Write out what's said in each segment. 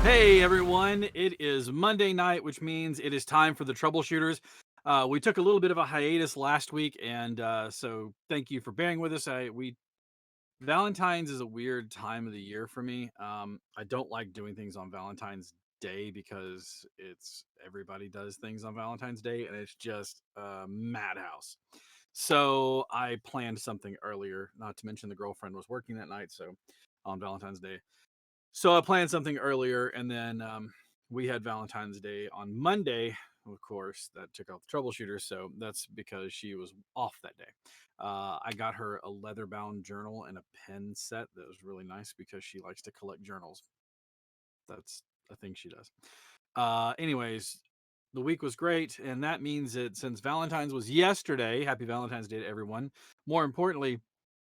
Hey everyone, it is Monday night, which means it is time for the Troubleshooters. We took a little bit of a hiatus last week, and so thank you for bearing with us. We Valentine's is a weird time of the year for me. I don't like doing things on Valentine's Day because it's everybody does things on Valentine's Day, and it's just a madhouse. So I planned something earlier. Not to mention the girlfriend was working that night, so on Valentine's Day. So I planned something earlier, and then we had Valentine's Day on Monday. Of course, that took out the troubleshooter, so that's because she was off that day. I got her a leather-bound journal and a pen set that was really nice because she likes to collect journals. That's a thing she does. Anyways, the week was great, and that means that since Valentine's was yesterday, happy Valentine's Day to everyone. More importantly,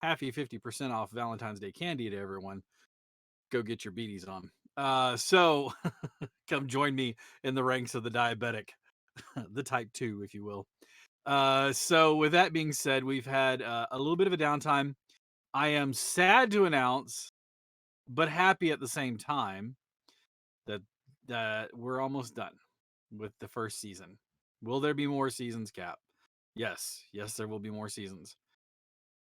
happy 50% off Valentine's Day candy to everyone. Go get your beaties on. So come join me in the ranks of the diabetic, the type 2, if you will. So with that being said, we've had a little bit of a downtime. I am sad to announce, but happy at the same time that we're almost done with the first season. Will there be more seasons, Cap? Yes, there will be more seasons.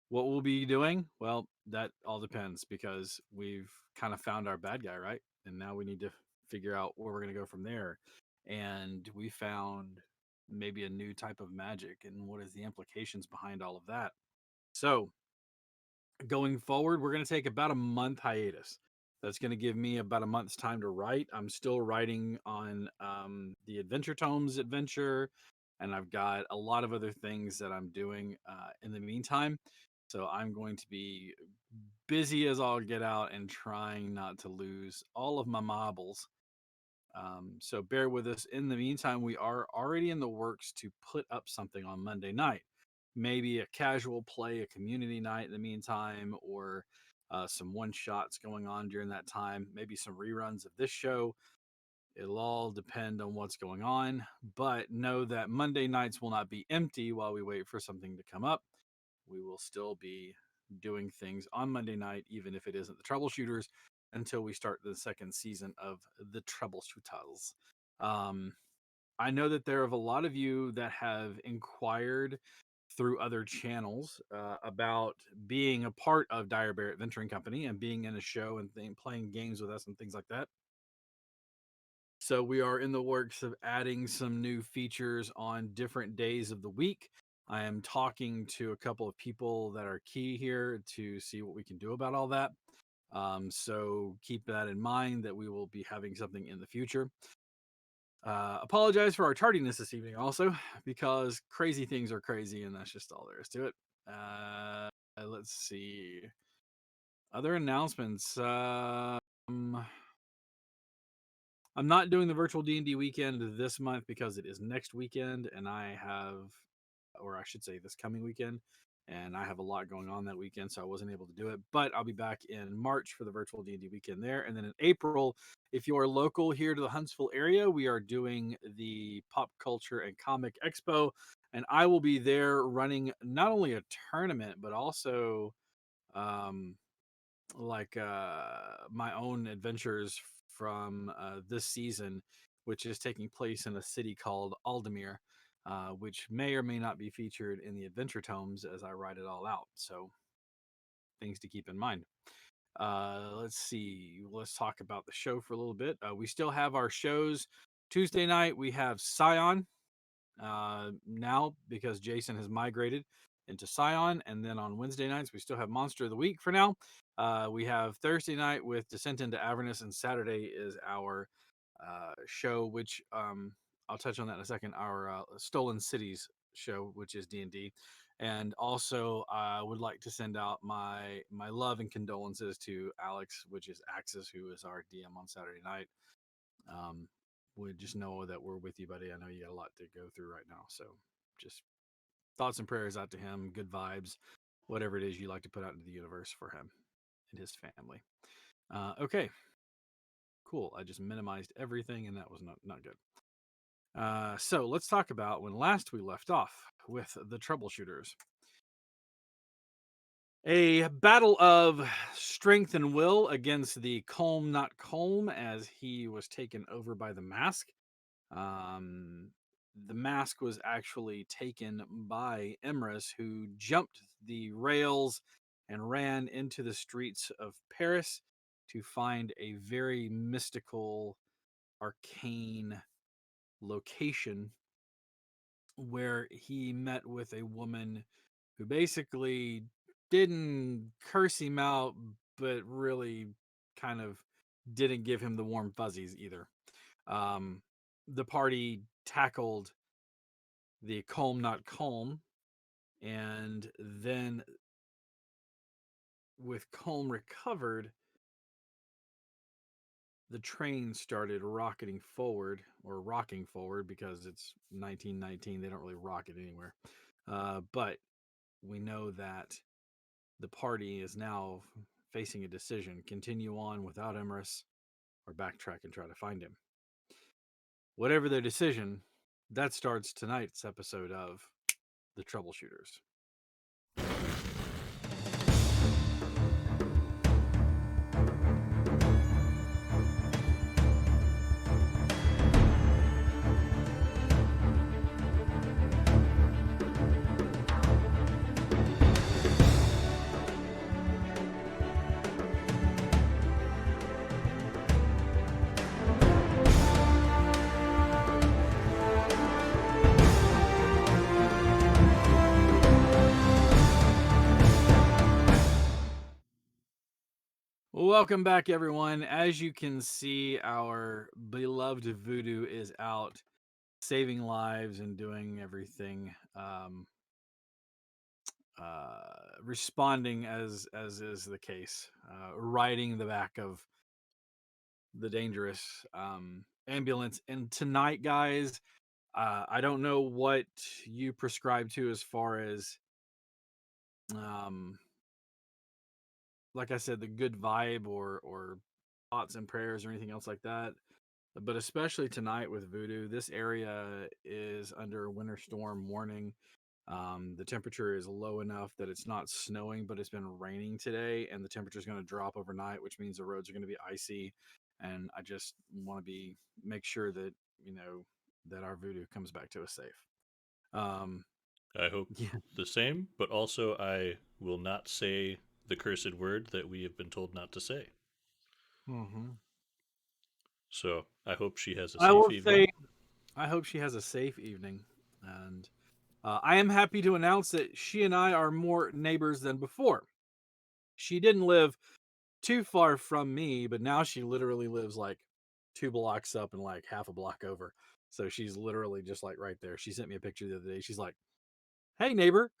What we'll be doing? Well, that all depends because we've kind of found our bad guy, right? And now we need to figure out where we're going to go from there. And we found maybe a new type of magic and what is the implications behind all of that. So, going forward, we're going to take about a month hiatus. That's going to give me about a month's time to write. I'm still writing on the Adventure Tomes adventure, and I've got a lot of other things that I'm doing in the meantime. So I'm going to be busy as all get out and trying not to lose all of my marbles. So bear with us. In the meantime, we are already in the works to put up something on Monday night. Maybe a casual play, a community night in the meantime, or some one shots going on during that time. Maybe some reruns of this show. It'll all depend on what's going on. But know that Monday nights will not be empty while we wait for something to come up. We will still be doing things on Monday night, even if it isn't the Troubleshooters, until we start the second season of the Troubleshooters. Um, I know that there are a lot of you that have inquired through other channels about being a part of Dire Bear Adventuring Company and being in a show and playing games with us and things like that. So we are in the works of adding some new features on different days of the week. I am talking to a couple of people that are key here to see what we can do about all that. So keep that in mind that we will be having something in the future. Apologize for our tardiness this evening also because crazy things are crazy and that's just all there is to it. Let's see. Other announcements. I'm not doing the virtual D&D weekend this month because it is next weekend and I have, or I should say this coming weekend, and I have a lot going on that weekend, so I wasn't able to do it. But I'll be back in March for the virtual D&D weekend there. And then in April, if you are local here to the Huntsville area, we are doing the Pop Culture and Comic Expo, and I will be there running not only a tournament, but also um, my own adventures from this season, which is taking place in a city called Aldemir, which may or may not be featured in the Adventure Tomes as I write it all out. So things to keep in mind. Let's see. Let's talk about the show for a little bit. We still have our shows. Tuesday night we have Scion now because Jason has migrated into Scion. And then on Wednesday nights, we still have Monster of the Week for now. We have Thursday night with Descent into Avernus, and Saturday is our show, which I'll touch on that in a second. Our Stolen Cities show, which is D&D. And also, I would like to send out my love and condolences to Alex, which is Axis, who is our DM on Saturday night. We just know that we're with you, buddy. I know you got a lot to go through right now. So just thoughts and prayers out to him, good vibes, whatever it is you like to put out into the universe for him and his family. Okay, cool. I just minimized everything and that was not good. So let's talk about when last we left off with the Troubleshooters. A battle of strength and will against the Colm not Colm as he was taken over by the mask. Um, the mask was actually taken by Emrys, who jumped the rails and ran into the streets of Paris to find a very mystical, arcane location where he met with a woman who basically didn't curse him out, but really kind of didn't give him the warm fuzzies either. Um, the party tackled the Calm Not Calm, and then with Calm recovered, the train started rocking forward because it's 1919. They don't really rocket anywhere. But we know that the party is now facing a decision: continue on without Emrys or backtrack and try to find him. Whatever their decision, that starts tonight's episode of The Troubleshooters. Welcome back, everyone. As you can see, our beloved Voodoo is out saving lives and doing everything, responding as is the case, riding the back of the dangerous ambulance. And tonight, guys, I don't know what you prescribe to as far as, um, like I said, the good vibe or thoughts and prayers or anything else like that. But especially tonight with Voodoo, this area is under a winter storm warning. The temperature is low enough that it's not snowing, but it's been raining today, and the temperature is going to drop overnight, which means the roads are going to be icy. And I just want to make sure that that our Voodoo comes back to us safe. Um, I hope yeah. the same, but also I will not say the cursed word that we have been told not to say. hmm So I hope she has a I safe will say, evening. I hope she has a safe evening, and I am happy to announce that she and I are more neighbors than before. She didn't live too far from me, but now she literally lives like 2 blocks up and like half a block over. So she's literally just like right there. She sent me a picture the other day. She's like, "Hey, neighbor."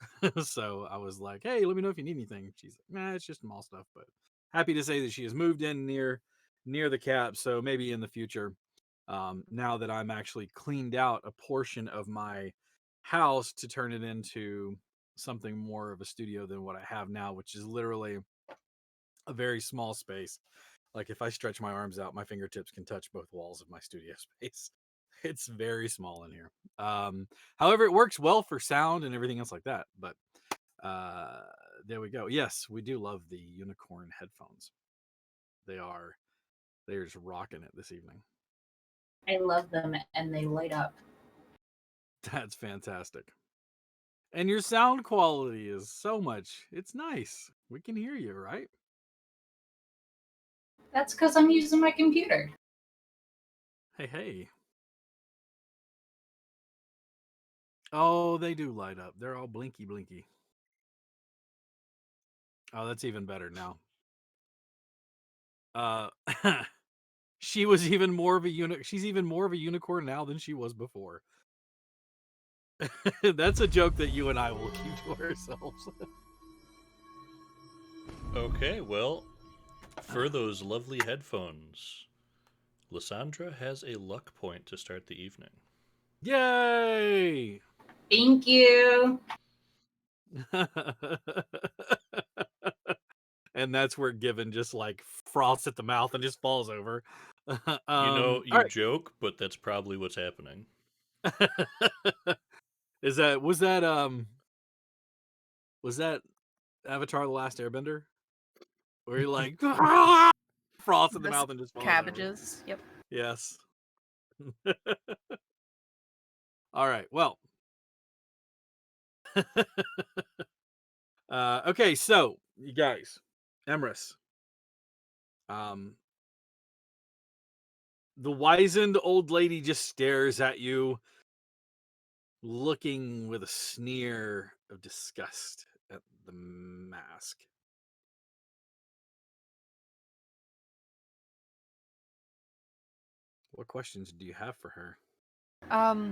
So I was like, "Hey, let me know if you need anything." She's like, "Nah, it's just small stuff." But happy to say that she has moved in near the cap. So maybe in the future, now that I'm actually cleaned out a portion of my house to turn it into something more of a studio than what I have now, which is literally a very small space. Like if I stretch my arms out, my fingertips can touch both walls of my studio space. It's very small in here. However, it works well for sound and everything else like that. But uh, there we go. Yes, we do love the unicorn headphones. They are they're just rocking it this evening. I love them and they light up. That's fantastic. And your sound quality is so much. It's nice. We can hear you, right? That's because I'm using my computer. Hey, hey. Oh, they do light up. They're all blinky blinky. Oh, that's even better now. Uh she was even more of a she's even more of a unicorn now than she was before. That's a joke that you and I will keep to ourselves. Okay, well, for those lovely headphones, Lysandra has a luck point to start the evening. Yay! Thank you. And that's where Given just like froths at the mouth and just falls over. You know, All you joke, but that's probably what's happening. right. Was that Avatar: The Last Airbender, where he like frost in the This mouth and just falls over. cabbages. Yep. Yes. All right. Well. Okay, so you guys, Emrys. The wizened old lady just stares at you, looking with a sneer of disgust at the mask. What questions do you have for her? I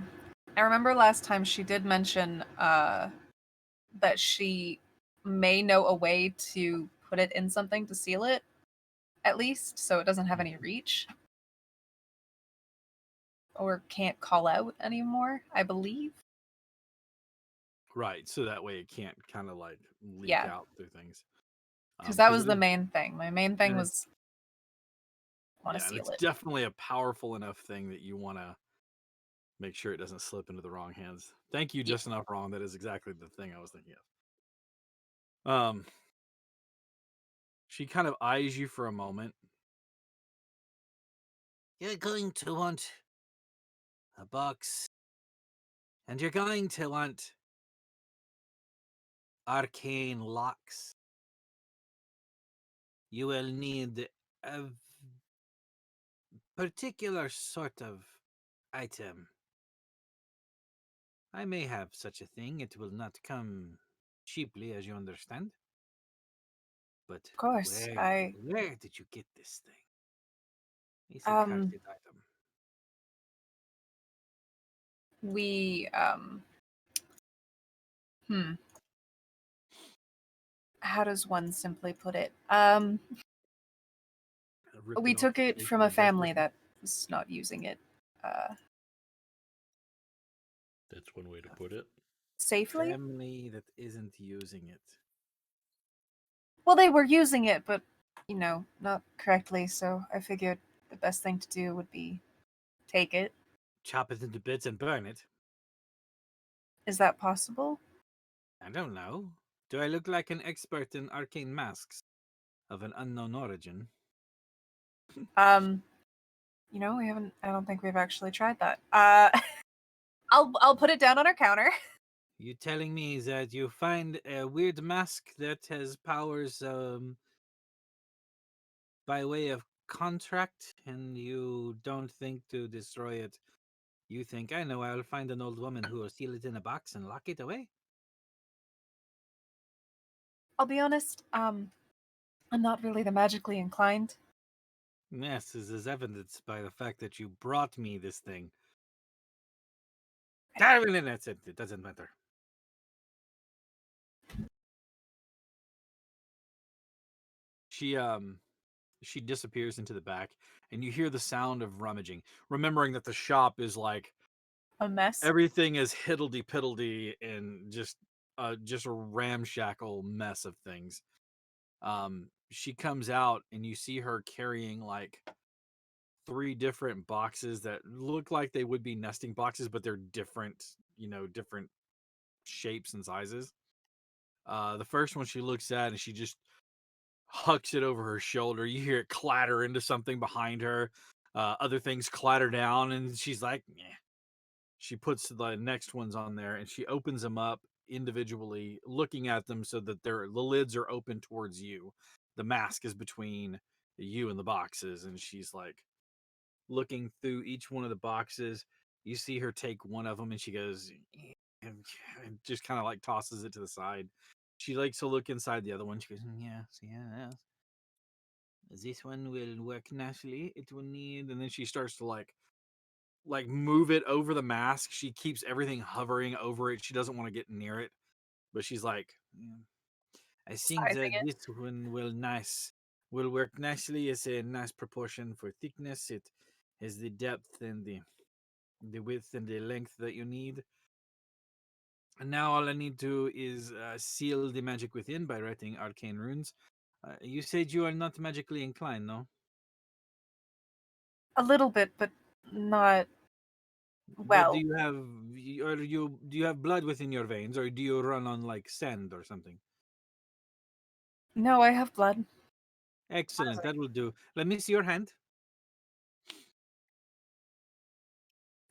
remember last time she did mention that she may know a way to put it in something to seal it, at least, so it doesn't have any reach. Or can't call out anymore, I believe. Right, so that way it can't kind of like leak Yeah. out through things. Because that was it the is- main thing. My main thing and was want to yeah, and seal it's it. definitely a powerful enough thing that you want to make sure it doesn't slip into the wrong hands. Thank you, Yeah. just enough wrong. That is exactly the thing I was thinking of. She kind of eyes you for a moment. You're going to want a box, and you're going to want arcane locks. You will need a particular sort of item. I may have such a thing. It will not come cheaply, as you understand. But Of course, where did you get this thing? It's a Um, crafted item. we how does one simply put it? We took it from a family that was not using it That's one way to put it. safely. Family that isn't using it. Well, they were using it, but not correctly. So I figured the best thing to do would be take it. Chop it into bits and burn it. Is that possible? I don't know. Do I look like an expert in arcane masks of an unknown origin? We haven't. I don't think we've actually tried that. I'll put it down on our counter. You telling me that you find a weird mask that has powers by way of contract and you don't think to destroy it? You think, I know, I'll find an old woman who will seal it in a box and lock it away? I'll be honest. I'm not really the magically inclined. Yes, this is evidenced by the fact that you brought me this thing. That's it. It doesn't matter. She disappears into the back, and you hear the sound of rummaging, remembering that the shop is like A mess. everything is hiddledy-piddledy and just a ramshackle mess of things. She comes out, and you see her carrying like 3 different boxes that look like they would be nesting boxes, but they're different, different shapes and sizes. The first one she looks at, and she just hucks it over her shoulder. You hear it clatter into something behind her. Other things clatter down, and she's like, "Meh." She puts the next ones on there, and she opens them up individually, looking at them so that the lids are open towards you. The mask is between you and the boxes, and she's like looking through each one of the boxes. You see her take one of them, and she goes, and just kind of like tosses it to the side. She likes to look inside the other one. She goes, yes, yes. This one will work nicely. It will need, and then she starts to like move it over the mask. She keeps everything hovering over it. She doesn't want to get near it, but she's like, I think Sizing that it. this one will work nicely. It's a nice proportion for thickness. It has the depth and the width and the length that you need. And now all I need to is seal the magic within by writing arcane runes. You said you are not magically inclined, no? A little bit, but not But do well. you have, or do you have blood within your veins, or do you run on like sand or something? No, I have blood. Excellent. That will do. Let me see your hand.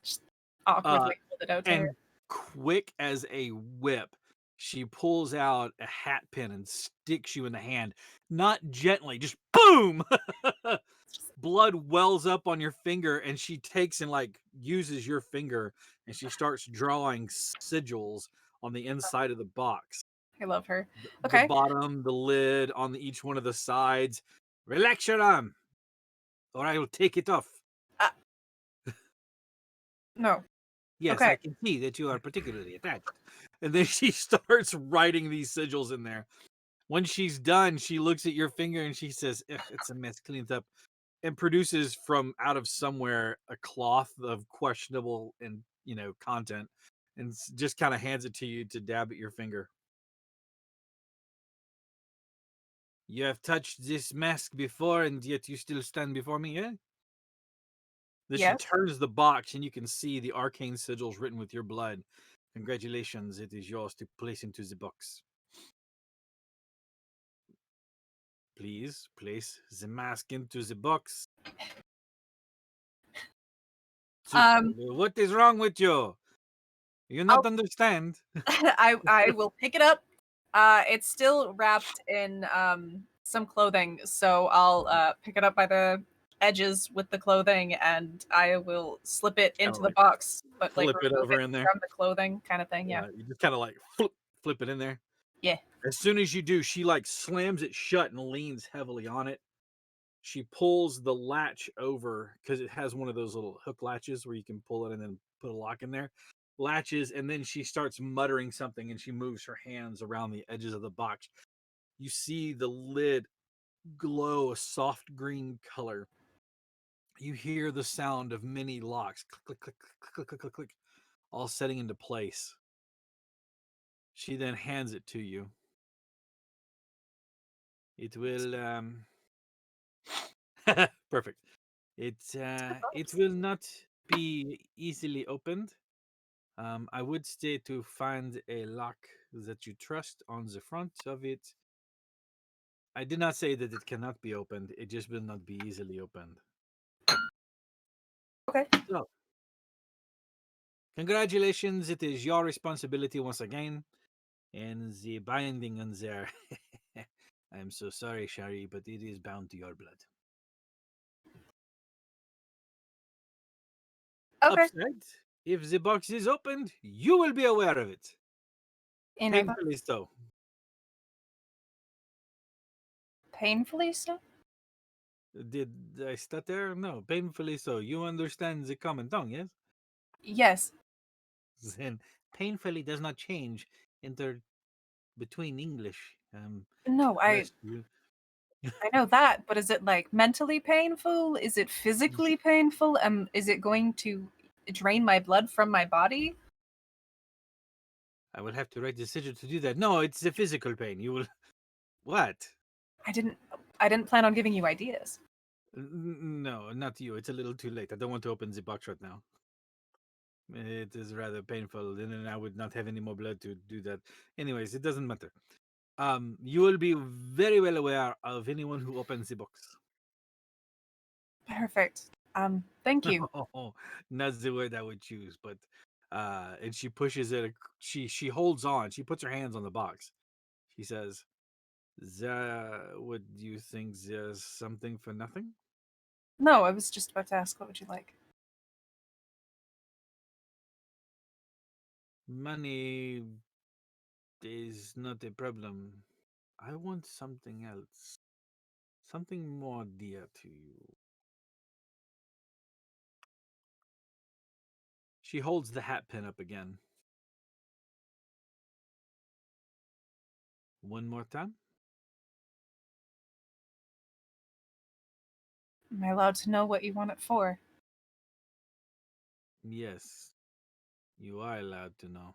Just Uh, awkwardly hold it out to her. and quick as a whip, she pulls out a hat pin and sticks you in the hand. Not gently, just boom! Blood wells up on your finger, and she takes and like uses your finger, and she starts drawing sigils on the inside of the box. I love her. The Okay. bottom, the lid, on each one of the sides. Relax your arm, or I will take it off. No. Yes, Okay. I can see that you are particularly attached. And then she starts writing these sigils in there. When she's done, she looks at your finger and she says, "Ugh, it's a mess, clean it up," and produces from out of somewhere a cloth of questionable and content, and just kind of hands it to you to dab at your finger. You have touched this mask before, and yet you still stand before me, eh? Then she Yes. turns the box, and you can see the arcane sigils written with your blood. Congratulations, it is yours to place into the box. Please place the mask into the box. What is wrong with you? You not understand? I will pick it up. It's still wrapped in some clothing, so I'll pick it up by the edges with the clothing, and I will slip it into the like box, but like flip it remove over it in there. from the clothing, kind of thing. Yeah. You just kind of like flip it in there. Yeah. As soon as you do, she like slams it shut and leans heavily on it. She pulls the latch over because it has one of those little hook latches where you can pull it and then put a lock in there. Latches, and then she starts muttering something and she moves her hands around the edges of the box. You see the lid glow a soft green color. You hear the sound of many locks click, click, click, click, click, click, click, all setting into place. She then hands it to you. It will perfect. It will not be easily opened. I would say to find a lock that you trust on the front of it. I did not say that it cannot be opened. It just will not be easily opened. Okay. So, congratulations. It is your responsibility once again. And the binding on there. I'm so sorry, Shari, but it is bound to your blood. Okay. Upside, if the box is opened, you will be aware of it. Painfully so. Painfully so. Did I stutter? No, painfully so. You understand the common tongue, yes? Yes. Then painfully does not change between English. No, Unless you I know that, but is it like mentally painful? Is it physically painful? Is it going to drain my blood from my body? I will have to write the sigil to do that. No, it's the physical pain. You will what? I didn't plan on giving you ideas. No, not you. It's a little too late. I don't want to open the box right now. It is rather painful, and then I would not have any more blood to do that. Anyways, it doesn't matter. You will be very well aware of anyone who opens the box. Perfect. Thank you. Oh, not the word I would choose, but and she pushes it. She holds on. She puts her hands on the box. She says, Would you think there's something for nothing?" No, I was just about to ask what would you like? Money is not a problem. I want something else, something more dear to you. She holds the hat pin up again. One more time. Am I allowed to know what you want it for? Yes, you are allowed to know.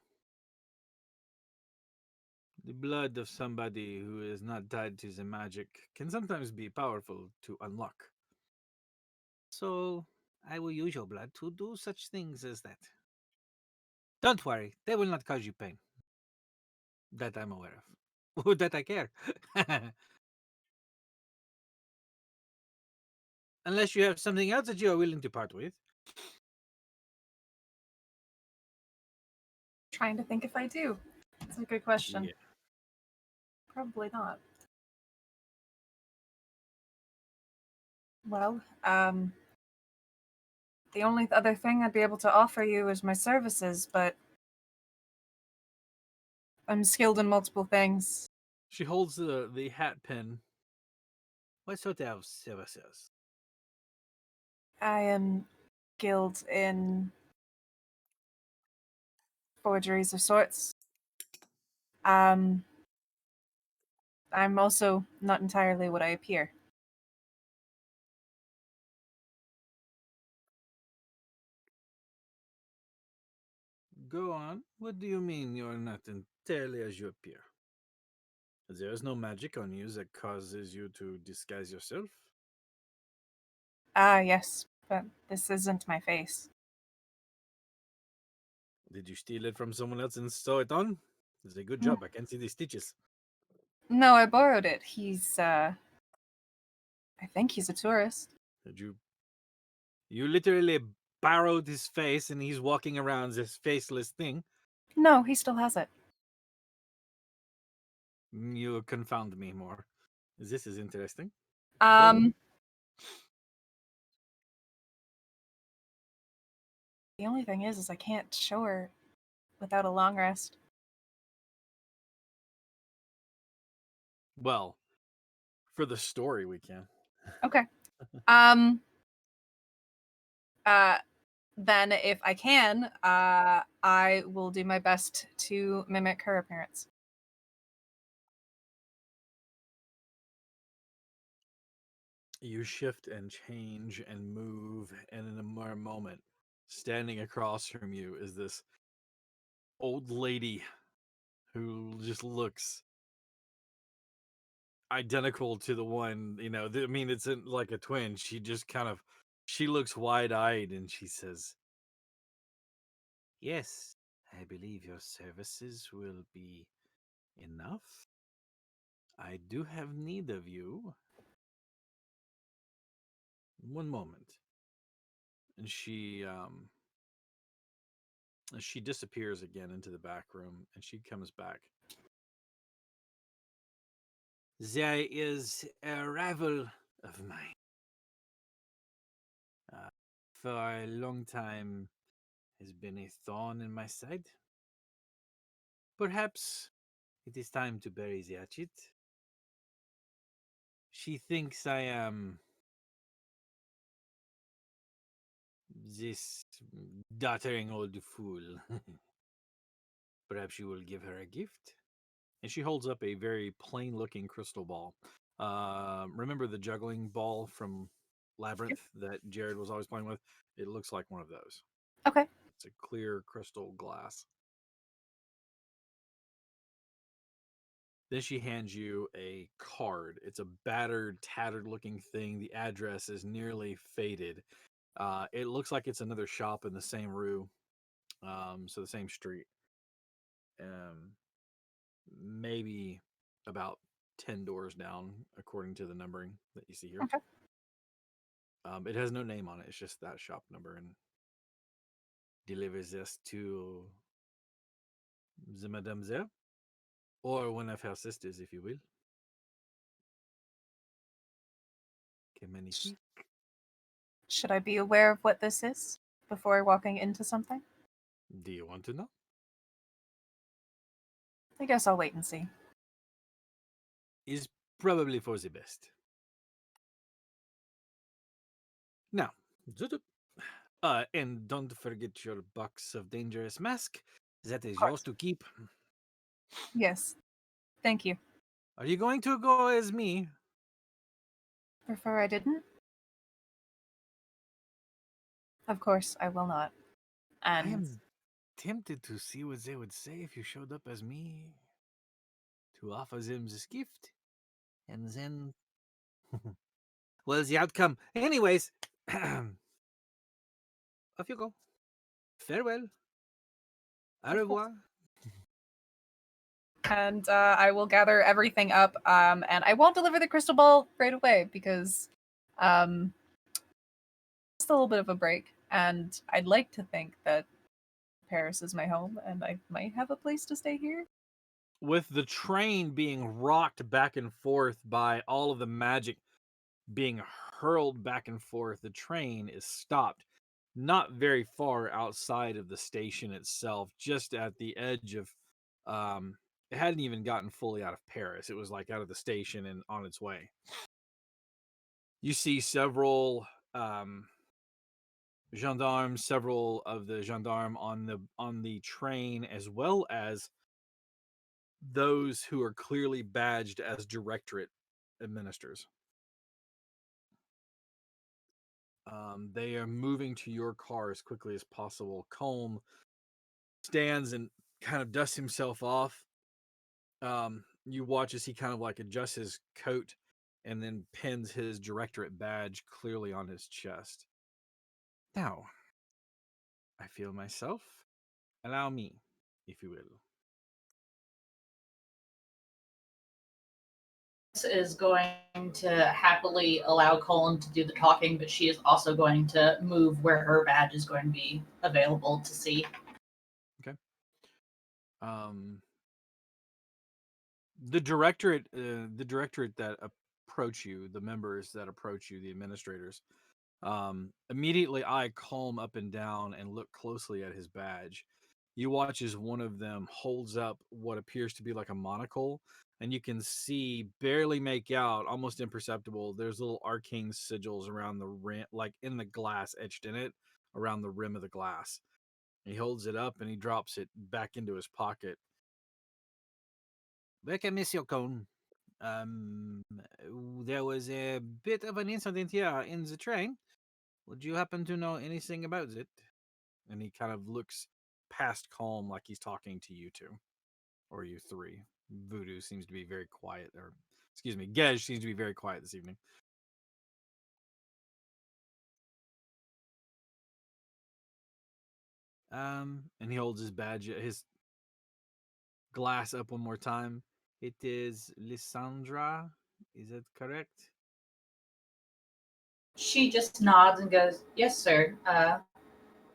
The blood of somebody who is not tied to the magic can sometimes be powerful to unlock. So, I will use your blood to do such things as that. Don't worry, they will not cause you pain. That I'm aware of. That I care. Unless you have something else that you are willing to part with. Trying to think if I do. That's a good question. Yeah. Probably not. Well, the only other thing I'd be able to offer you is my services, but I'm skilled in multiple things. She holds the hat pin. What sort of services? I am skilled in forgeries of sorts. I'm also not entirely what I appear. Go on. What do you mean you're not entirely as you appear? There is no magic on you that causes you to disguise yourself. Ah, yes, but this isn't my face. Did you steal it from someone else and sew it on? It's a good job. I can see the stitches. No, I borrowed it. I think he's a tourist. Did you? You literally borrowed his face, and he's walking around this faceless thing. No, he still has it. You confound me more. This is interesting. The only thing is I can't show her without a long rest. Well, for the story, we can. Okay. Then if I can, I will do my best to mimic her appearance. You shift and change and move, and in a mere moment, standing across from you is this old lady who just looks identical to the one, I mean, it's like a twin. She just she looks wide-eyed and she says, "Yes, I believe your services will be enough. I do have need of you. One moment." And she disappears again into the back room, and she comes back. There is a rival of mine. For a long time has been a thorn in my side. Perhaps it is time to bury the hatchet. She thinks I am this doddering old fool. Perhaps you will give her a gift? And she holds up a very plain looking crystal ball. Remember the juggling ball from Labyrinth that Jared was always playing with? It looks like one of those. Okay. It's a clear crystal glass. Then she hands you a card. It's a battered, tattered looking thing. The address is nearly faded. It looks like it's another shop in the same rue, so the same street. Maybe about 10 doors down, according to the numbering that you see here. Okay. It has no name on it. It's just that shop number, and delivers this to the Madame there, or one of her sisters, if you will. Que magnifique. Should I be aware of what this is before walking into something? Do you want to know? I guess I'll wait and see. Is probably for the best. Now, and don't forget your box of dangerous mask. That is yours to keep. Yes. Thank you. Are you going to go as me? Prefer I didn't? Of course, I will not. I And am tempted to see what they would say if you showed up as me. To offer them this gift. And then... well, the outcome. Anyways, off you go. Farewell. Au revoir. I will gather everything up, and I won't deliver the crystal ball right away because just a little bit of a break, and I'd like to think that Paris is my home, and I might have a place to stay here. With the train being rocked back and forth by all of the magic being hurled back and forth, the train is stopped not very far outside of the station itself, just at the edge of it hadn't even gotten fully out of Paris. It was like out of the station and on its way. You see several gendarmes, several of the gendarmes on the train, as well as those who are clearly badged as directorate administrators. They are moving to your car as quickly as possible. Colm stands and kind of dusts himself off. You watch as he kind of like adjusts his coat and then pins his directorate badge clearly on his chest. Now, I feel myself. Allow me, if you will. Is going to happily allow Colin to do the talking, but she is also going to move where her badge is going to be available to see. Okay. The directorate that approach you, the members that approach you, the administrators, immediately eye Calm up and down and look closely at his badge. You watch as one of them holds up what appears to be like a monocle, and you can see, barely make out, almost imperceptible. There's little arcane sigils around the rim, like in the glass, etched in it, around the rim of the glass. He holds it up and he drops it back into his pocket. Welcome, Monsieur Cone. There was a bit of an incident here in the train. Would you happen to know anything about it? And he kind of looks past Calm like he's talking to you two, or you three. Voodoo seems to be very quiet, or excuse me, Gej seems to be very quiet this evening. And he holds his badge, his glass up one more time. It is Lysandra, is that correct? She just nods and goes, "Yes, sir.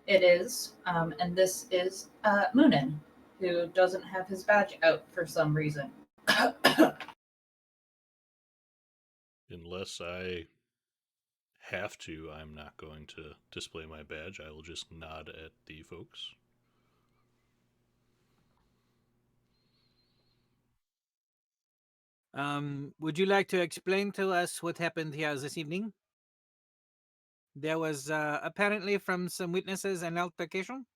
It is." And this is Moonin, who doesn't have his badge out for some reason. Unless I have to, I'm not going to display my badge. I will just nod at the folks. Would you like to explain to us what happened here this evening? There was apparently, from some witnesses, an altercation.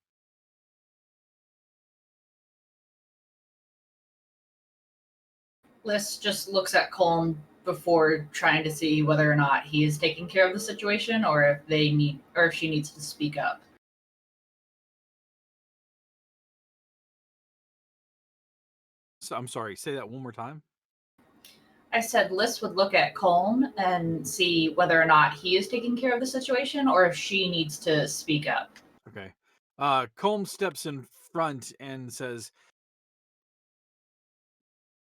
Liz just looks at Colm before trying to see whether or not he is taking care of the situation, or if she needs to speak up. So, I'm sorry, say that one more time. I said Liz would look at Colm and see whether or not he is taking care of the situation, or if she needs to speak up. Okay. Colm steps in front and says,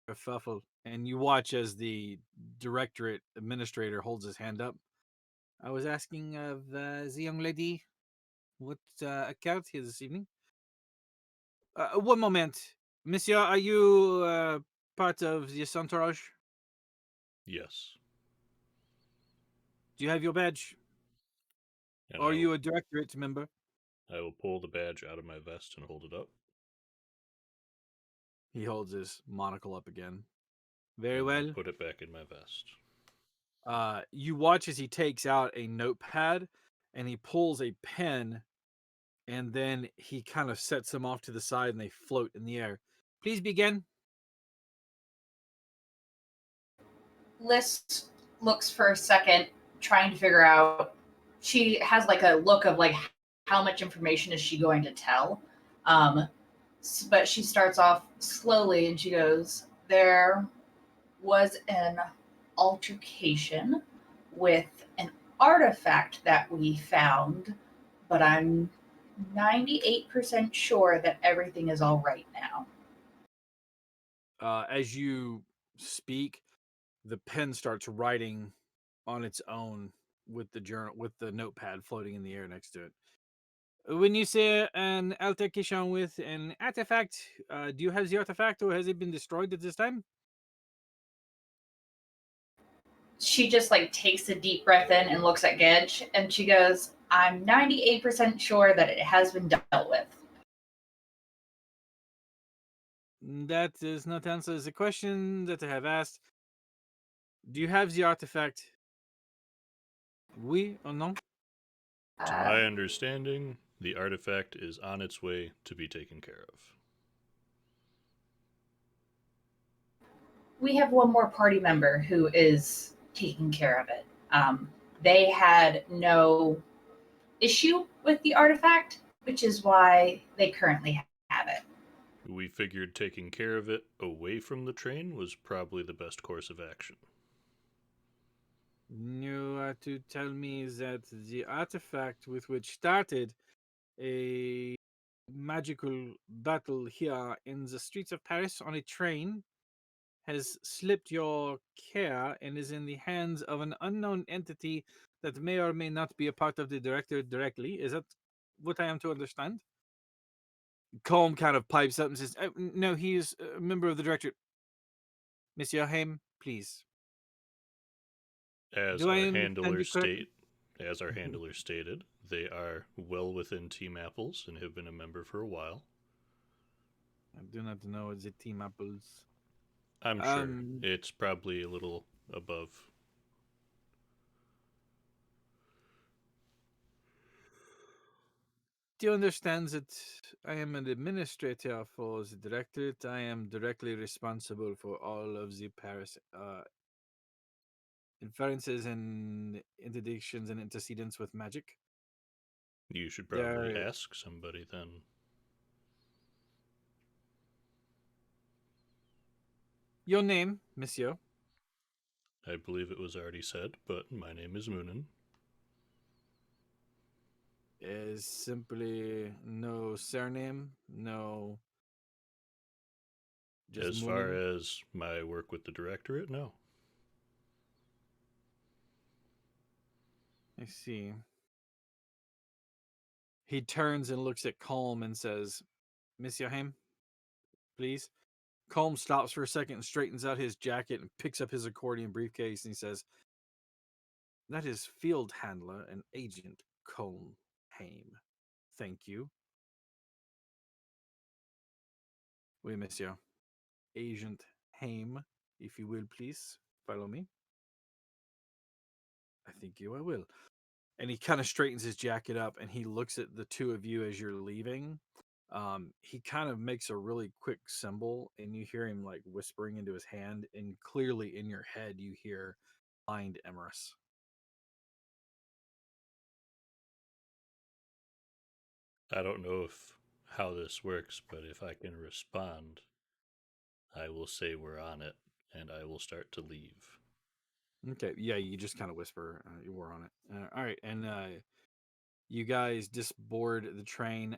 "Kerfuffle," and you watch as the directorate administrator holds his hand up. I was asking of the young lady what occurred here this evening. One moment. Monsieur, are you part of the entourage? Yes. Do you have your badge? And Or are you a directorate member? I will pull the badge out of my vest and hold it up. He holds his monocle up again. Very and I well. put it back in my vest. You watch as he takes out a notepad and he pulls a pen, and then he kind of sets them off to the side and they float in the air. Please begin. Liz looks for a second, trying to figure out. She has like a look of like how much information is she going to tell, but she starts off slowly and she goes, "There was an altercation with an artifact that we found, but I'm 98% sure that everything is all right now." As you speak, the pen starts writing on its own with the journal with the notepad floating in the air next to it. When you say an altercation with an artifact, do you have the artifact or has it been destroyed at this time? She just like takes a deep breath in and looks at Gedge, and she goes, "I'm 98% sure that it has been dealt with." That does not answer the question that I have asked. Do you have the artifact? Oui or non? To Uh, my understanding, the artifact is on its way to be taken care of. we have one more party member who is taking care of it. They had no issue with the artifact, which is why they currently have it. We figured taking care of it away from the train was probably the best course of action. You are to tell me that the artifact with which started a magical battle here in the streets of Paris on a train has slipped your care and is in the hands of an unknown entity that may or may not be a part of the director directly. Is that what I am to understand? Colm kind of pipes up and says, No, he is a member of the director. Monsieur Haim, please. As Do I our understand handler you correctly? stated, they are well within Team Apples and have been a member for a while. I do not know the team apples. I'm sure it's probably a little above. Do you understand that I am an administrator for the directorate? I am directly responsible for all of the Paris inferences and interdictions and antecedents with magic. You should probably There, ask somebody then. your name, monsieur, I believe it was already said, but my name is Moonin. is simply no surname, no, just As far Moonin. as my work with the directorate, no. I see. He turns and looks at Colm and says, Monsieur Haim, please. Colm stops for a second and straightens out his jacket and picks up his accordion briefcase and he says, That is Field Handler and Agent Colm Haim. Thank you. Oui, monsieur. Agent Haim, if you will, please follow me. I think you I will. And he kind of straightens his jacket up and he looks at the two of you as you're leaving. He kind of makes a really quick symbol and you hear him like whispering into his hand, and clearly in your head you hear Find Emerus. I don't know how this works, but if I can respond, I will say we're on it and I will start to leave. Okay, yeah, you just kind of whisper. You were on it. All right, and you guys just board the train.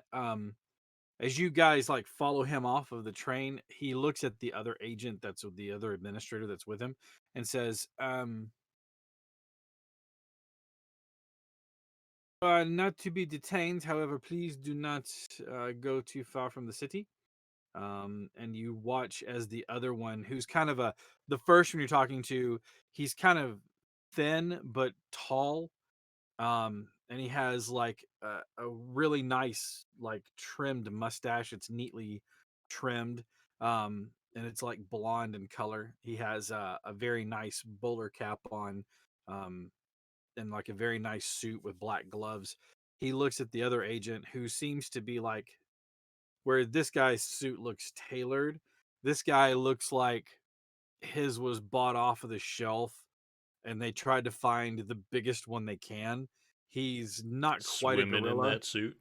As you guys like follow him off of the train, he looks at the other agent that's with the other administrator that's with him and says, not to be detained, however, please do not go too far from the city. And you watch as the other one, who's kind of the first one you're talking to, he's kind of thin but tall. And he has like a really nice, like trimmed mustache. It's neatly trimmed. And it's like blonde in color. He has a very nice bowler cap on. And like a very nice suit with black gloves. He looks at the other agent who seems to be like, where this guy's suit looks tailored, this guy looks like his was bought off of the shelf and they tried to find the biggest one they can. He's not quite a Swimming in gorilla. that suit?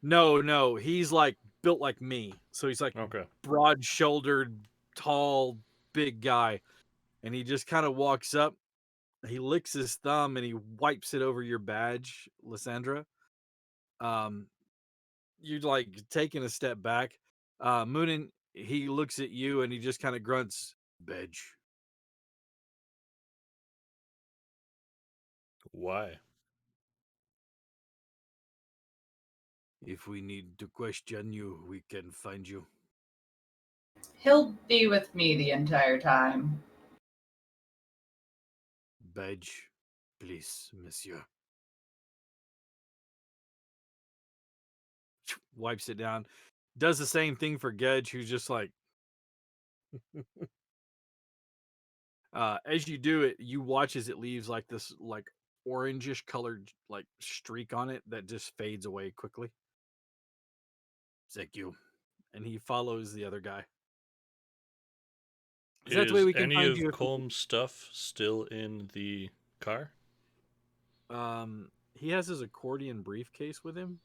No, he's like built like me. So he's like Okay. broad shouldered, tall, big guy. And he just kind of walks up. He licks his thumb and he wipes it over your badge, Lysandra. Um, you're like taking a step back. Moonin, he looks at you and he just kind of grunts, Bedge. Why? If we need to question you, we can find you. He'll be with me the entire time. Badge, please, monsieur. Wipes it down. Does the same thing for Gedge, who's just like... as you do it, you watch as it leaves like this like orangish colored like streak on it that just fades away quickly. Thank you. And he follows the other guy. Is that the way Is we can any find of you? Colm's stuff still in the car? He has his accordion briefcase with him.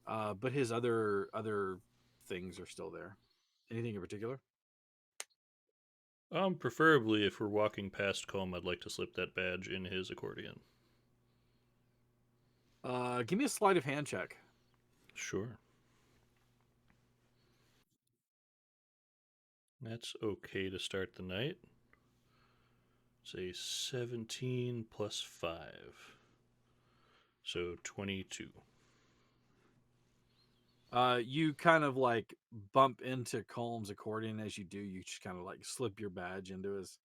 But his other things are still there. Anything in particular? Preferably if we're walking past Colm, I'd like to slip that badge in his accordion. Give me a sleight of hand check. Sure. That's okay to start the night. Say 17 plus 5. So 22. You kind of like bump into Colm's accordion. As you do, you just kind of like slip your badge into his.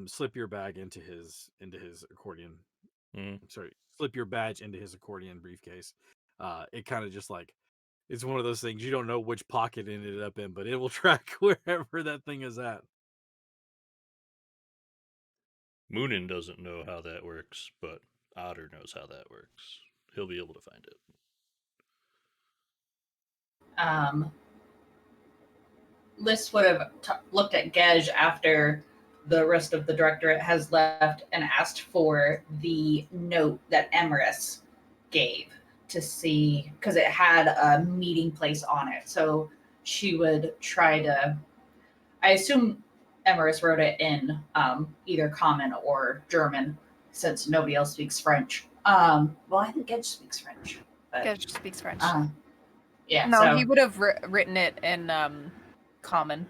Slip your bag into his accordion. Sorry, slip your badge into his accordion briefcase. It kind of just like, it's one of those things you don't know which pocket it ended up in, but it will track wherever that thing is at. Moonin doesn't know how that works, but Otter knows how that works. He'll be able to find it. Liz would have looked at Gedge after the rest of the directorate has left and asked for the note that Emerus gave to see, because it had a meeting place on it. So she would try to, I assume Emerus wrote it in either Common or German, since nobody else speaks French. Well, I think Gedge speaks French. But, Gedge speaks French. Yeah. No, so, he would have written it in Common.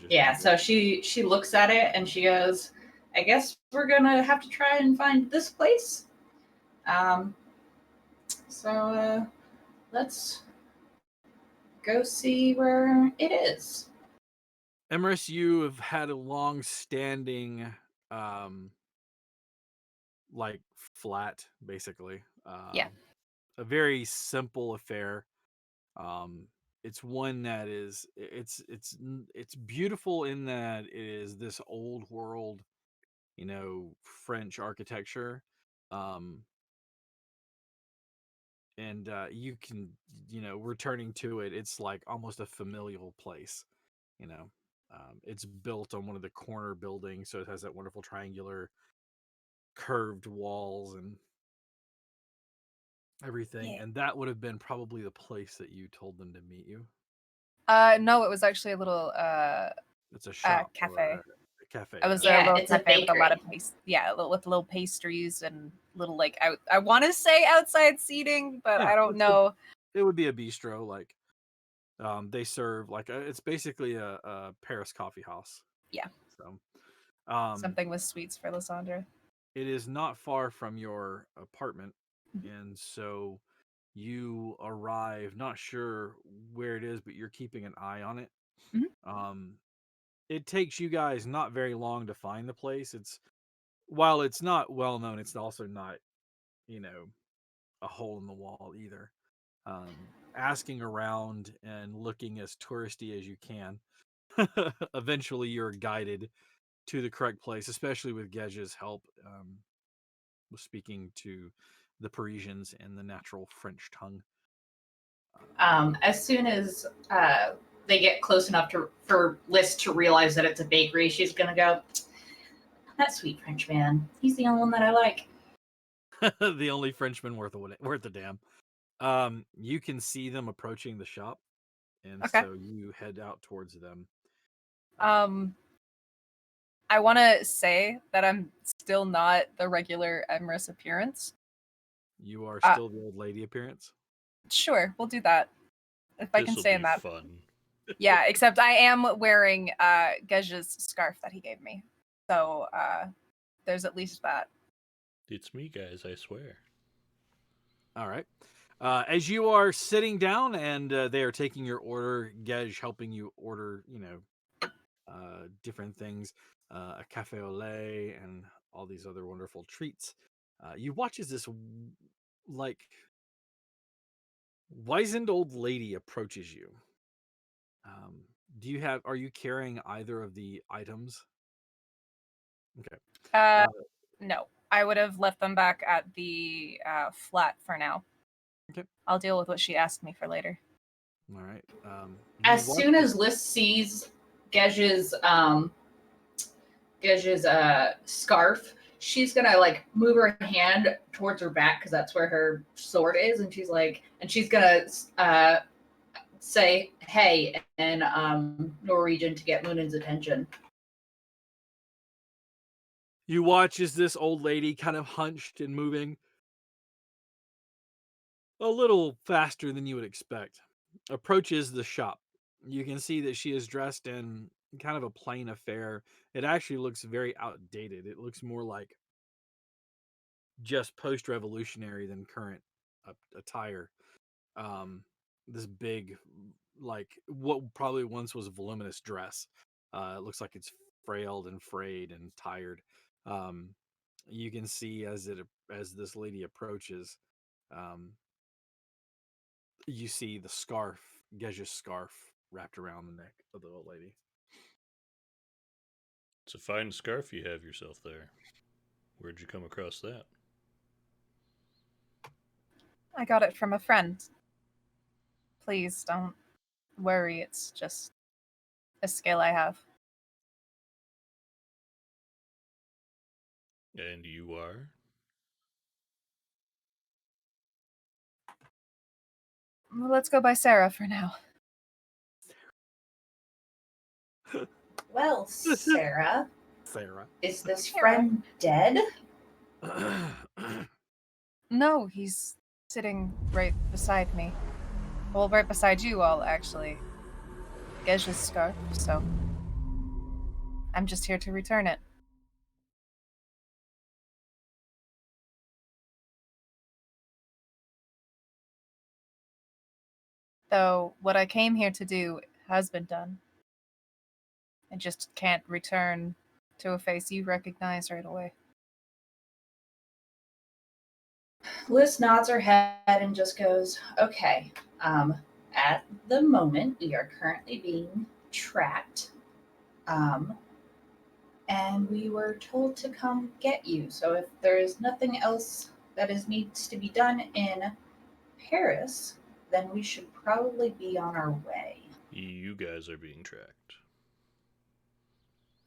Yeah, so she looks at it and she goes, I guess we're gonna have to try and find this place. So let's go see where it is. Emerus, you have had a long-standing, like flat, basically. Yeah. A very simple affair. It's one that is it's beautiful in that it is this old world, French architecture. And you can, returning to it, it's like almost a familial place. It's built on one of the corner buildings, so it has that wonderful triangular curved walls and everything. Yeah. And that would have been probably the place that you told them to meet you. No, it was actually a little It's a shop cafe. or a cafe. I was Yeah, there a little it's a cafe with a lot of bakery. with little pastries and little like I want to say outside seating, but I don't know. It would be a bistro. Like, they serve like it's basically a Paris coffee house. Yeah. So, Something with sweets for Lysandra. it is not far from your apartment, and so you arrive. Not sure where it is, but you're keeping an eye on it. It takes you guys not very long to find the place. While it's not well known, it's also not, a hole in the wall either. Asking around and looking as touristy as you can, eventually you're guided to the correct place, especially with Gedge's help, with speaking to the Parisians in the natural French tongue. As soon as they get close enough for Liz to realize that it's a bakery, she's gonna go, that sweet French man. He's the only one that I like. The only Frenchman worth a damn. You can see them approaching the shop, and Okay. so you head out towards them. I want to say that I'm still not the regular Emerus appearance. You are still the old lady appearance. Sure, we'll do that. If I can This'll stay be in that. fun. Yeah, except I am wearing Gej's scarf that he gave me. So there's at least that. It's me, guys, I swear. All right. As you are sitting down and they are taking your order, Gej helping you order, different things, a cafe au lait and all these other wonderful treats. You watch as this like wizened old lady approaches you. Um, are you carrying either of the items? Okay. Uh, no, I would have left them back at the flat for now. Okay. I'll deal with what she asked me for later. All right. As soon as Liz sees Gej's scarf, she's gonna like move her hand towards her back because that's where her sword is, and she's gonna say "Hey" in Norwegian to get Moonen's attention. You watch as this old lady, kind of hunched and moving a little faster than you would expect, approaches the shop. You can see that she is dressed in kind of a plain affair. It actually looks very outdated. It looks more like just post-revolutionary than current attire. This big, like what probably once was a voluminous dress. It looks like it's frailed and frayed and tired. Um, you can see as this lady approaches, um, you see the scarf, Gej's scarf, wrapped around the neck of the old lady. It's a fine scarf you have yourself there. Where'd you come across that? I got it from a friend. Please don't worry, it's just a skill I have. And you are? Well, let's go by Sarah for now. Well, Sarah, Sarah. is this Sarah. friend dead? No, he's sitting right beside me. Well, right beside you all, actually. Gej's scarf, so I'm just here to return it. Though what I came here to do has been done. I just can't return to a face you recognize right away. Liz nods her head and just goes, "Okay. At the moment, we are currently being tracked, and we were told to come get you. So if there is nothing else that needs to be done in Paris, then we should probably be on our way." You guys are being tracked.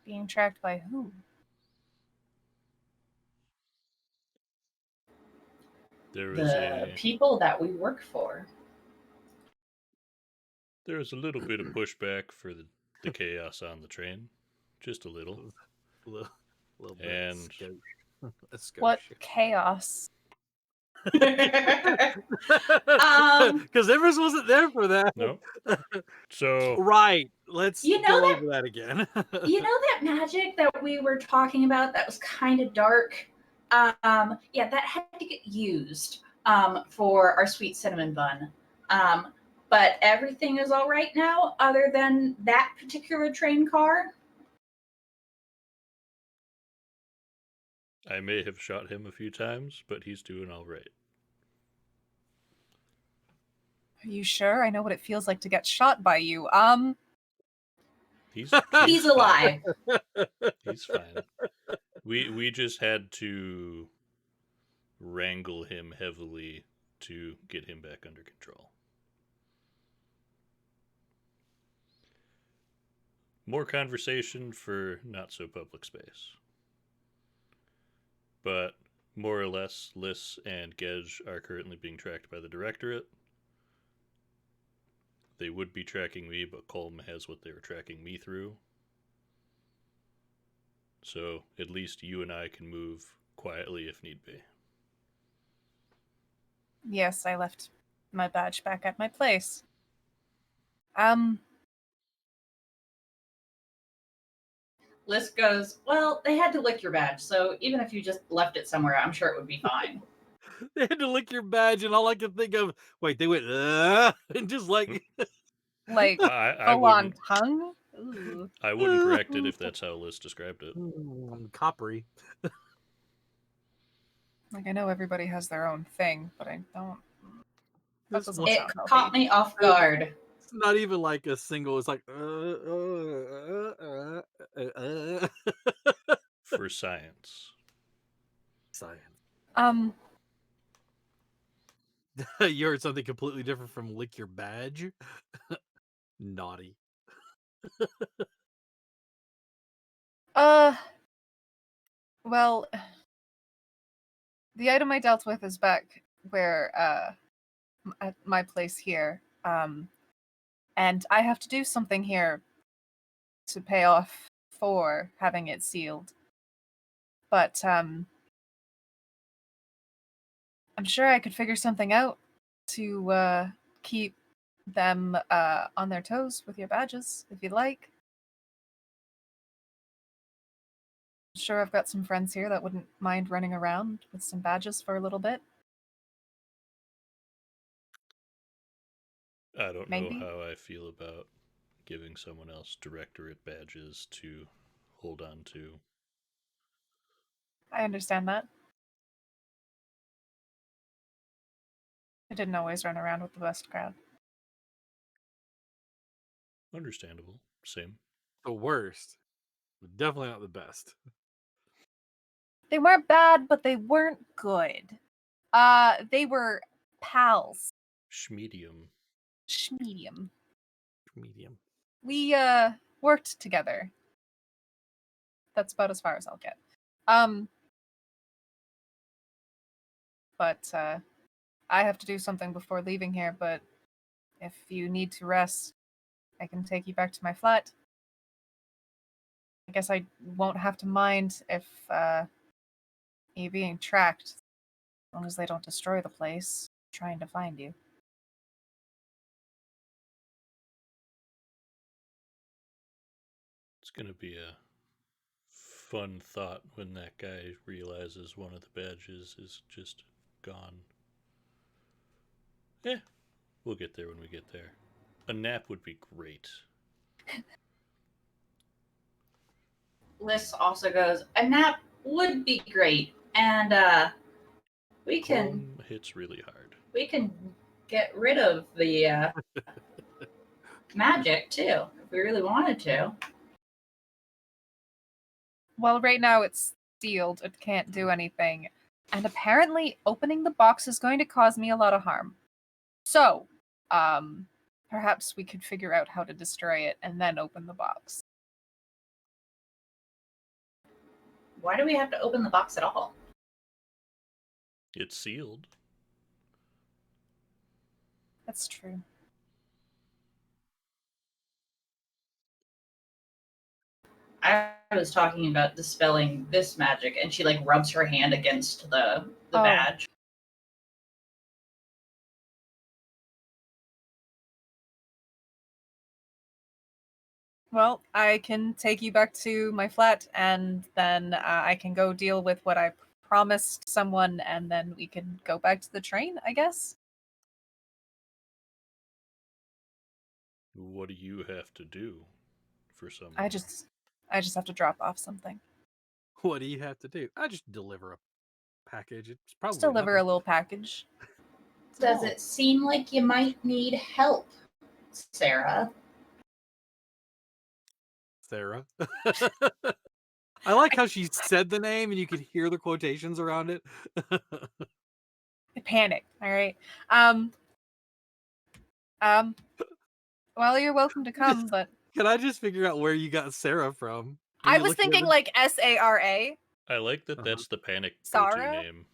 Being tracked by who? There was The people that we work for. There was a little bit of pushback for the chaos on the train. Just a little. little bit And What chaos? Because Everest wasn't there for that. no. So Right. Let's You know go that- over that again. You know that magic that we were talking about that was kind of dark? Yeah, that had to get used for our sweet cinnamon bun. But everything is all right now, other than that particular train car. I may have shot him a few times, but he's doing all right. Are you sure? I know what it feels like to get shot by you. He's He's alive. He's fine. We just had to wrangle him heavily to get him back under control. More conversation for not so public space. But more or less, Liz and Gej are currently being tracked by the Directorate. They would be tracking me, but Colm has what they were tracking me through. So at least you and I can move quietly if need be. Yes, I left my badge back at my place. Liz goes, well, they had to lick your badge, so even if you just left it somewhere, I'm sure it would be fine. They had to lick your badge, and all I could think of, wait, they went, and just like, Like I full on wouldn't tongue. Ooh. I wouldn't correct it if that's how Liz described it. coppery. Like I know everybody has their own thing, but I don't. That This doesn't one- It sound healthy. caught me off guard. It's not even like a single. It's like, For science. science. You heard something completely different from lick your badge. Naughty. Well, the item I dealt with is back where at my place here. And I have to do something here to pay off for having it sealed. But I'm sure I could figure something out to keep them on their toes with your badges, if you'd like. Sure, I've got some friends here that wouldn't mind running around with some badges for a little bit. I don't Maybe. know how I feel about giving someone else directorate badges to hold on to. I understand that. I didn't always run around with the best crowd. Understandable. Same. The worst. But definitely not the best. They weren't bad, but they weren't good. They were pals. Schmedium. Schmedium. Medium. We worked together. That's about as far as I'll get. But I have to do something before leaving here, but if you need to rest, I can take you back to my flat. I guess I won't have to mind if you being tracked, as long as they don't destroy the place trying to find you. It's going to be a fun thought when that guy realizes one of the badges is just gone. Eh, we'll get there when we get there. A nap would be great. Liz also goes, a nap would be great, and we can Hits really hard. get rid of the magic too if we really wanted to. Well, right now it's sealed. It can't do anything. And apparently opening the box is going to cause me a lot of harm. So, perhaps we could figure out how to destroy it and then open the box. Why do we have to open the box at all? It's sealed. That's true. I was talking about dispelling this magic, and she like rubs her hand against the badge. Well, I can take you back to my flat, and then I can go deal with what I promised someone, and then we can go back to the train, I guess. What do you have to do for someone? I just have to drop off something. What do you have to do? I just deliver a package. It's probably Just deliver a nothing. little package. Does it seem like you might need help, Sarah? Sarah. I like how she said the name and you could hear the quotations around it. I panicked. All right. Well, you're welcome to come, but Can I just figure out where you got Sarah from? I was thinking like SARA. I like that that's the panic Sarah? go-to name.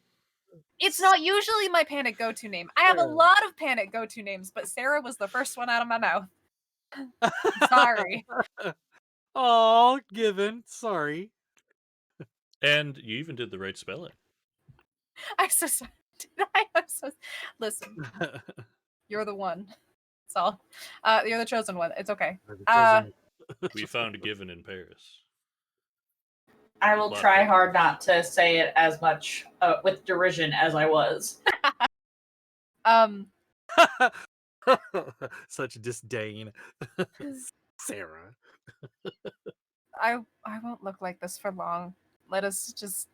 It's not usually my panic go-to name. I have a lot of panic go-to names, but Sarah was the first one out of my mouth. Sorry. Oh, given. Sorry. And you even did the right spelling. I'm so sorry. Did I? I'm so. Listen, you're the one. That's all. You're the chosen one. It's okay. We found given in Paris. I will Lot try better. hard not to say it as much with derision as I was. Such disdain. 'Cause Sarah. I won't look like this for long. Let us just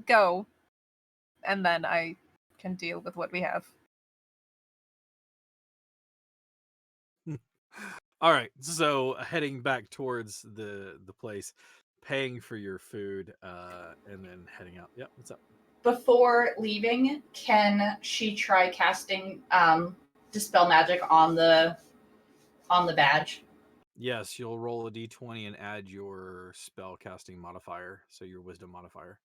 go, and then I can deal with what we have. All right, so heading back towards the place, paying for your food, and then heading out. Yep, what's up? Before leaving, can she try casting dispel magic on the badge? Yes, you'll roll a d20 and add your spell casting modifier, so your wisdom modifier.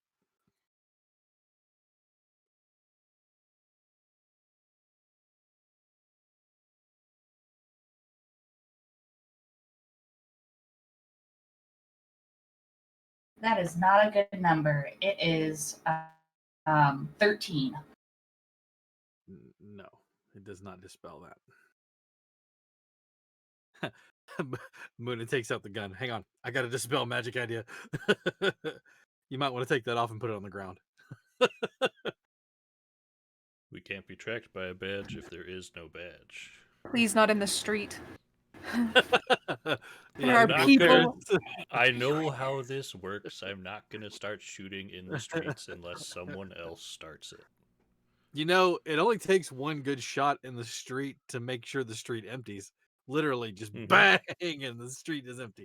That is not a good number. It is 13. No, it does not dispel that. Moona takes out the gun. Hang on, I got a dispel magic idea. You might want to take that off and put it on the ground. We can't be tracked by a badge if there is no badge. Please, not in the street. Yeah, are not people. I know how this works. I'm not gonna start shooting in the streets unless someone else starts it. You know, it only takes one good shot in the street to make sure the street empties. Literally, just bang, and the street is empty.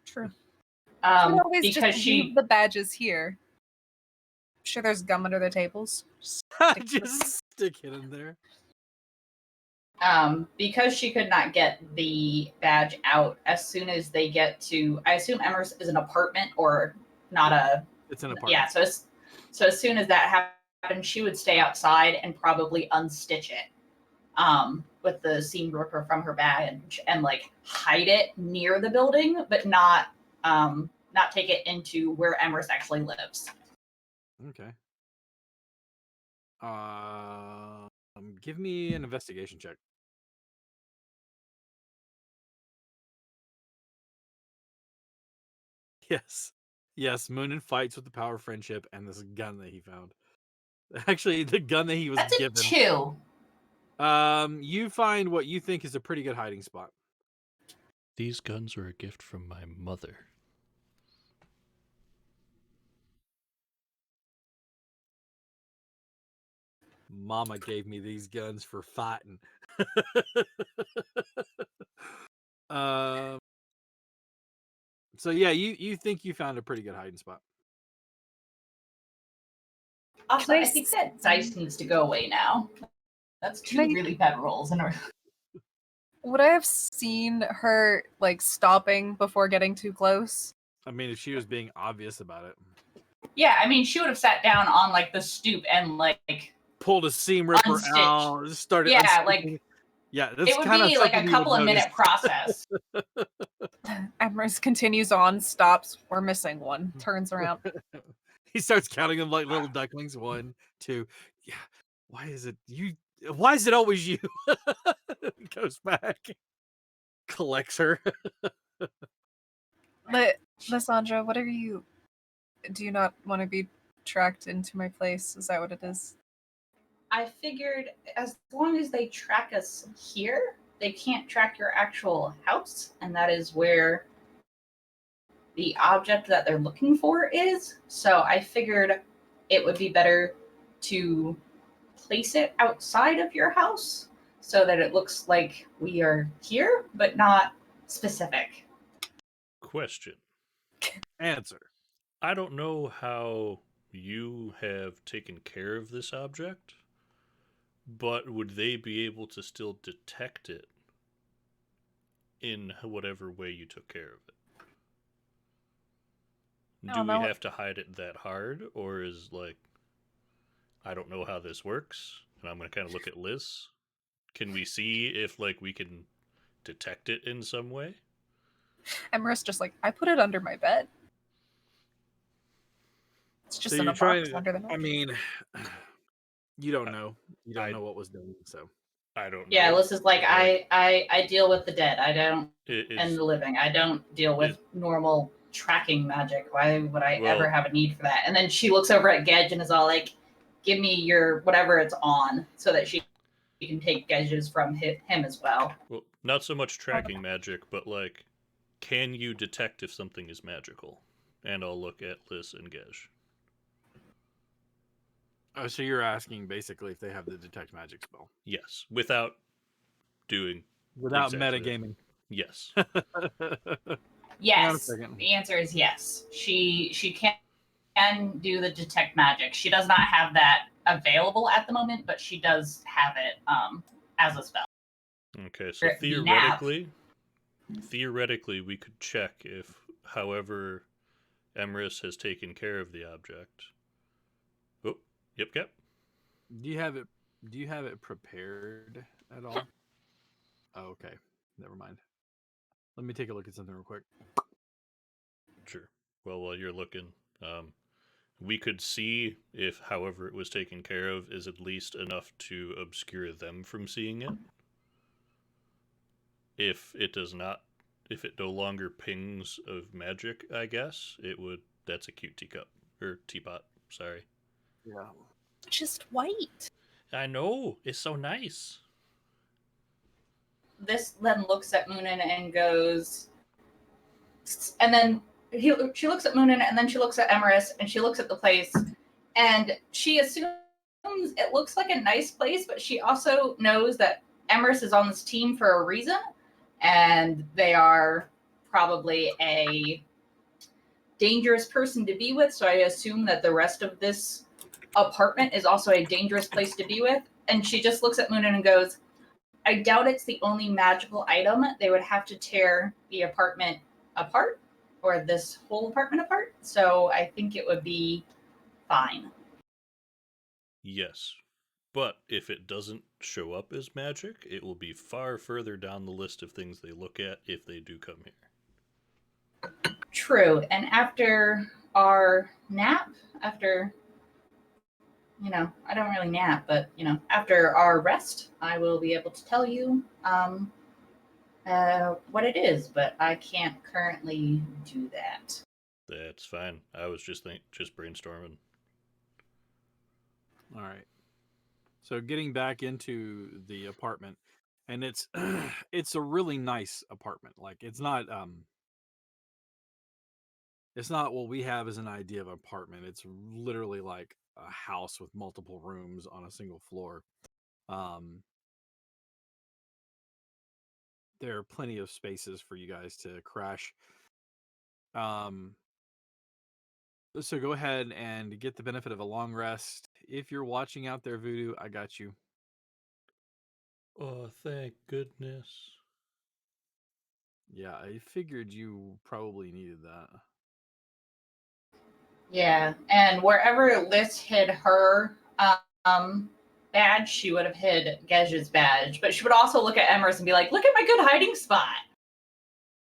True. Should always Because just she leave the badges here. I'm sure there's gum under the tables. Just stick it in there. because she could not get the badge out as soon as they get to, I assume Emers is an apartment or not a. It's an apartment. Yeah, so as soon as that happened, she would stay outside and probably unstitch it with the seam ripper from her bag and like hide it near the building, but not take it into where Emers actually lives. Okay. Give me an investigation check. Yes, Moonin fights with the power of friendship and this gun that he found. Actually, the gun that he was That's given. a 2. You find what you think is a pretty good hiding spot. These guns are a gift from my mother. Mama gave me these guns for fighting. So yeah, you think you found a pretty good hiding spot. Also, Can I think that dice needs to go away now. That's 2 really bad rolls in a row. Would I have seen her like stopping before getting too close? I mean, if she was being obvious about it. Yeah, I mean, she would have sat down on like the stoop and like pulled a seam ripper unstitched. out, started Yeah, unsticking. like Yeah, that's it would kind be of like a something you would couple of minute notice. process. Emrys continues on, stops. We're missing one. Turns around. He starts counting them like little ducklings. 1, 2. Yeah. Why is it you? Why is it always you? Goes back, collects her. Lysandra, what are you? Do you not want to be tracked into my place? Is that what it is? I figured as long as they track us here, they can't track your actual house, and that is where the object that they're looking for is. So I figured it would be better to place it outside of your house so that it looks like we are here, but not specific. Question. Answer. I don't know how you have taken care of this object, but would they be able to still detect it in whatever way you took care of it? Do we have to hide it that hard, or is like, I don't know how this works, and I'm going to kind of look at Liz. Can we see if like we can detect it in some way? Emrys just like, I put it under my bed. It's just So in you're a trying box to, under the I mattress. mean, you don't know. You don't know what was done, so. I don't know. Yeah, Liz is like, I deal with the dead. I don't, and the living. I don't deal with normal tracking magic. Why would I Well- ever have a need for that? And then she looks over at Gedge and is all like, give me your whatever it's on so that she can take Gedge's from him as well. Well, not so much tracking magic, but like, can you detect if something is magical? And I'll look at Liz and Gej. Oh, so you're asking basically if they have the detect magic spell Yes, without doing without exactly that. metagaming. Yes. Hang on a Yes. second. The answer is yes. She can do the detect magic. She does not have that available at the moment, but she does have it as a spell. Okay, so The nap. theoretically, we could check if, however, Emrys has taken care of the object. Oh, yep. Do you have it prepared at all? Oh, okay. Never mind. Let me take a look at something real quick. Sure. Well, while you're looking, we could see if, however, it was taken care of, is at least enough to obscure them from seeing it. If it does not, if it no longer pings of magic, I guess it would. That's a cute teacup or teapot. Sorry. Yeah. Just white. I know, it's so nice. This then looks at Moonin and goes, and then she looks at Moonin and then she looks at Emerus and she looks at the place and she assumes it looks like a nice place, but she also knows that Emerus is on this team for a reason and they are probably a dangerous person to be with. So I assume that the rest of this apartment is also a dangerous place to be with. And she just looks at Moonin and goes, I doubt it's the only magical item. They would have to tear the apartment apart or this whole apartment apart. So I think it would be fine. Yes. But if it doesn't show up as magic, it will be far further down the list of things they look at if they do come here. True. And after our nap, after, I don't really nap, but, after our rest, I will be able to tell you what it is, but I can't currently do that. That's fine. I was just brainstorming. All right. So getting back into the apartment, and it's it's a really nice apartment. Like it's not what we have as an idea of apartment. It's literally like a house with multiple rooms on a single floor. There are plenty of spaces for you guys to crash. So go ahead and get the benefit of a long rest. If you're watching out there, Voodoo, I got you. Oh, thank goodness. Yeah, I figured you probably needed that. Yeah, and wherever Liz hid her badge, she would have hid Gej's badge. But she would also look at Emrys and be like, look at my good hiding spot.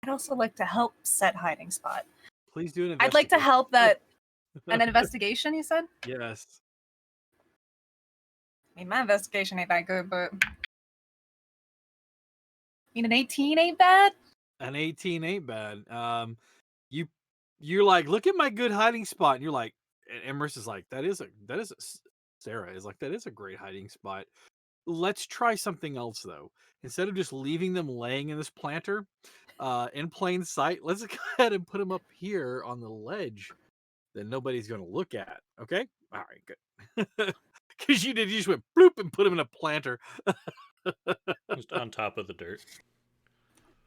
I'd also like to help set hiding spot. Please do an I'd like to investigation. help that. An investigation, you said? Yes. I mean, my investigation ain't that good, but I mean, an 18 ain't bad. An 18 ain't bad. You're like, look at my good hiding spot, and you're like, and Emrys is like, Sarah is like, that is a great hiding spot. Let's try something else though. Instead of just leaving them laying in this planter, in plain sight, let's go ahead and put them up here on the ledge that nobody's going to look at. Okay, all right, good. Because you just went bloop and put them in a planter. Just on top of the dirt.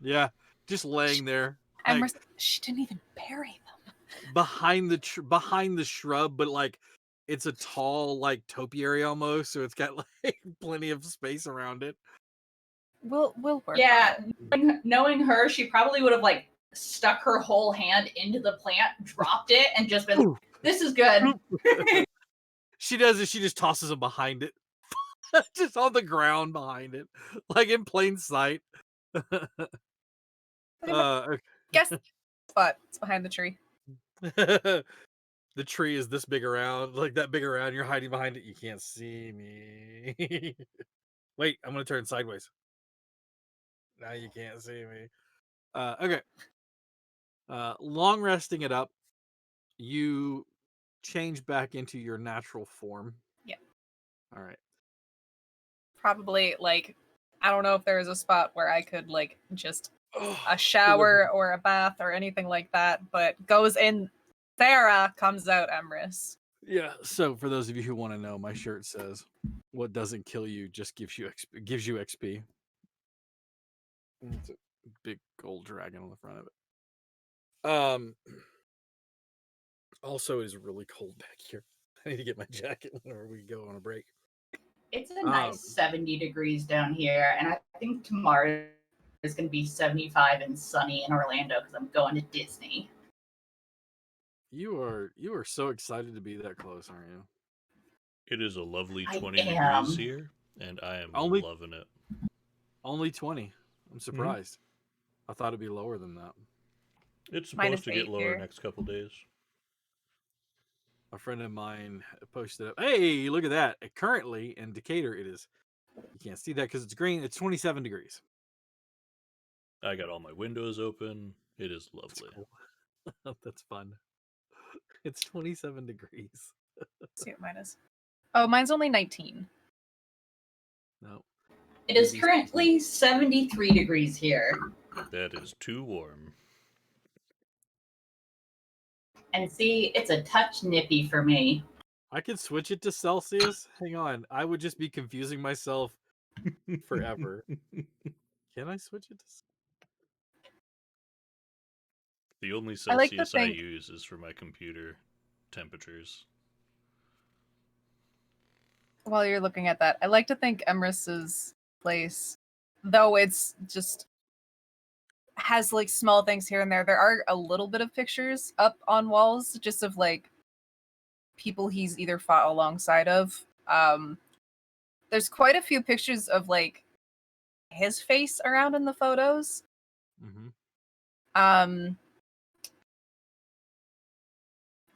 Yeah, just laying there. Emrys, she didn't even bury them. Behind the shrub, but like it's a tall like topiary almost, so it's got like plenty of space around it. We'll work. Yeah, knowing her, she probably would have like stuck her whole hand into the plant, dropped it, and just been like, this is good. She does it, she just tosses them behind it. Just on the ground behind it. Like in plain sight. Guess spot. It's behind the tree. The tree is this big around, like that big around. You're hiding behind it. You can't see me. Wait, I'm gonna turn sideways. Now you can't see me. Okay. Long resting it up, you change back into your natural form. Yeah. All right. Probably like I don't know if there is a spot where I could like just Oh, a shower or a bath or anything like that, but goes in Sarah, comes out Emrys. Yeah. So for those of you who want to know, my shirt says, "What doesn't kill you just gives you XP." And it's a big gold dragon on the front of it. Also, it is really cold back here. I need to get my jacket whenever we go on a break. It's a nice 70 degrees down here, and I think tomorrow is going to be 75 and sunny in Orlando because I'm going to Disney. You are so excited to be that close, aren't you? It is a lovely I 20 degrees am. here, and I am Only- loving it. Only 20. I'm surprised. I thought it'd be lower than that. It's supposed to get -8 lower here. next couple days. A friend of mine posted up, "Hey, look at that. Currently in Decatur, it is, you can't see that because it's green, it's 27 degrees. I got all my windows open. It is That's lovely. cool. That's fun. It's 27 degrees. Let's see what mine is. Oh, mine's only 19. No. It is Maybe currently 73 degrees here. That is too warm. And see, it's a touch nippy for me. I could switch it to Celsius. Hang on. I would just be confusing myself forever. Can I switch it to The only I like to Celsius I think- use is for my computer temperatures. While you're looking at that, I like to think Emrys's place, though it's just has like small things here and there. There are a little bit of pictures up on walls just of like people he's either fought alongside of. There's quite a few pictures of like his face around in the photos. Mm-hmm.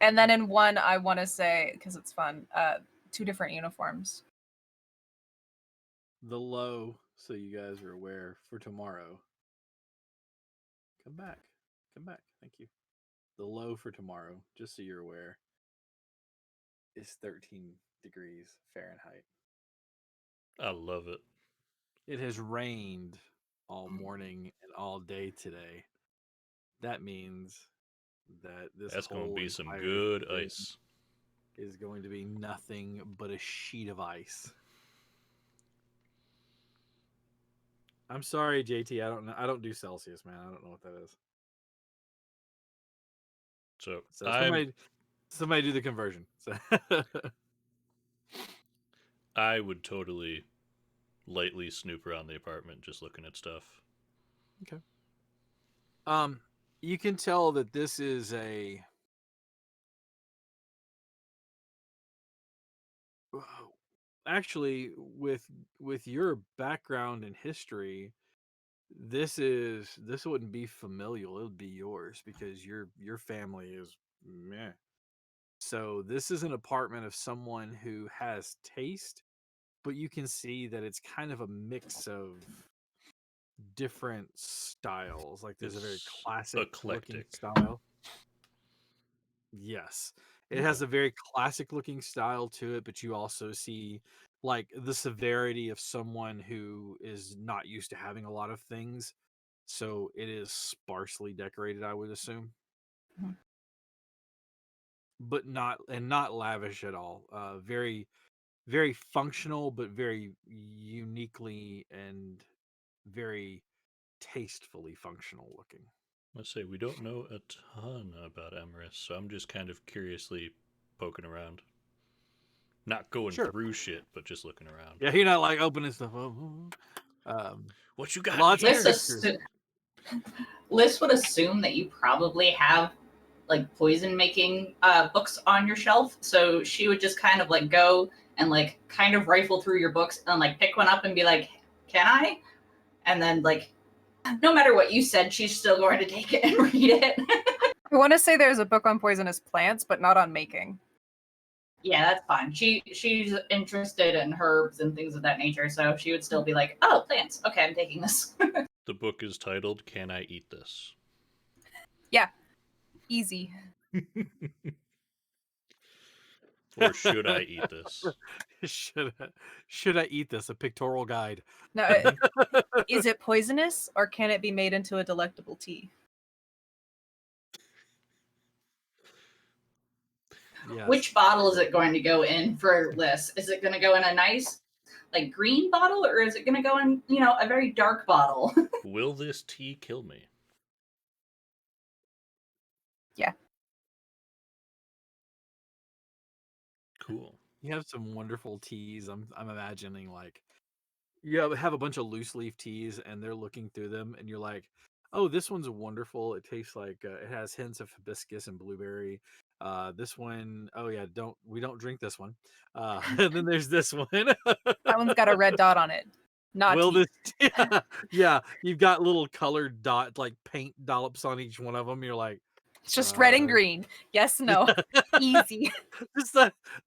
And then in one, I want to say, because it's fun, 2 different uniforms. The low, so you guys are aware, for tomorrow. Come back. Come back. Thank you. The low for tomorrow, just so you're aware, is 13 degrees Fahrenheit. I love it. It has rained all morning and all day today. That means that this That's going to whole be some entire good thing ice. is going to be nothing but a sheet of ice. I'm sorry, JT. I don't know. I don't do Celsius, man. I don't know what that is. So, So somebody do the conversion. So I would totally lightly snoop around the apartment just looking at stuff. Okay. You can tell that this is actually with your background and history, this wouldn't be familial. It would be yours because your family is meh. So this is an apartment of someone who has taste, but you can see that it's kind of a mix of different styles. Like there's a very It's classic looking eclectic. style. Yes. It has a very classic looking style to it, but you also see like the severity of someone who is not used to having a lot of things. So it is sparsely decorated, I would assume. Mhm. But not lavish at all. Very very functional, but very uniquely and very tastefully functional looking. Let's say we don't know a ton about Emrys, so I'm just kind of curiously poking around. Not going Sure. through shit, but just looking around. Yeah, you're not like opening stuff up. What you got Lots of here? pictures. Liz would assume that you probably have like poison making books on your shelf, so she would just kind of like go and like kind of rifle through your books and like pick one up and be like, "Can I?" And then like, no matter what you said, she's still going to take it and read it. I want to say there's a book on poisonous plants, but not on making. Yeah, that's fine. She's interested in herbs and things of that nature, so she would still be like, "Oh, plants. Okay, I'm taking this." The book is titled "Can I Eat This?" Easy. Or should I eat this? should I eat this? A pictorial guide. Now, Mhm. is it poisonous or can it be made into a delectable tea? Yes. Which bottle is it going to go in for Liz? Is it going to go in a nice, like, green bottle, or is it going to go in, a very dark bottle? Will this tea kill me? Yeah. Cool. You have some wonderful teas. I'm imagining like you have a bunch of loose leaf teas and they're looking through them and you're like, "Oh, this one's wonderful. It tastes like it has hints of hibiscus and blueberry. This one, oh yeah, we don't drink this one." And then there's this one. That one's got a red dot on it. Not Will tea. this yeah, you've got little colored dot like paint dollops on each one of them. You're like, It's just red and uh, green. Yes, no. Easy. it's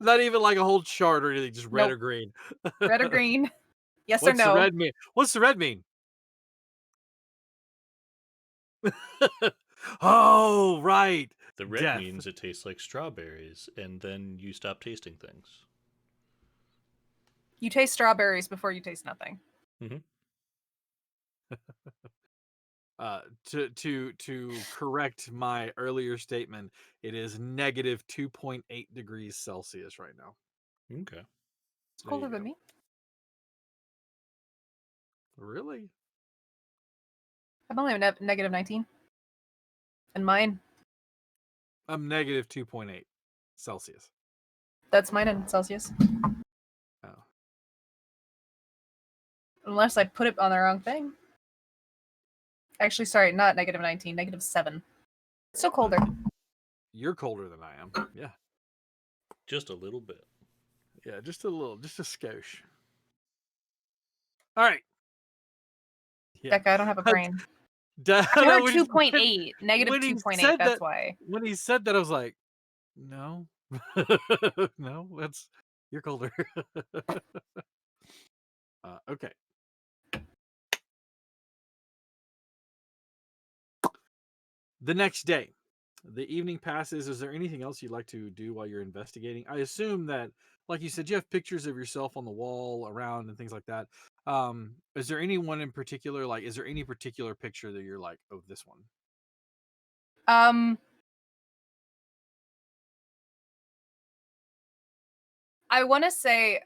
not even like a whole chart or anything, just red Nope. or green. Red or green. Yes or What's the no. red mean? What's the red mean? Oh, right. The red Death. means it tastes like strawberries, and then you stop tasting things. You taste strawberries before you taste nothing. To correct my earlier statement, it is negative 2.8 degrees Celsius right now. Okay. It's There colder you than go. me. Really? I'm only negative 19. And mine, I'm negative 2.8 Celsius. that's mine in Celsius. Oh. Unless I put it on the wrong thing. Actually, sorry, not negative 19, negative 7. Still colder. You're colder than I am. Yeah. Just a little bit. Yeah, just a skosh. All right. Yeah. That guy, I don't have a brain. I I heard 2.8. Negative when he 2.8, said that's that- why. When he said that, I was like, no. No, you're colder. Okay. The next day, the evening passes. Is there anything else you'd like to do while you're investigating? I assume that, like you said, you have pictures of yourself on the wall around and things like that. Is there anyone in particular? Like, is there any particular picture that you're like, oh, this one? I want to say,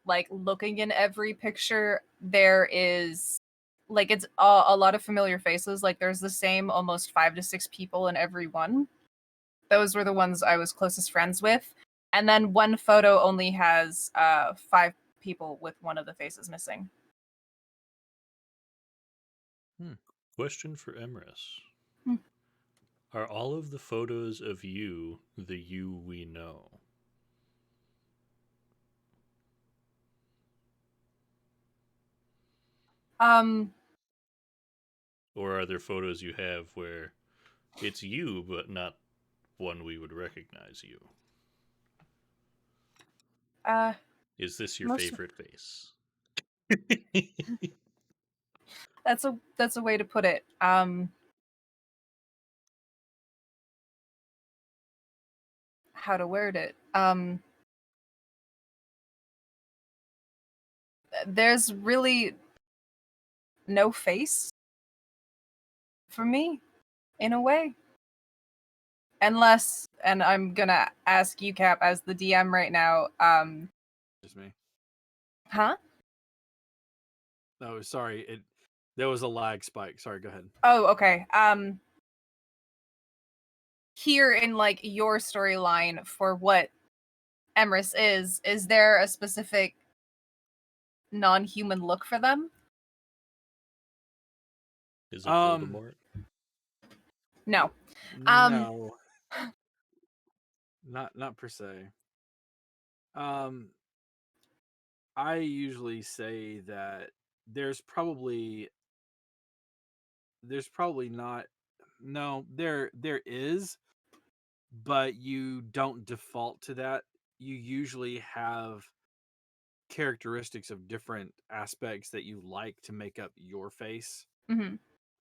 like, looking in every picture, there is, like, it's a lot of familiar faces. Like, there's the same almost 5 to 6 people in every one. Those were the ones I was closest friends with. And then one photo only has 5 people with one of the faces missing. Question for Emrys. Hmm. Are all of the photos of you the you we know? Or are there photos you have where it's you, but not one we would recognize you? Is this your Most- favorite face? that's a way to put it. How to word it? There's really no face for me, in a way. Unless, and I'm gonna ask you, Cap, as the DM right now, Just me. huh? Oh, sorry. There was a lag spike. Sorry. Go ahead. Oh, okay. Here in, like, your storyline for what Emrys is there a specific non-human look for them? Is it Um, Voldemort? No. No, not per se. I usually say that there's probably not. No, there is, but you don't default to that. You usually have characteristics of different aspects that you like to make up your face. Mm-hmm.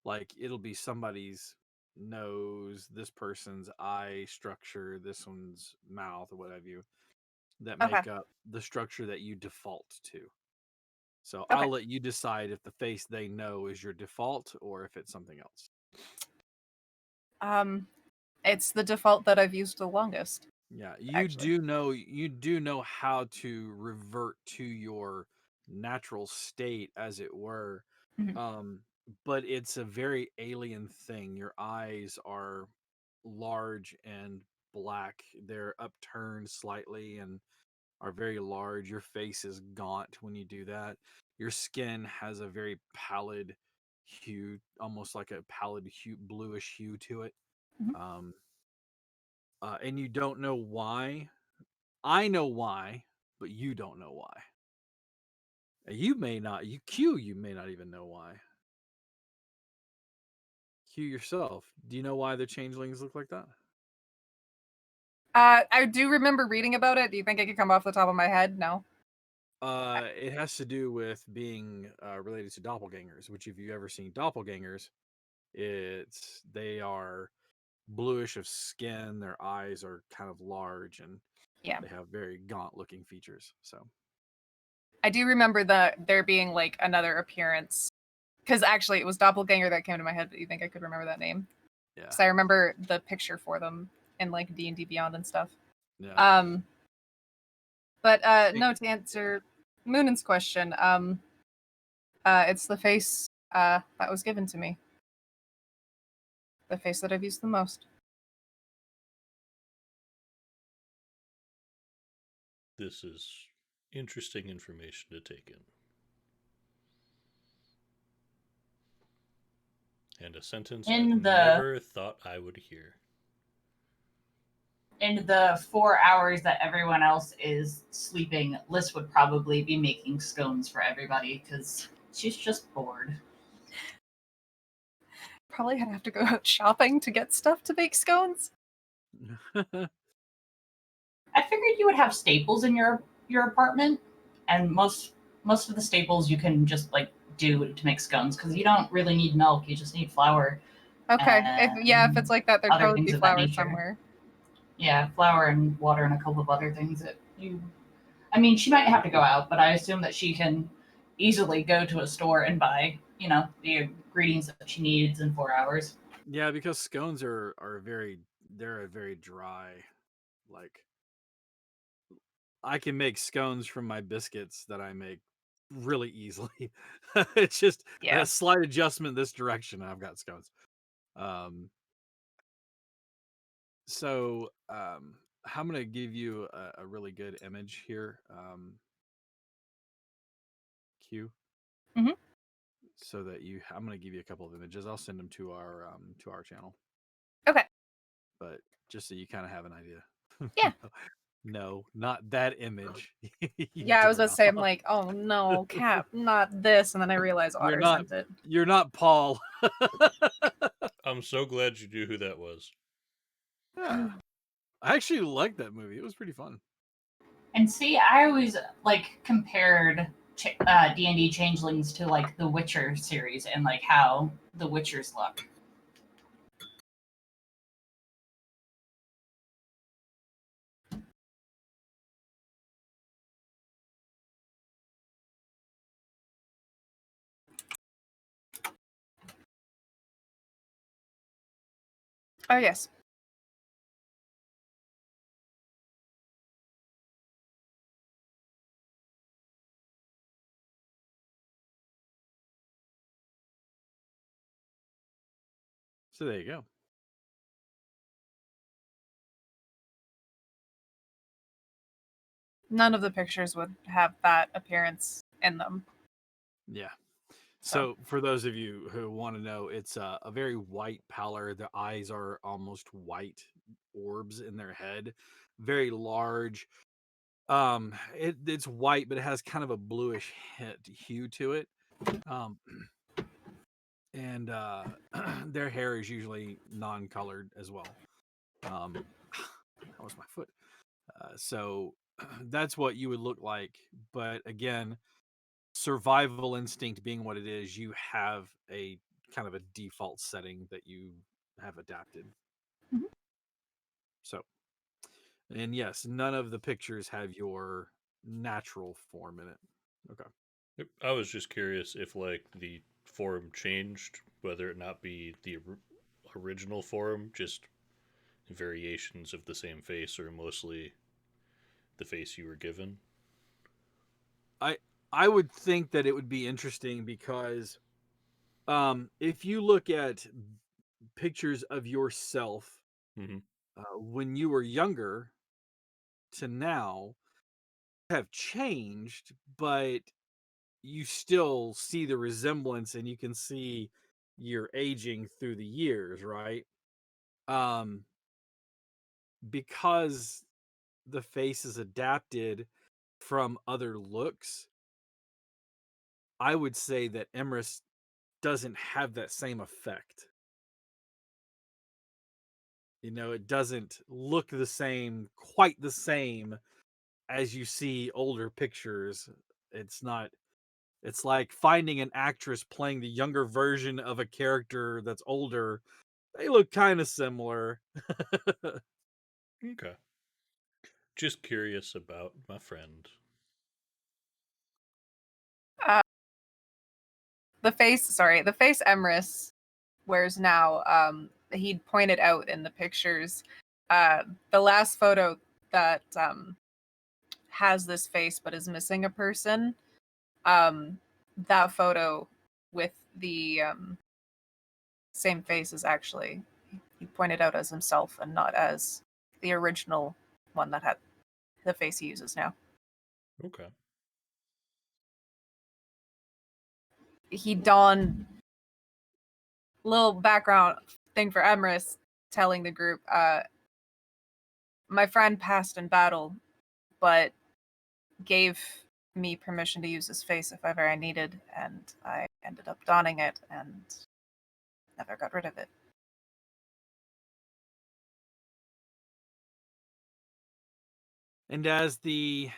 Like it'll be somebody's nose, this person's eye structure, this one's mouth, or what have you, that Okay. make up the structure that you default to. So Okay. I'll let you decide if the face they know is your default or if it's something else. It's the default that I've used the longest. Yeah, Actually. you do know how to revert to your natural state, as it were. Mhm. But it's a very alien thing. Your eyes are large and black. They're upturned slightly and are very large. Your face is gaunt when you do that. Your skin has a very pallid hue, almost like a pallid hue, bluish hue to it. Mhm. Um, and you don't know why. I know why, but you don't know why. You may not. You may not even know why. Q yourself. Do you know why the changelings look like that? I do remember reading about it. Do you think I could come off the top of my head? No. It has to do with being related to doppelgangers. Which, if you ever seen doppelgangers, they are bluish of skin. Their eyes are kind of large, and Yeah. they have very gaunt-looking features. So I do remember there being like another appearance. Because actually, it was Doppelganger that came to my head. But you think I could remember that name? yeah, Because I remember the picture for them in like D&D Beyond and stuff. yeah. But no, to answer Moonen's question, it's the face that was given to me. The face that I've used the most. This is interesting information to take in. And a sentence I've In the never thought I would hear. in the 4 hours that everyone else is sleeping, Liz would probably be making scones for everybody because she's just bored. Probably have to go out shopping to get stuff to make scones. I figured you would have staples in your apartment, and most of the staples you can just like do to make scones because you don't really need milk. You just need flour. Okay, if it's like that, there'd other probably things be of that flour nature. somewhere. Yeah, flour and water and a couple of other things that you. I mean, she might have to go out, but I assume that she can easily go to a store and buy, the ingredients that she needs in 4 hours. Yeah, because scones are they're a very dry, like, I can make scones from my biscuits that I make really easily. It's just Yeah. a slight adjustment this direction, and I've got scones. Um, I'm gonna give you a really good image here, Q, Mhm. so that I'm gonna give you a couple of images. I'll send them to our channel, Okay. but just so you kind of have an idea. Yeah. No, not that image. You Yeah, I was about to say, I'm doorknob. like, oh no, Cap, not this, and then I realized You're Otter not sent it. you're not Paul. I'm so glad you knew who that was. Yeah. I actually liked that movie. It was pretty fun. And see, I always like compared D&D changelings to like the Witcher series and like how the Witchers look. Oh yes. So there you go. None of the pictures would have that appearance in them. Yeah. So for those of you who want to know, it's a very white pallor. The eyes are almost white orbs in their head, very large. It's white, but it has kind of a bluish hue to it. Um, and their hair is usually non-colored as well. That was my foot. So that's what you would look like. But again, survival instinct being what it is, you have a kind of a default setting that you have adapted. Mhm. So, and yes, none of the pictures have your natural form in it. Okay. Yep, I was just curious if like the form changed, whether it not be the original form, just variations of the same face, or mostly the face you were given. I would think that it would be interesting because if you look at pictures of yourself Mm-hmm. when you were younger to now have changed, but you still see the resemblance and you can see you're aging through the years, right? Um, because the face is adapted from other looks, I would say that Emrys doesn't have that same effect. You know, it doesn't look the same, quite the same as you see older pictures. It's not, it's like finding an actress playing the younger version of a character that's older. They look kind of similar. Okay. Just curious about my friend. Uh, the face Emrys wears now, he'd pointed out in the pictures, the last photo that has this face but is missing a person, that photo with the same face is actually, he pointed out, as himself and not as the original one that had the face he uses now. Okay. He donned, little background thing for Emrys, telling the group, my friend passed in battle, but gave me permission to use his face if ever I needed, and I ended up donning it and never got rid of it. And as the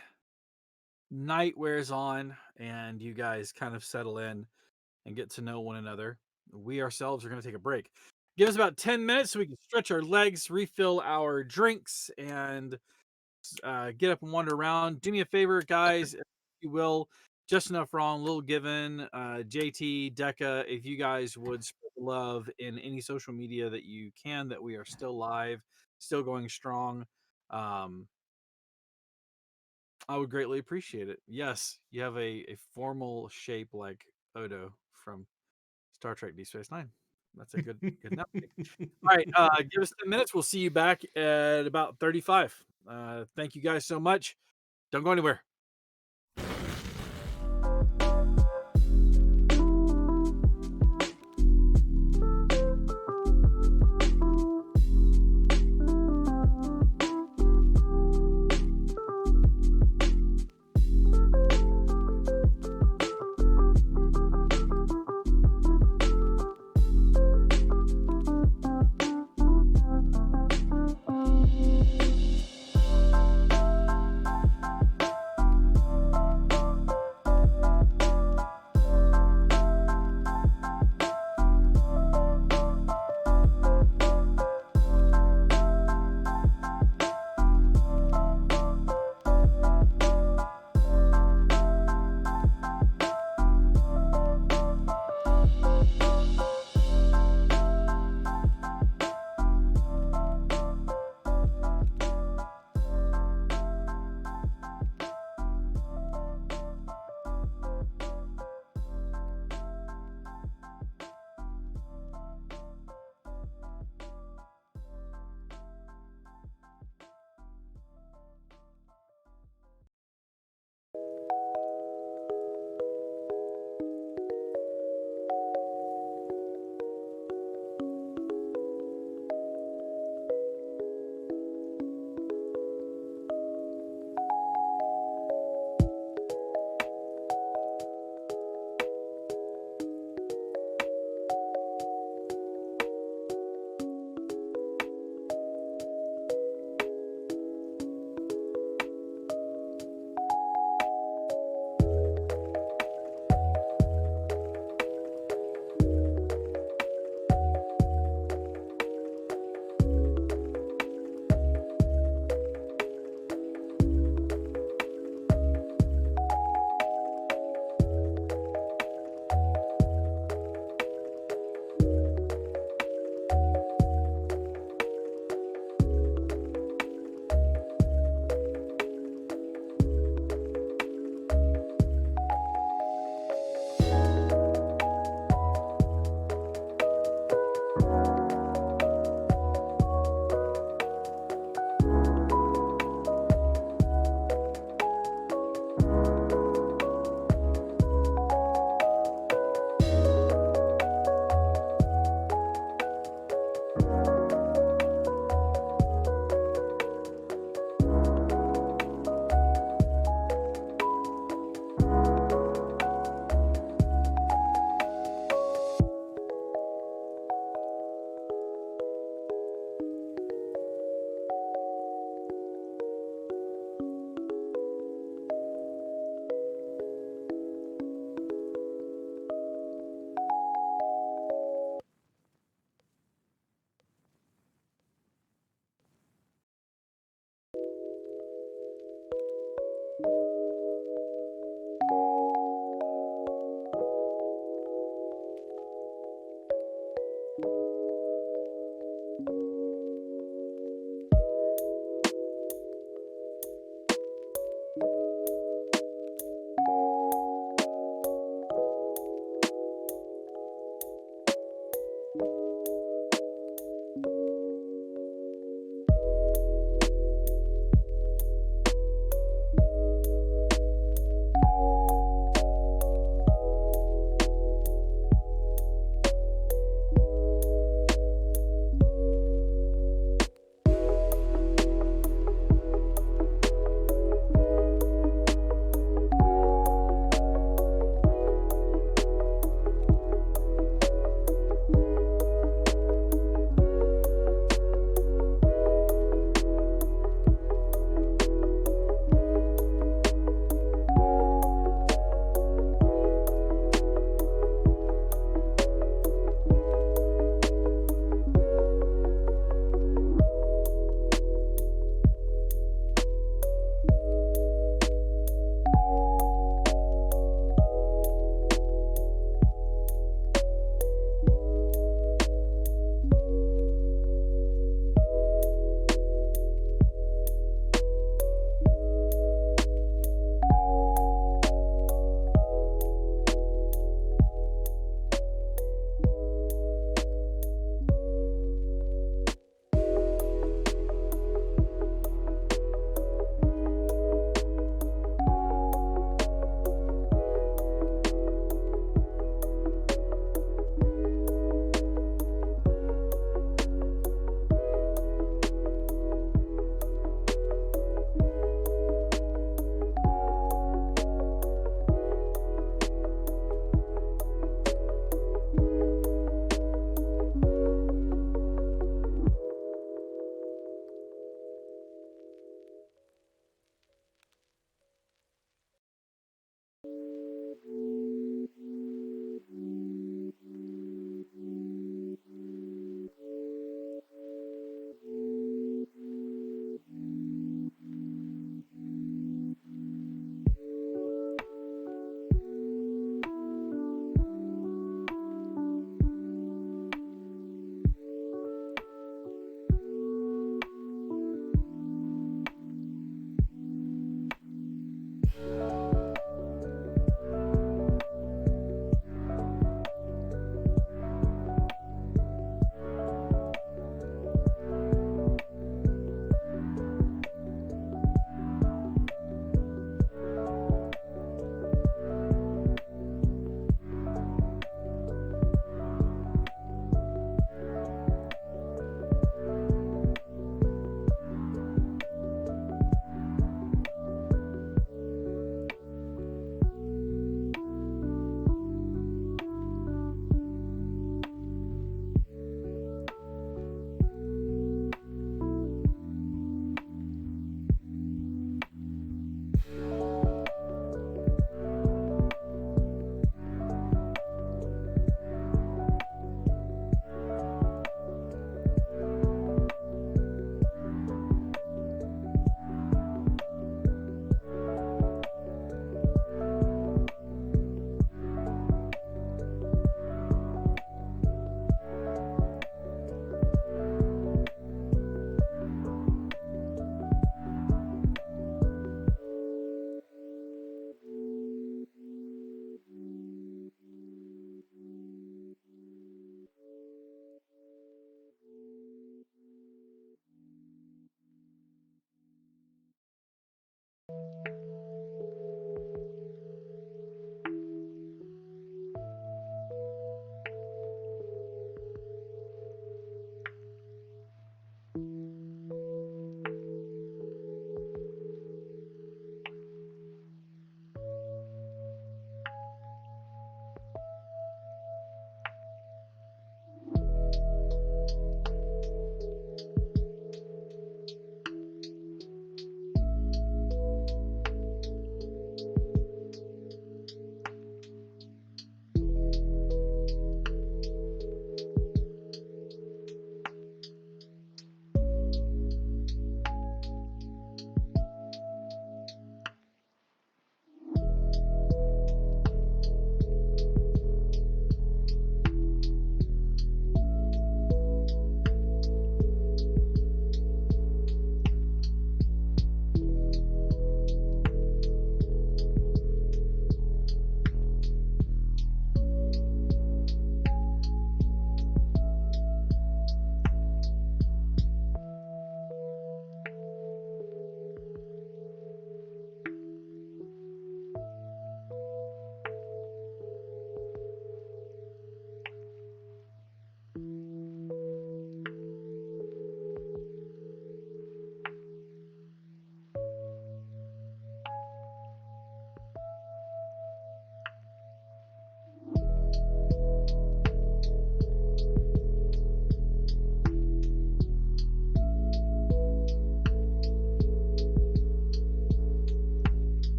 night wears on and you guys kind of settle in and get to know one another, we ourselves are going to take a break. Give us about 10 minutes so we can stretch our legs, refill our drinks, and get up and wander around. Do me a favor, guys, if you will. Just enough wrong, little given. JT, Deca, if you guys would spread love in any social media that you can, that we are still live, still going strong. I would greatly appreciate it. Yes, you have a formal shape like Odo from Star Trek Deep Space Nine. That's a good enough. All right, give us 10 minutes. We'll see you back at about 35. Thank you guys so much. Don't go anywhere.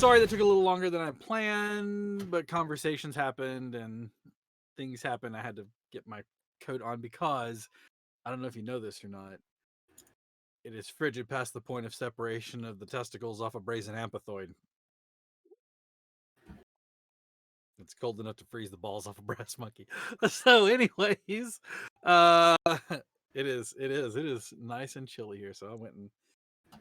Sorry that took a little longer than I planned, but conversations happened and things happened. I had to get my coat on because I don't know if you know this or not. It is frigid past the point of separation of the testicles off a brazen amphitheoid. It's cold enough to freeze the balls off a brass monkey. So, anyways, uh, it is nice and chilly here. So I went and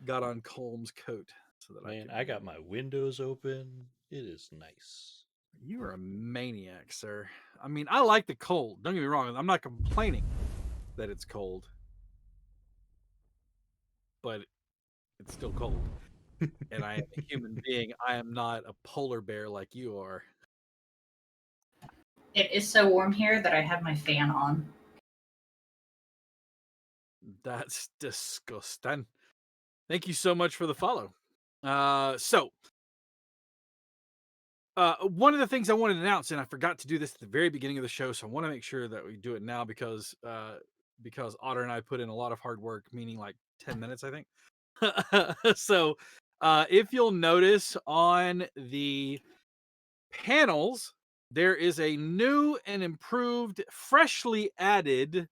got on Colm's coat so that Man, could. I got my windows open. It is nice. You are a maniac, sir. I mean, I like the cold. Don't get me wrong. I'm not complaining that it's cold, but it's still cold. And I am a human being. I am not a polar bear like you are. It is so warm here that I have my fan on. That's disgusting. Thank you so much for the follow. One of the things I wanted to announce, and I forgot to do this at the very beginning of the show, so I want to make sure that we do it now because Otter and I put in a lot of hard work, meaning like 10 minutes, I think. So if you'll notice on the panels, there is a new and improved, freshly added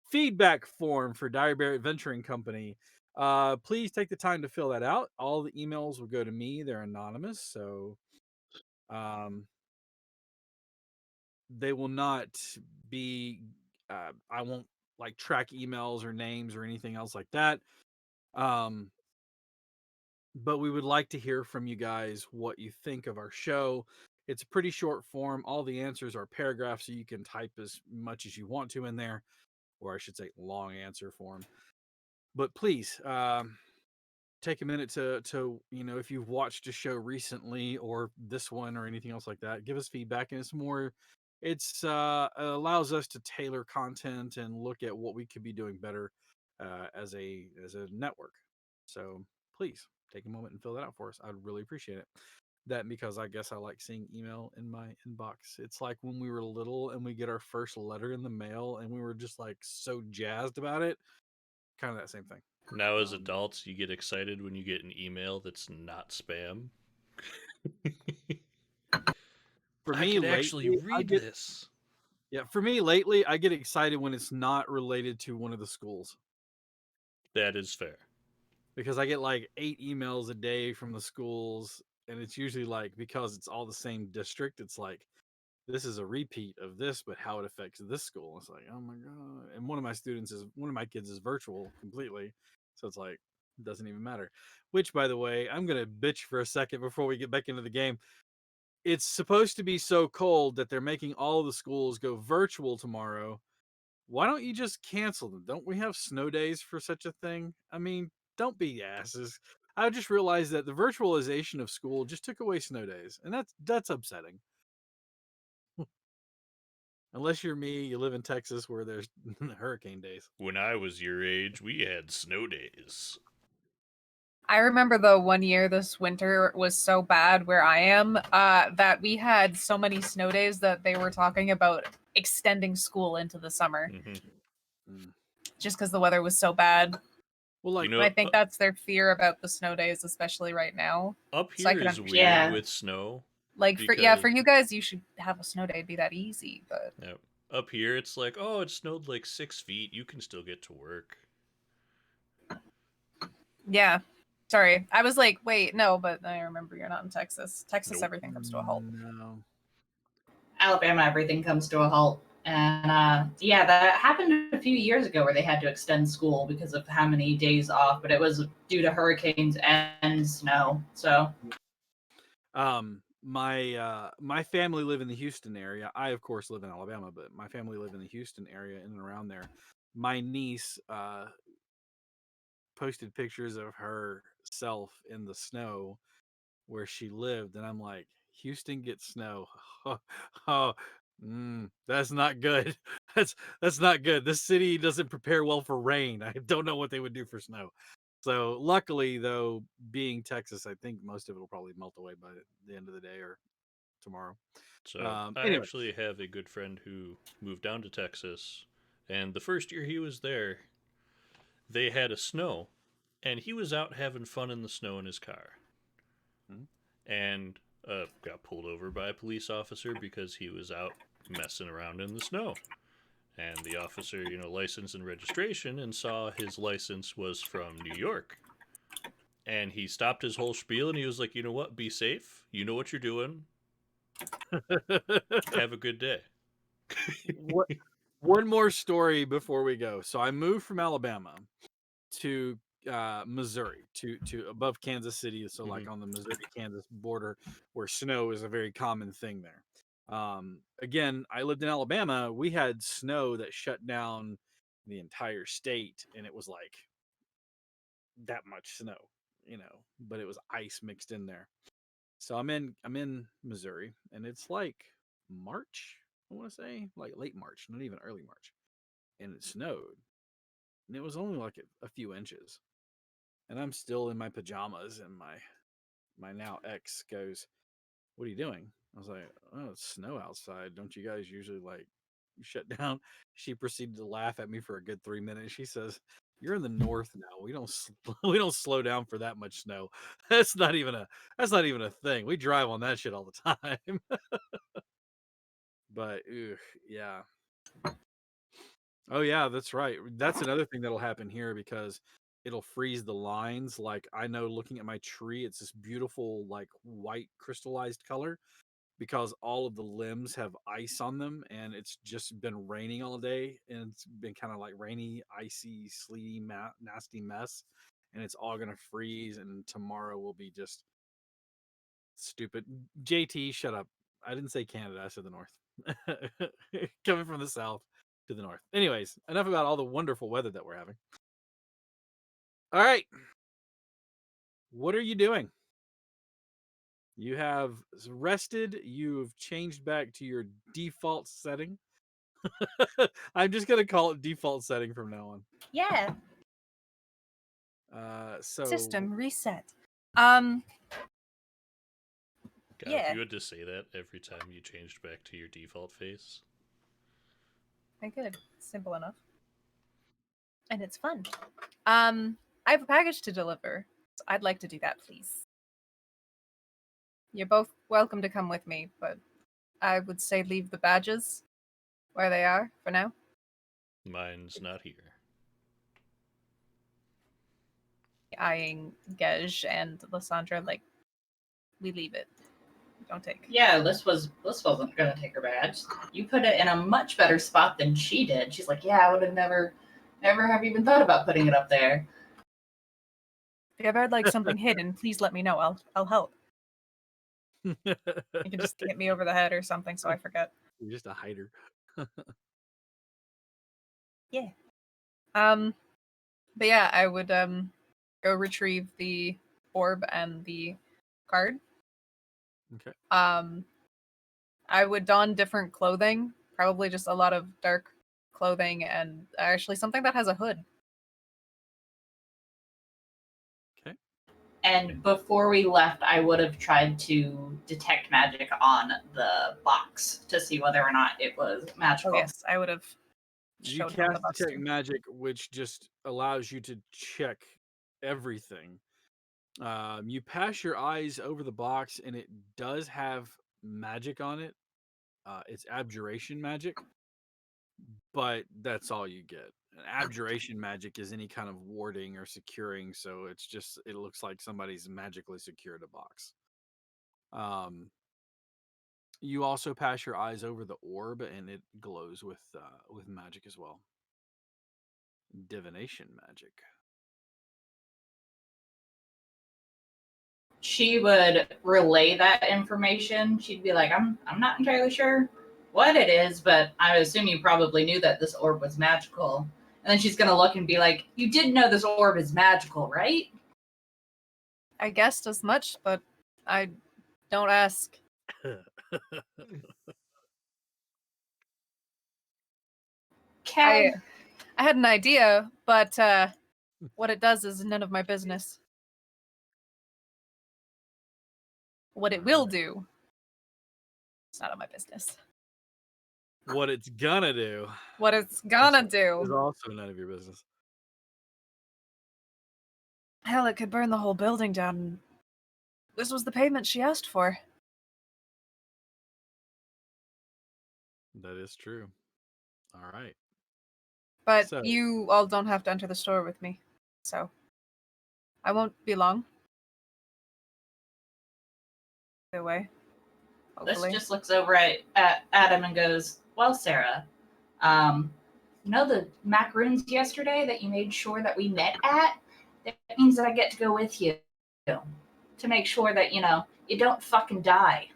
feedback form for Diary Bear Adventuring Company. Please take the time to fill that out. All the emails will go to me. They're anonymous, so um, they will not be. I won't like track emails or names or anything else like that. Um, but we would like to hear from you guys what you think of our show. It's a pretty short form. All the answers are paragraphs, so you can type as much as you want to in there, or I should say, long answer form. But please, take a minute to if you've watched a show recently or this one or anything else like that, give us feedback. And it allows us to tailor content and look at what we could be doing better as a network. So please take a moment and fill that out for us. I'd really appreciate it. That, because I guess I like seeing email in my inbox. It's like when we were little and we get our first letter in the mail and we were just like so jazzed about it. Kind of that same thing. Now, as adults, you get excited when you get an email that's not spam. For I me, could actually lately, read this. Yeah, for me lately, I get excited when it's not related to one of the schools, That is fair. because I get like 8 emails a day from the schools, and it's usually like, because it's all the same district, it's like, this is a repeat of this, but how it affects this school. It's like, oh my god! And one of my kids is virtual completely, so it's like, it doesn't even matter. Which, by the way, I'm gonna bitch for a second before we get back into the game. It's supposed to be so cold that they're making all of the schools go virtual tomorrow. Why don't you just cancel them? Don't we have snow days for such a thing? I mean, don't be asses. I just realized that the virtualization of school just took away snow days, and that's upsetting. Unless you're me, you live in Texas where there's hurricane days. When I was your age, we had snow days. I remember though one year this winter was so bad where I am that we had so many snow days that they were talking about extending school into the summer Mm. just because the weather was so bad. Well, like, You And I know, think that's their fear about the snow days, especially right now. up So I here can is weird Yeah. with snow. Like because for you guys, you should have a snow day be that easy. But yeah, up here it's like, oh, it snowed like 6 feet. You can still get to work. yeah, sorry, I was like, wait, no, but I remember you're not in Texas. Texas, Nope. everything comes to a halt. no. Alabama, everything comes to a halt. And yeah, that happened a few years ago where they had to extend school because of how many days off, but it was due to hurricanes and snow. So My family live in the Houston area. I, of course, live in Alabama, but my family live in the Houston area, in and around there. My niece posted pictures of herself in the snow where she lived, and I'm like, Houston gets snow. Oh, that's not good. That's not good. This city doesn't prepare well for rain. I don't know what they would do for snow. So luckily, though, being Texas, I think most of it will probably melt away by the end of the day or tomorrow. So I Anyway, actually have a good friend who moved down to Texas, and the first year he was there, they had a snow, and he was out having fun in the snow in his car, Mhm. and got pulled over by a police officer because he was out messing around in the snow. And the officer, license and registration, and saw his license was from New York. And he stopped his whole spiel and he was like, you know what? Be safe. You know what you're doing. Have a good day. what? One more story before we go. So I moved from Alabama to Missouri, to above Kansas City, so like on the Missouri-Kansas border, where snow is a very common thing there. Again, I lived in Alabama. We had snow that shut down the entire state, and it was like that much snow, but it was ice mixed in there. So I'm in Missouri, and it's like March, I want to say, like late March, not even early March, and it snowed, and it was only like a few inches. And I'm still in my pajamas, and my now ex goes, "What are you doing?" I was like, "Oh, it's snow outside. Don't you guys usually like shut down?" She proceeded to laugh at me for a good 3 minutes. She says, "You're in the north now. We don't we don't slow down for that much snow. That's not even a thing. We drive on that shit all the time." But yeah. Oh yeah, that's right. That's another thing that'll happen here, because it'll freeze the lines. Like I know looking at my tree, it's this beautiful like white crystallized color because all of the limbs have ice on them and it's just been raining all day and it's been kind of like rainy, icy, sleety, nasty mess and it's all going to freeze and tomorrow will be just stupid. JT, shut up. I didn't say Canada, I said the north. Coming from the south to the north. Anyways, enough about all the wonderful weather that we're having. All right. What are you doing? You have rested, you've changed back to your default setting. I'm just gonna call it default setting from now on. Yeah. So System reset. God, Yeah. if you had to say that every time you changed back to your default face. I could. Simple enough. And it's fun. I have a package to deliver. So I'd like to do that, please. You're both welcome to come with me, but I would say leave the badges where they are for now. Mine's not here. Eyeing Gej and Lysandra like, we leave it. Don't take. Yeah, this wasn't gonna take her badge. You put it in a much better spot than she did. She's like, yeah, I would have never have even thought about putting it up there. If you ever had like something hidden, please let me know. I'll help. You can just hit me over the head or something so I forget. You're just a hider. Yeah. But yeah, I would go retrieve the orb and the card. Okay. I would don different clothing, probably just a lot of dark clothing and actually something that has a hood. Okay. And before we left, I would have tried to detect magic on the box to see whether or not it was magical. Oh yes, I would have You showed him the cast box detect too. magic, which just allows you to check everything. You pass your eyes over the box, and it does have magic on it. It's abjuration magic, but that's all you get. Abjuration magic is any kind of warding or securing, so it looks like somebody's magically secured a box. You also pass your eyes over the orb, and it glows with magic as well. Divination magic. She would relay that information. She'd be like, I'm not entirely sure what it is, but I assume you probably knew that this orb was magical. And then she's gonna look and be like, you did know this orb is magical, right? I guessed as much, but I don't ask. Okay. I had an idea, but what it does is none of my business. What it will do, it's none of my business. What it's gonna do What it's gonna is do, also none of your business. hell, it could burn the whole building down. This was the payment she asked for. That is true. All right. But So- you all don't have to enter the store with me, so I won't be long. Either way, This hopefully. just looks over at Adam and goes, well, Sarah, you know the macaroons yesterday that you made sure that we met at? That means that I get to go with you to make sure that, you know, you don't fucking die.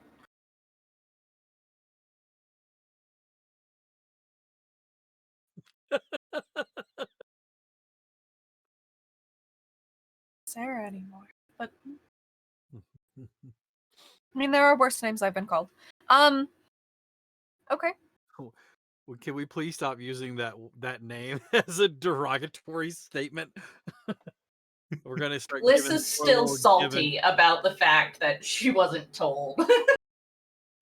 Sarah anymore. But I mean, there are worse names I've been called. Okay. Well, can we please stop using that name as a derogatory statement? We're gonna start. Liz giving is poor still little salty Given- about the fact that she wasn't told.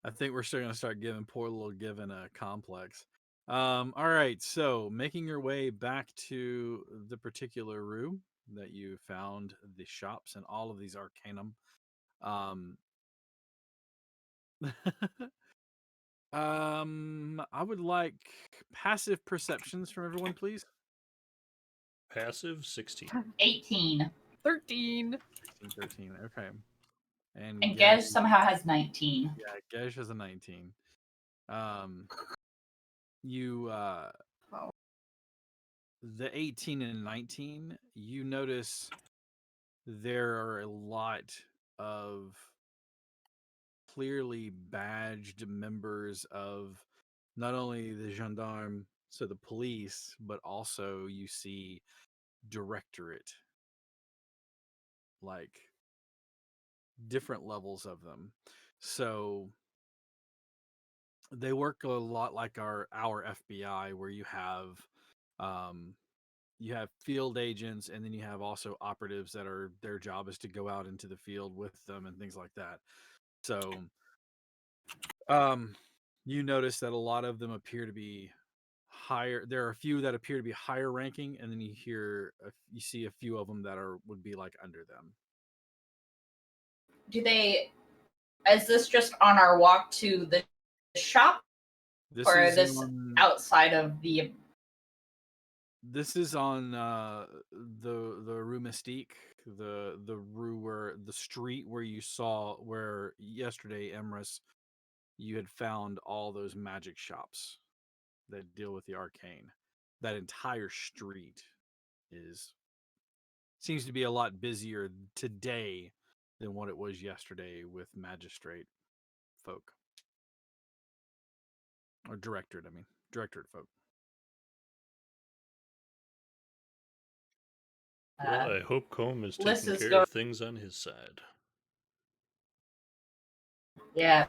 I think we're still gonna start giving poor little Given a complex. All right. So making your way back to the particular room that you found the shops and all of these arcanum. I would like passive perceptions from everyone, please. Passive 16. 18. 13. 16, 13. Okay. And And Gej, Gej somehow has 19. yeah, Gej has a 19. You Oh. the 18 and 19, you notice there are a lot of clearly badged members of not only the gendarme, so the police, but also you see directorate, like different levels of them. So they work a lot like our FBI, where um, you have field agents, and then you have also operatives that are their job is to go out into the field with them and things like that. So you notice that a lot of them appear to be higher. There are a few that appear to be higher ranking, and then you see a few of them that would be like under them. Is this just on our walk to the shop, This or is this on outside of the? This is on the Rue Mystique, the rue where the street where you saw where yesterday, Emrys, you had found all those magic shops that deal with the arcane. That entire street seems to be a lot busier today than what it was yesterday with magistrate folk. Or directorate, I mean. Directorate folk. Well, I hope Combe is Liz taking is care going. of things on his side. Yeah.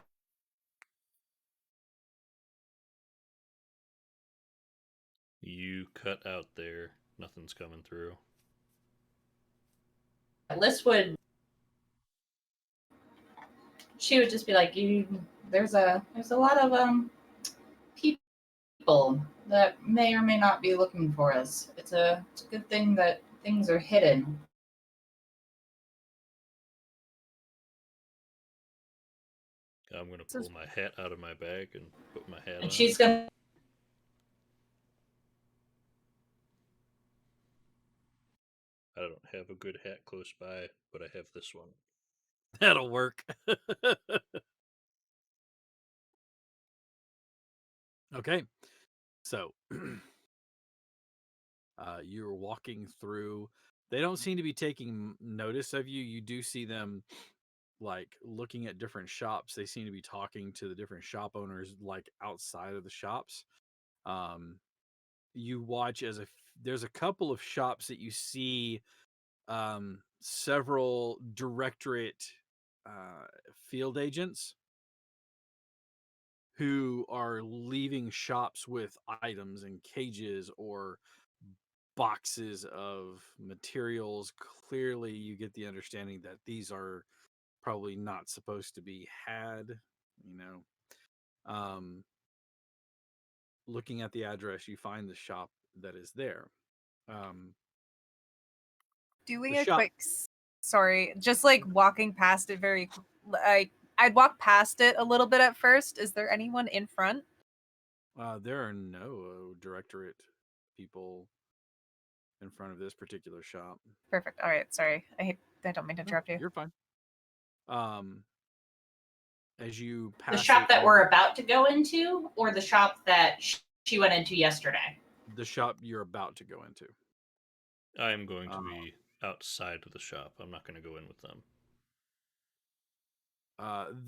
You cut out there. Nothing's coming through. Liz would. She would just be like, There's a lot of people that may or may not be looking for us. It's a good thing that things are hidden. I'm going to pull my hat out of my bag and put my hat on. And she's gonna. I don't have a good hat close by, but I have this one. That'll work. Okay. So you're walking through. They don't seem to be taking notice of you. You do see them like looking at different shops. They seem to be talking to the different shop owners like outside of the shops. You watch there's a couple of shops that you see several directorate field agents who are leaving shops with items and cages or boxes of materials. Clearly, you get the understanding that these are probably not supposed to be had, you know. Looking at the address, you find the shop that is there. Doing The a shop, quick, sorry, just like walking past it I'd walk past it a little bit at first. Is there anyone in front? there are no directorate people in front of this particular shop. Perfect. All right. Sorry. I don't mean to No, interrupt you. you're fine. As you The pass shop it, that we're about to go into, or the shop that she went into yesterday? the shop you're about to go into. I am going to be outside of the shop. I'm not going to go in with them.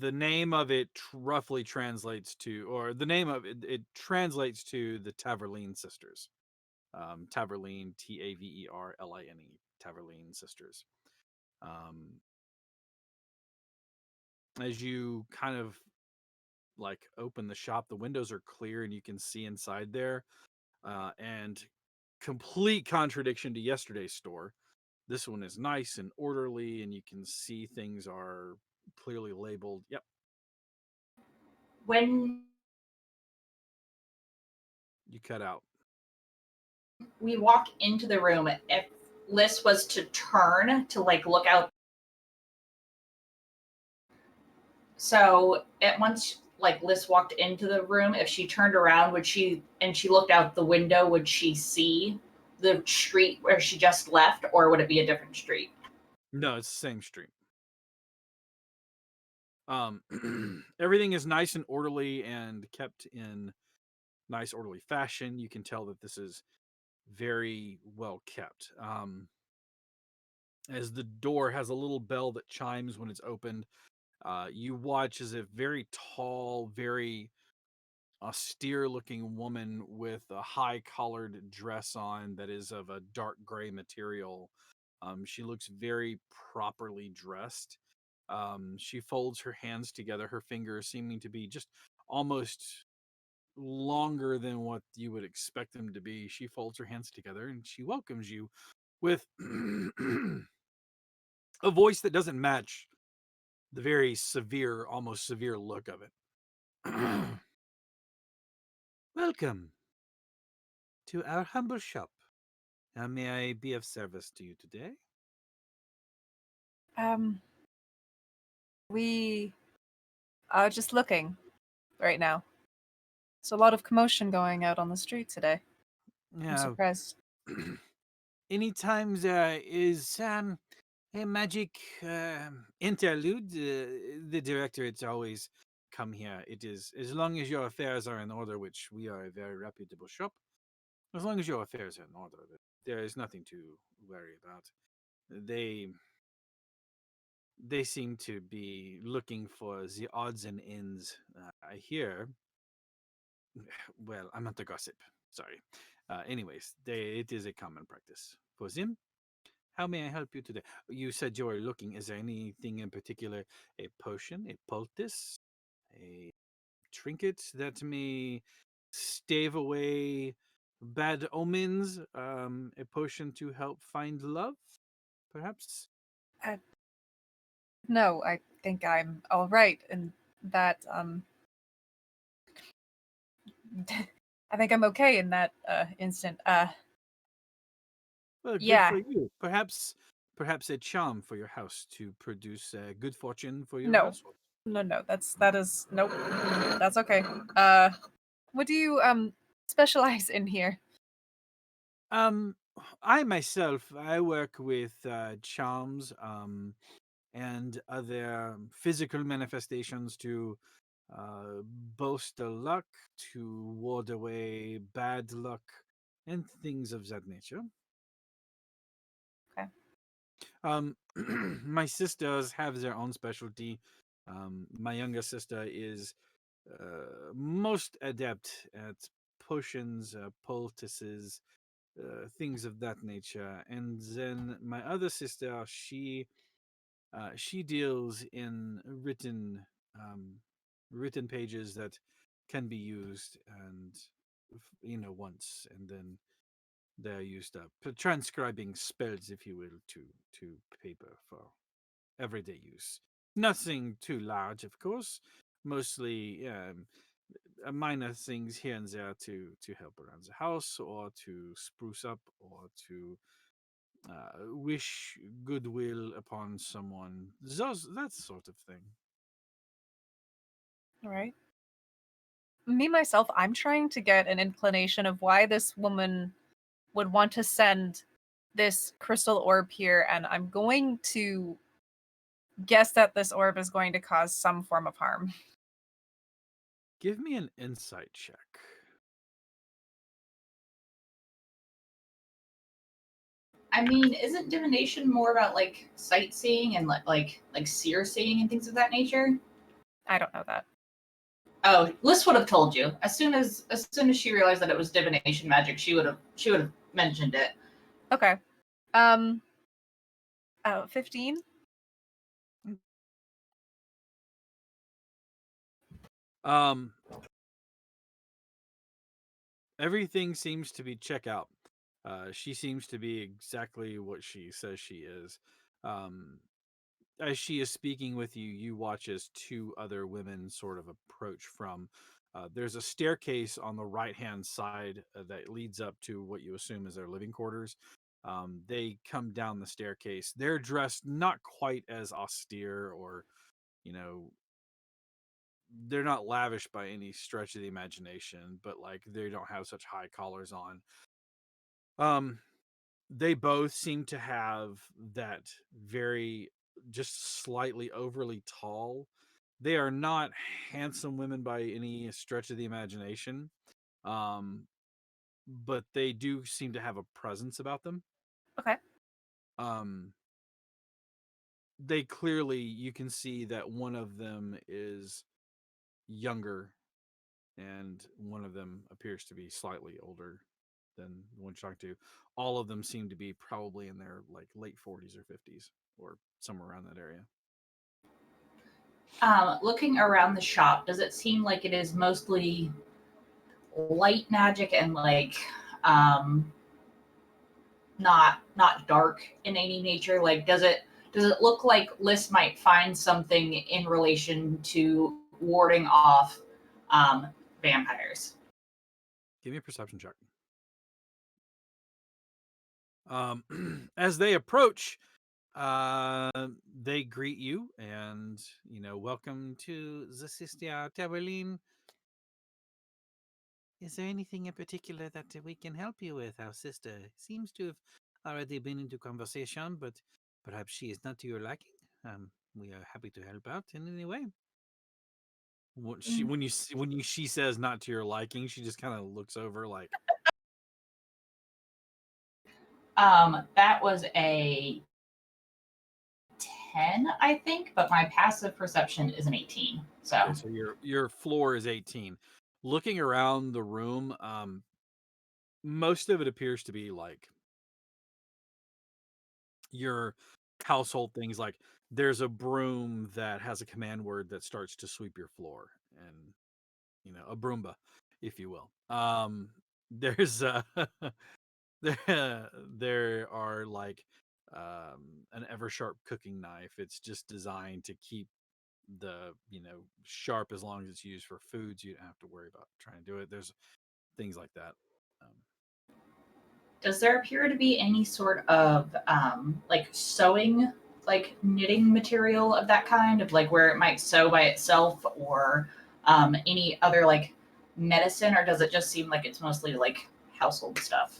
The name of it roughly translates to, or the name of it translates to the Taverline Sisters. Taverline, Taverline, Taverline Sisters. As you kind of like open the shop, the windows are clear and you can see inside there. And complete contradiction to yesterday's store. This one is nice and orderly, and you can see things are clearly labeled. Yep. When You cut out. we walk into the room, if Liz was to turn to like look out, so at once like Liz walked into the room, if she turned around, would she, and she looked out the window, would she see the street where she just left, or would it be a different street? No, it's the same street. Everything is nice and orderly and kept in nice orderly fashion. You can tell that this is very well kept. As the door has a little bell that chimes when it's opened, you watch as a very tall, very austere looking woman with a high collared dress on that is of a dark gray material. She looks very properly dressed. She folds her hands together, her fingers seeming to be just almost longer than what you would expect them to be. She folds her hands together and she welcomes you with a voice that doesn't match the very severe, almost severe look of it. Welcome to our humble shop. How may I be of service to you today? Um, we are just looking right now. There's a lot of commotion going out on the street today. I'm Yeah. surprised. Anytime there is a magic interlude, the directorates always come here. It is as long as your affairs are in order, which we are a very reputable shop. As long as your affairs are in order, there is nothing to worry about. They they seem to be looking for the odds and ends. I hear. Well, I'm not a gossip. Sorry. Anyways, it is a common practice for them. How may I help you today? You said you were looking. Is there anything in particular? A potion, a poultice, a trinket that may stave away bad omens? A potion to help find love, perhaps? Uh, no, I think I'm all right, and that I think I'm okay in that instant. Well, good Yeah, for you. Perhaps a charm for your house to produce good fortune for your no, household. no, that is nope. That's okay. What do you specialize in here? Um, I myself, I work with charms, and other physical manifestations to bolster luck, to ward away bad luck, and things of that nature. Okay. My sisters have their own specialty. My younger sister is most adept at potions, poultices, things of that nature. And then my other sister, she deals in written pages that can be used and once and then they're used up. Transcribing spells, if you will, to paper for everyday use. Nothing too large, of course. Mostly minor things here and there to help around the house or to spruce up or to wish goodwill upon someone. That sort of thing. All right. Me myself, I'm trying to get an inclination of why this woman would want to send this crystal orb here, and I'm going to guess that this orb is going to cause some form of harm. Give me an insight check. I mean, isn't divination more about like sightseeing and like seer seeing and things of that nature? I don't know that. Oh, Liz would have told you as soon as she realized that it was divination magic. She would have mentioned it. Okay. 15? Um, Everything seems to be check out. She seems to be exactly what she says she is. Um, as she is speaking with you, you watch as two other women sort of approach from. There's a staircase on the right hand side that leads up to what you assume is their living quarters. They come down the staircase. They're dressed not quite as austere or, you know, they're not lavish by any stretch of the imagination, but like they don't have such high collars on. Um, they both seem to have that very just slightly overly tall. They are not handsome women by any stretch of the imagination. Um, but they do seem to have a presence about them. Okay. Um, they clearly, you can see that one of them is younger and one of them appears to be slightly older than the one you're talking to. All of them seem to be probably in their like late 40s or 50s or somewhere around that area. Looking around the shop, does it seem like it is mostly light magic and like not dark in any nature? Like, does it look like Liz might find something in relation to warding off vampires? Give me a perception check. As they approach, they greet you and, welcome to the Sister Taberlin. Is there anything in particular that we can help you with? Our sister seems to have already been into conversation, but perhaps she is not to your liking. We are happy to help out in any way. She says not to your liking, she just kind of looks over like, That was a 10, I think, but my passive perception is an 18. So, okay, so your floor is 18. Looking around the room, most of it appears to be like your household things. Like there's a broom that has a command word that starts to sweep your floor, and a Broomba, if you will. There's there are like an ever sharp cooking knife. It's just designed to keep the sharp as long as it's used for foods. You don't have to worry about trying to do it. There's things like that. Um, does there appear to be any sort of like sewing, like knitting material of that kind, of like where it might sew by itself, or any other like medicine, or does it just seem like it's mostly like household stuff?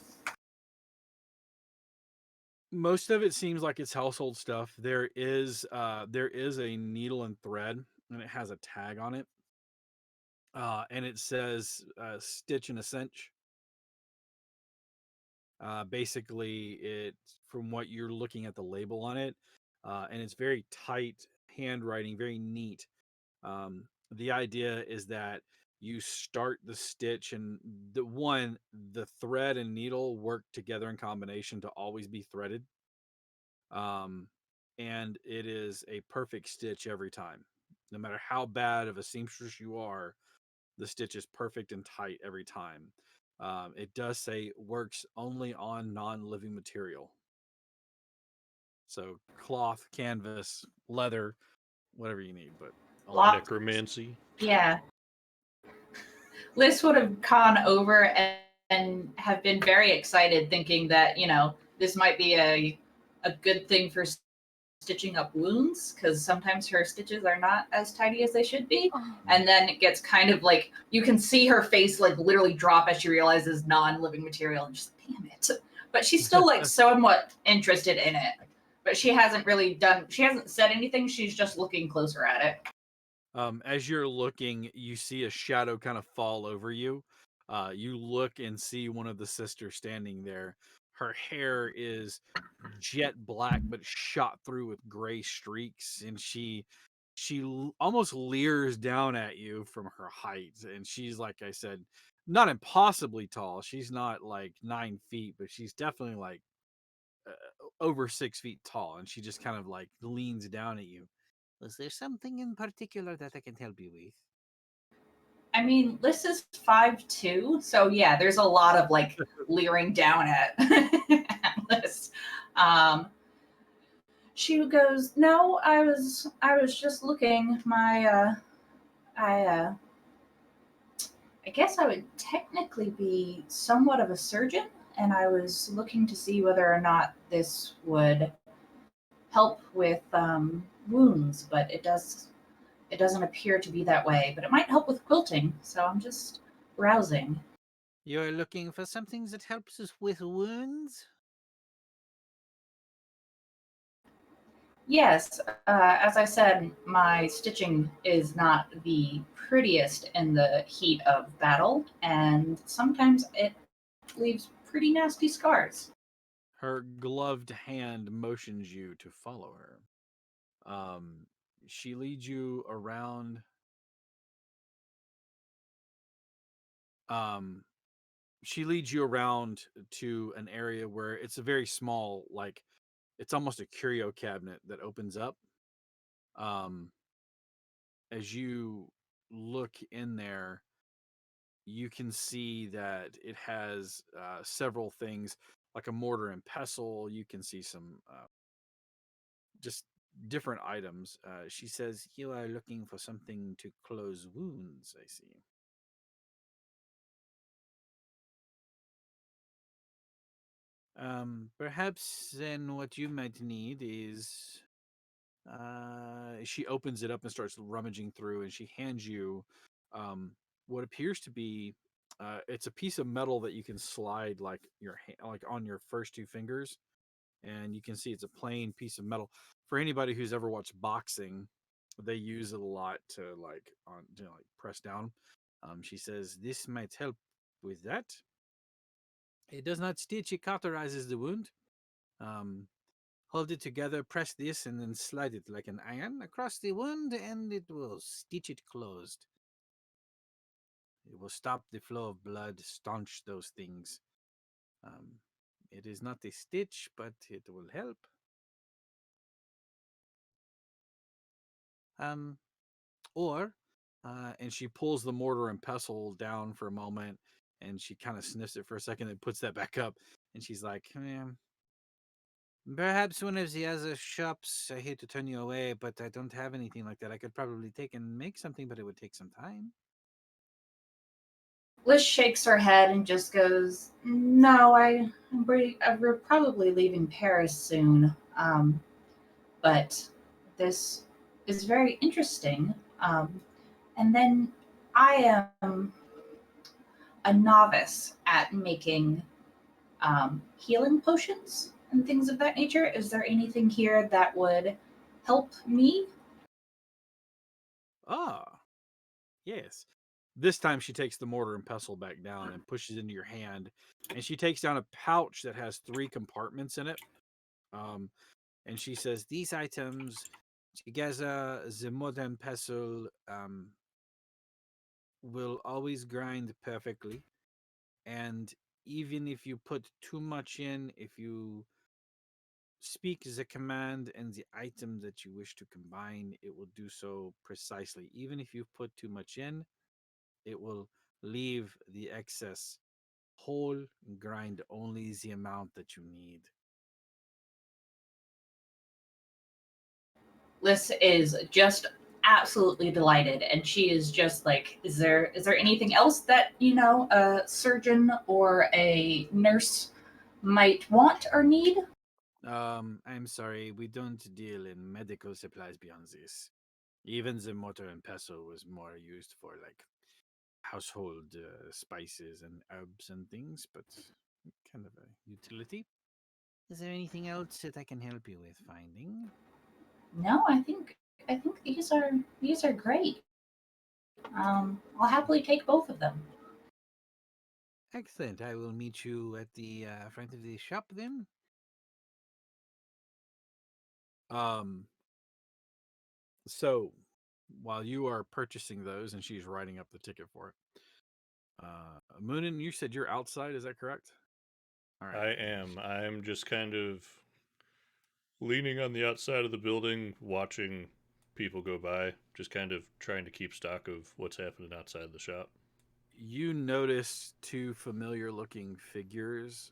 Most of it seems like it's household stuff. There is a needle and thread, and it has a tag on it, and it says "stitch and a cinch." Basically, it's from what you're looking at the label on it, and it's very tight handwriting, very neat. The idea is that you start the stitch, and the thread and needle work together in combination to always be threaded. Um, and it is a perfect stitch every time. No matter how bad of a seamstress you are, the stitch is perfect and tight every time. It does say works only on non-living material. So cloth, canvas, leather, whatever you need, but only Lot, Necromancy. yeah. Liz would have gone over and have been very excited, thinking that this might be a good thing for stitching up wounds, because sometimes her stitches are not as tidy as they should be. Oh. And then it gets kind of like, you can see her face like literally drop as she realizes non-living material, and she's like, damn it. But she's still like somewhat interested in it. But she hasn't said anything. She's just looking closer at it. As you're looking, you see a shadow kind of fall over you. You look and see one of the sisters standing there. Her hair is jet black but shot through with gray streaks, and she almost leers down at you from her height. And she's, like I said, not impossibly tall. She's not like 9 feet, but she's definitely like over 6 feet tall. And she just kind of like leans down at you. Was there something in particular that I can help you with? I mean, Liz is 5'2", so yeah, there's a lot of like leering down at, at Liz. She goes, "No, I was just looking. I guess I would technically be somewhat of a surgeon, and I was looking to see whether or not this would help with wounds, but it doesn't appear to be that way. But it might help with quilting, so I'm just browsing." You're looking for something that helps us with wounds? Yes, as I said, my stitching is not the prettiest in the heat of battle, and sometimes it leaves pretty nasty scars. Her gloved hand motions you to follow her. Um, she leads you around. Um, she leads you around to an area where it's a very small, like it's almost a curio cabinet that opens up. Um, as you look in there, you can see that it has several things like a mortar and pestle. You can see some just different items. She says, "You are looking for something to close wounds, I see." Perhaps then what you might need is. She opens it up and starts rummaging through, and she hands you um, what appears to be. It's a piece of metal that you can slide like like on your first two fingers, and you can see it's a plain piece of metal. For anybody who's ever watched boxing, they use it a lot to like press down. She says this might help with that. It does not stitch; it cauterizes the wound. Um, Hold it together, press this, and then slide it like an iron across the wound, and it will stitch it closed. It will stop the flow of blood, staunch those things. Um, it is not a stitch, but it will help. Um, and she pulls the mortar and pestle down for a moment, and she kind of sniffs it for a second, and puts that back up, and she's like, perhaps one of the other shops. I hate to turn you away, but I don't have anything like that. I could probably take and make something, but it would take some time." Liz shakes her head and just goes, "No, we're probably leaving Paris soon. But this is very interesting. And then I am a novice at making healing potions and things of that nature. Is there anything here that would help me?" Ah, yes. This time she takes the mortar and pestle back down and pushes into your hand, and she takes down a pouch that has three compartments in it. Um, and she says, "These items together, the mortar and pestle will always grind perfectly. And even if you put too much in, if you speak the command and the item that you wish to combine, it will do so precisely. Even if you put too much in, it will leave the excess whole and grind only the amount that you need." Liz is just absolutely delighted, and she is just like, "Is there anything else that a surgeon or a nurse might want or need?" I'm sorry, we don't deal in medical supplies beyond this. Even the mortar and pestle was more used for like household spices and herbs and things, but kind of a utility. Is there anything else that I can help you with finding? No, I think these are great. I'll happily take both of them. Excellent. I will meet you at the front of the shop then. Um, so while you are purchasing those and she's writing up the ticket for it, Moonin, you said you're outside. Is that correct? All right. I am. I'm just kind of leaning on the outside of the building, watching people go by, just kind of trying to keep stock of what's happening outside the shop. You notice two familiar looking figures.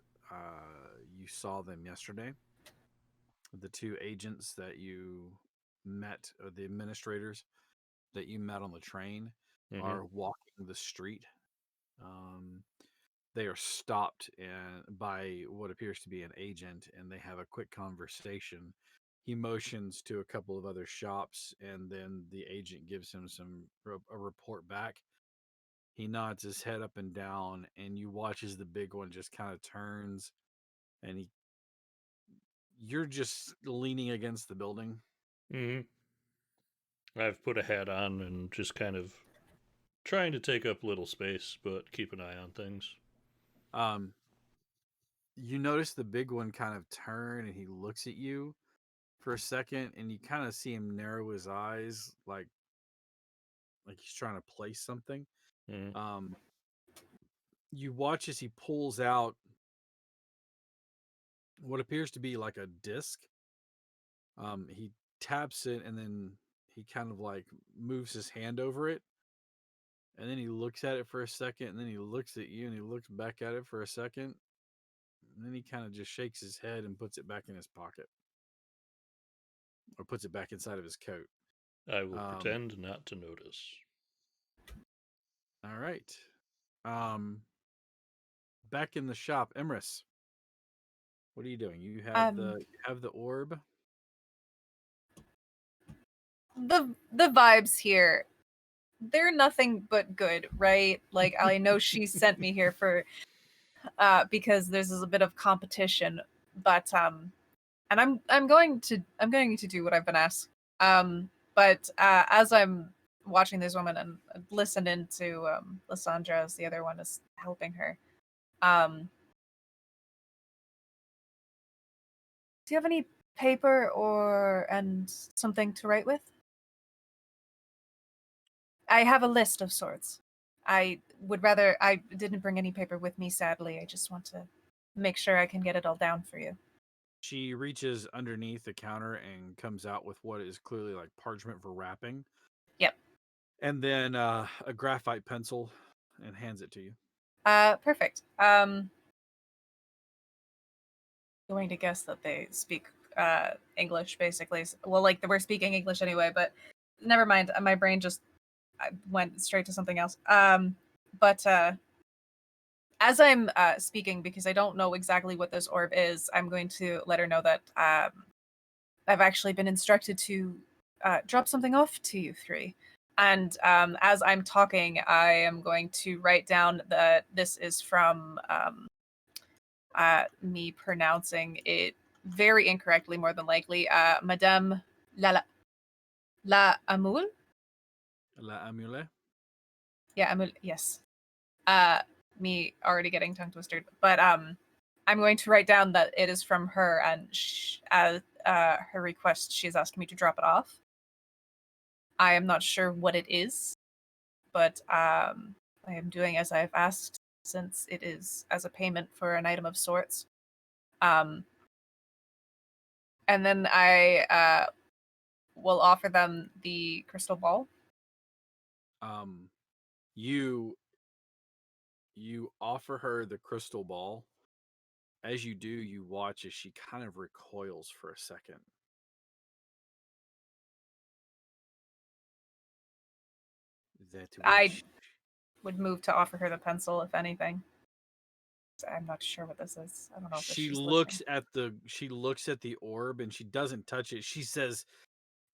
You saw them yesterday. The two agents that you met, or the administrators that you met on the train, Mm-hmm. are walking the street. Um, they are stopped by what appears to be an agent, and they have a quick conversation. He motions to a couple of other shops, and then the agent gives him a report back. He nods his head up and down, and you watch as the big one just kind of turns, and you're just leaning against the building. Hmm. I've put a hat on and just kind of trying to take up little space, but keep an eye on things. Um, you notice the big one kind of turn, and he looks at you for a second, and you kind of see him narrow his eyes, like he's trying to place something. Mm. Um, you watch as he pulls out what appears to be like a disc. He taps it, and then he kind of like moves his hand over it, and then he looks at it for a second, and then he looks at you, and he looks back at it for a second, and then he kind of just shakes his head and puts it back in his pocket, or puts it back inside of his coat. I will Um, pretend not to notice. all right. Um, back in the shop, Emrys, what are you doing? You Um, have the orb. the vibes here, they're nothing but good, right? Like I know she sent me here for because there's a bit of competition, but and I'm going to do what I've been asked. But as I'm watching this woman and listening to Lysandra as the other one is helping her, um, do you have any paper or and something to write with? I have a list of sorts. I didn't bring any paper with me, sadly. I just want to make sure I can get it all down for you. She reaches underneath the counter and comes out with what is clearly like parchment for wrapping, Yep. and then a graphite pencil, and hands it to you. Perfect. Going to guess that they speak English, basically. Well, like we're speaking English anyway, but never mind. My brain just went straight to something else. But as I'm speaking, because I don't know exactly what this orb is, I'm going to let her know that I've actually been instructed to drop something off to you three. And as I'm talking, I am going to write down that this is from me pronouncing it very incorrectly, more than likely. Madame La Amul? La Amule. Yeah, Amul, yes. Me already getting tongue twisted. But I'm going to write down that it is from her, and her request, she's asked me to drop it off. I am not sure what it is, but I am doing as I've asked, since it is as a payment for an item of sorts. Um, and then I will offer them the crystal ball. Um, you offer her the crystal ball. As you do, you watch as she kind of recoils for a second. That I which would move to offer her the pencil, if anything. I'm not sure what this is. I don't know if she's listening. she looks at the orb, and she doesn't touch it. She says,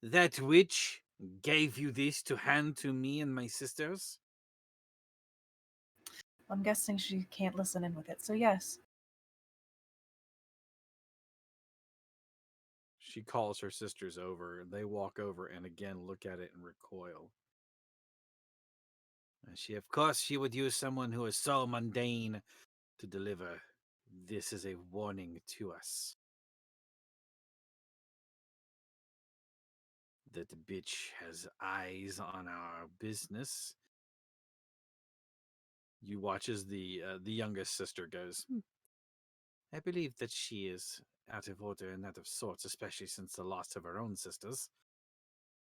"That witch gave you this to hand to me and my sisters?" I'm guessing she can't listen in with it, so yes. She calls her sisters over, and they walk over and again look at it and recoil. And of course, she would use someone who is so mundane to deliver. This is a warning to us. That bitch has eyes on our business. You watch as the youngest sister goes, I believe that she is out of order and out of sorts, especially since the loss of her own sisters.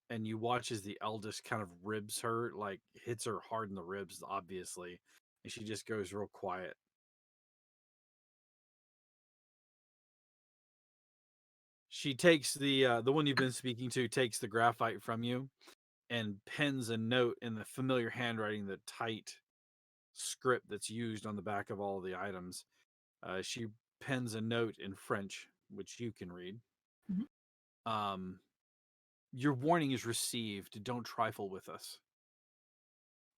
And you watch as the eldest kind of ribs her, like hits her hard in the ribs, obviously, and she just goes real quiet. She takes the one you've been speaking to, takes the graphite from you and pens a note in the familiar handwriting, the tight script that's used on the back of all the items. She pens a note in French, which you can read. Mhm. Your warning is received. Don't trifle with us.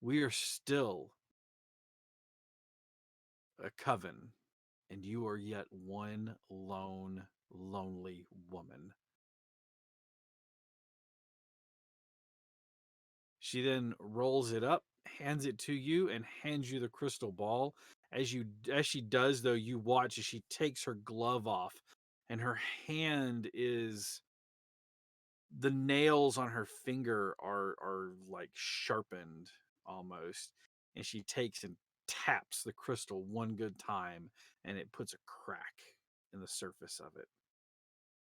We are still a coven, and you are yet one lone, lonely woman. She then rolls it up, hands it to you, and hands you the crystal ball. As she does, though, you watch as she takes her glove off, and her hand is the nails on her finger are like sharpened almost, and she takes and taps the crystal one good time, and it puts a crack in the surface of it.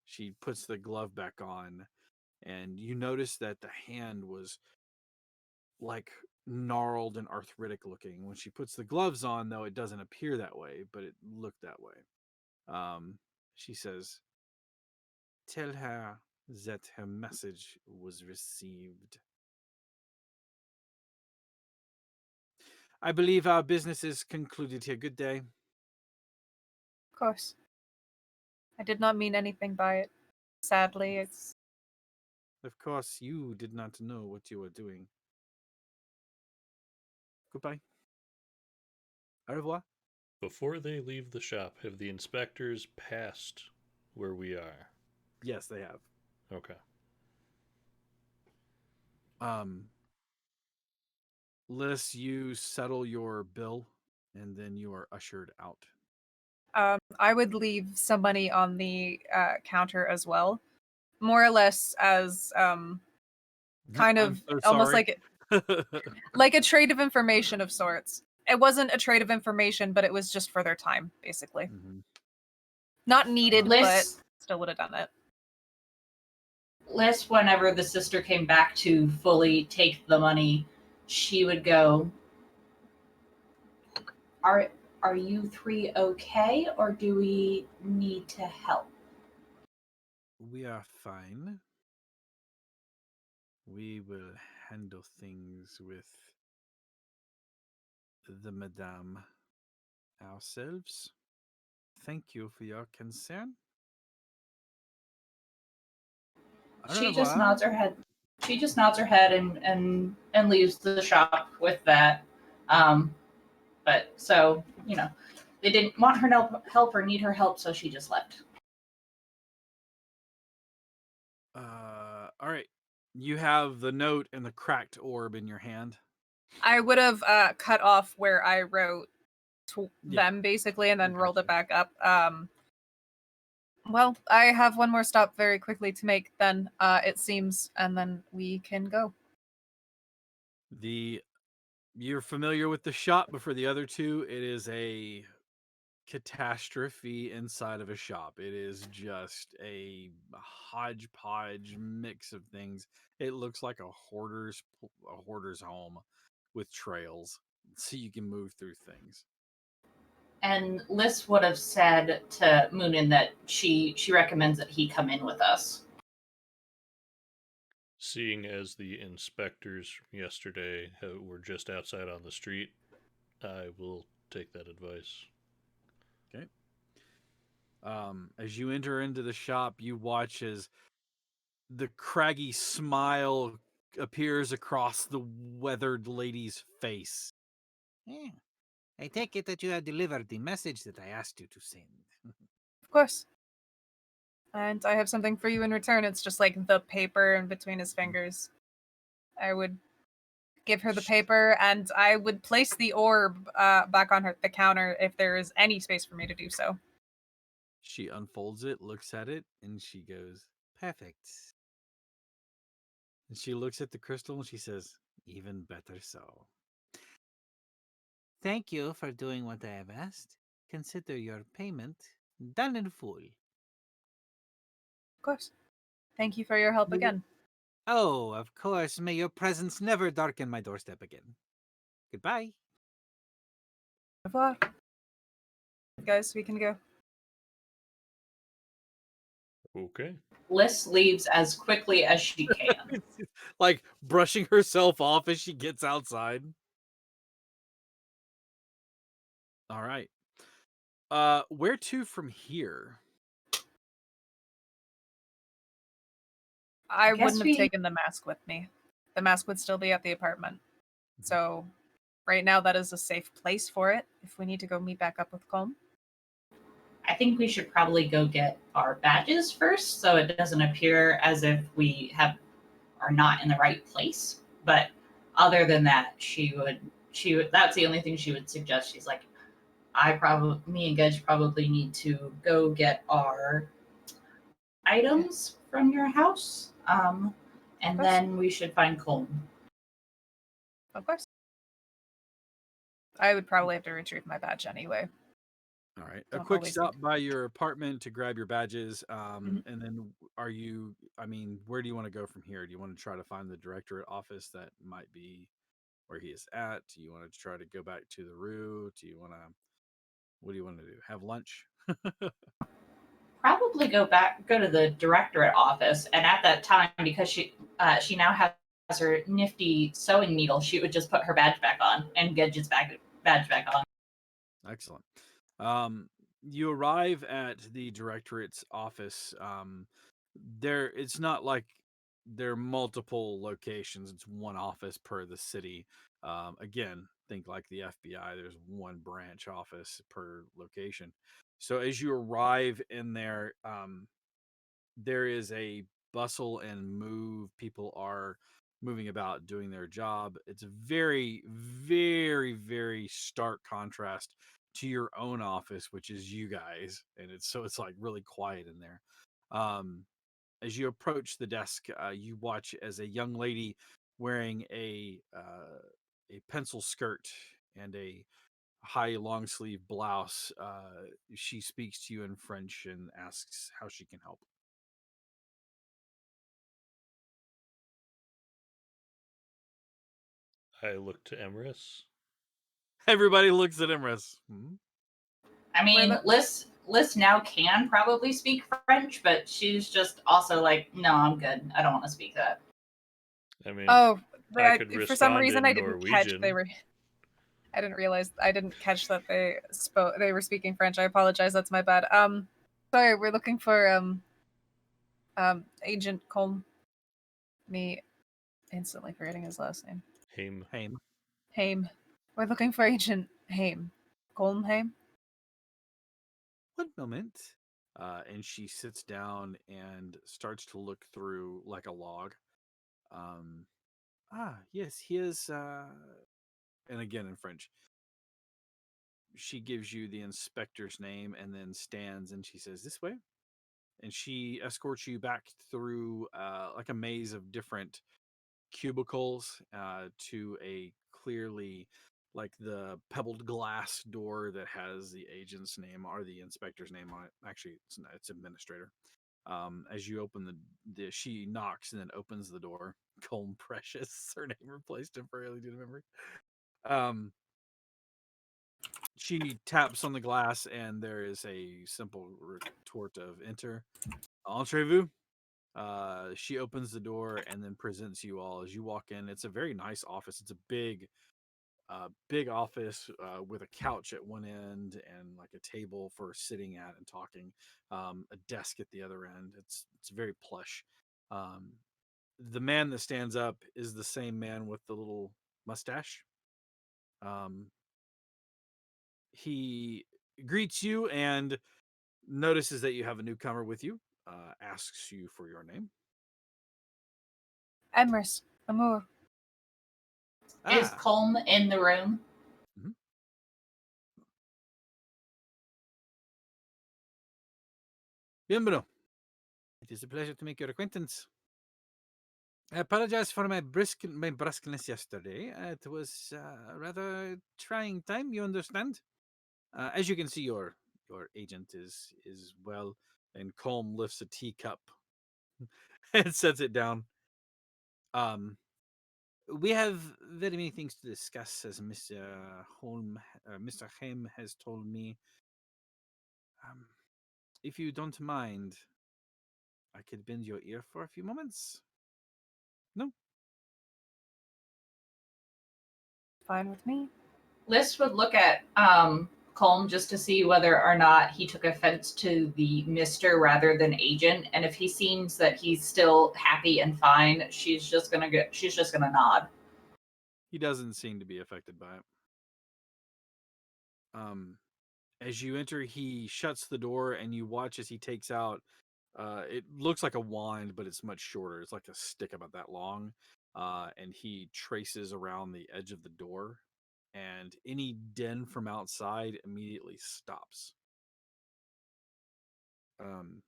She puts the glove back on, and you notice that the hand was like gnarled and arthritic looking. When she puts the gloves on, though, it doesn't appear that way, but it looked that way. She says, "Tell her that her message was received. I believe our business is concluded here. Good day." Of course. I did not mean anything by it. Sadly, it's Of course, you did not know what you were doing. Goodbye. Au revoir. Before they leave the shop, have the inspectors passed where we are? Yes, they have. Okay. Liz, you settle your bill, and then you are ushered out. I would leave some money on the counter as well, more or less as kind I'm of so almost sorry. like a trade of information of sorts. It wasn't a trade of information, but it was just for their time, basically. Mhm. Not needed, but Liz, still would have done it. Liz, whenever the sister came back to fully take the money, she would go, Are are you three okay, or do we need to help? We are fine. We will handle things with the madame ourselves. Thank you for your concern. Au She just revoir. nods her head. She just nods her head and leaves the shop with that. But so they didn't want her help or need her help, so she just left. All right. You have the note and the cracked orb in your hand. I would have cut off where I wrote to Yeah. them basically, and then rolled it Gotcha. back up. Well, I have one more stop very quickly to make. Then it seems, and then we can go. You're familiar with the shop, but for the other two, it is a catastrophe inside of a shop. It is just a hodgepodge mix of things. It looks like a hoarder's home with trails, so you can move through things. And Liz would have said to Moonin that she recommends that he come in with us. Seeing as the inspectors yesterday were just outside on the street, I will take that advice. Okay. As you enter into the shop, you watch as the craggy smile appears across the weathered lady's face. Yeah. I take it that you have delivered the message that I asked you to send. Of course. And I have something for you in return. It's just like the paper in between his fingers. I would give her the paper, and I would place the orb back on the counter if there is any space for me to do so. She unfolds it, looks at it, and she goes, "Perfect." And she looks at the crystal and she says, "Even better so. Thank you for doing what I have asked. Consider your payment done in full." Of course. Thank you for your help May you- again. Oh, of course. May your presence never darken my doorstep again. Goodbye. Au revoir. Guys, we can go. Okay. Liz leaves as quickly as she can. Like brushing herself off as she gets outside. All right. Where to from here? I guess wouldn't have taken the mask with me. The mask would still be at the apartment. So right now that is a safe place for it. If we need to go meet back up with Colm. I think we should probably go get our badges first, so it doesn't appear as if we are not in the right place. But other than that, she would. That's the only thing she would suggest. She's like, me and Gedge probably need to go get our items from your house, and then we should find Colm. Of course. I would probably have to retrieve my badge anyway. All right. A Don't quick always stop need- by your apartment to grab your badges. Mhm. And then where do you want to go from here? Do you want to try to find the directorate office that might be where he is at? Do you want to try to go back to the Rue? What do you want to do? Have lunch? Probably go to the directorate office, and at that time, because she now has her nifty sewing needle, she would just put her badge back on and Gedge's badge back on. Excellent. You arrive at the directorate's office. It's not like there are multiple locations. It's one office per the city. Again, think like the FBI. There's one branch office per location. So as you arrive in there, there is a bustle and move. People are moving about, doing their job. It's a very, very, very stark contrast to your own office, which is you guys, and it's like really quiet in there. Um, as you approach the desk, you watch as a young lady wearing a pencil skirt and a high long sleeve blouse. She speaks to you in French and asks how she can help. I look to Emrys. Everybody looks at Imris. I mean, Liz now can probably speak French, but she's just also like, no, I'm good. I don't want to speak that. I mean, Oh, I could for some respond reason in I didn't catch Norwegian. they were. I didn't realize I didn't catch that they were speaking French. I apologize. That's my bad. Sorry, we're looking for Agent Colm. Me instantly forgetting his last name. Haim. Haim. We're looking for Agent Haim. Colm Haim. One moment. And she sits down and starts to look through like a log. Yes, he is. And again in French. She gives you the inspector's name and then stands and she says, "This way." And she escorts you back through like a maze of different cubicles to a clearly like the pebbled glass door that has the agent's name or the inspector's name on it. Actually, it's administrator. As you open she knocks and then opens the door. Colm Precious, her name replaced temporarily due to memory. She taps on the glass and there is a simple retort of enter. Entrez-vous? She opens the door and then presents you all as you walk in. It's a very nice office. It's a big office with a couch at one end and like a table for sitting at and talking. A desk at the other end. It's very plush. The man that stands up is the same man with the little mustache. He greets you and notices that you have a newcomer with you. Asks you for your name. Emrys. Amour. Is Colm in the room? Mhm. Bienvenido. It is a pleasure to make your acquaintance. I apologize for my brusqueness yesterday. It was a rather trying time, you understand? As you can see, your agent is well, and Colm lifts a teacup and sets it down. We have very many things to discuss, as Mr. Haim has told me. If you don't mind, I could bend your ear for a few moments. No? Fine with me. Liz would look at Colm just to see whether or not he took offense to the Mr. rather than agent, and if he seems that he's still happy and fine, she's just gonna nod. He doesn't seem to be affected by it. As you enter, he shuts the door, and you watch as he takes out. It looks like a wand, but it's much shorter. It's like a stick about that long. And he traces around the edge of the door, and any den from outside immediately stops. Um,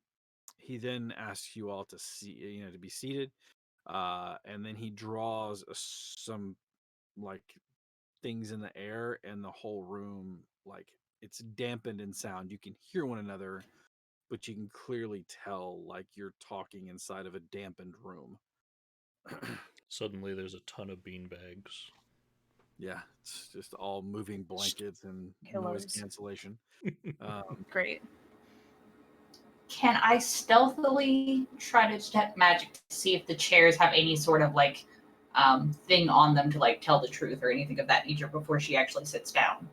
he then asks you all to to be seated, and then he draws some like things in the air, and the whole room like it's dampened in sound. You can hear one another, but you can clearly tell like you're talking inside of a dampened room. Suddenly, there's a ton of beanbags. Yeah, it's just all moving blankets and noise Pillows. cancellation. Um, Great. Can I stealthily try to detect magic to see if the chairs have any sort of like thing on them to like tell the truth or anything of that nature before she actually sits down?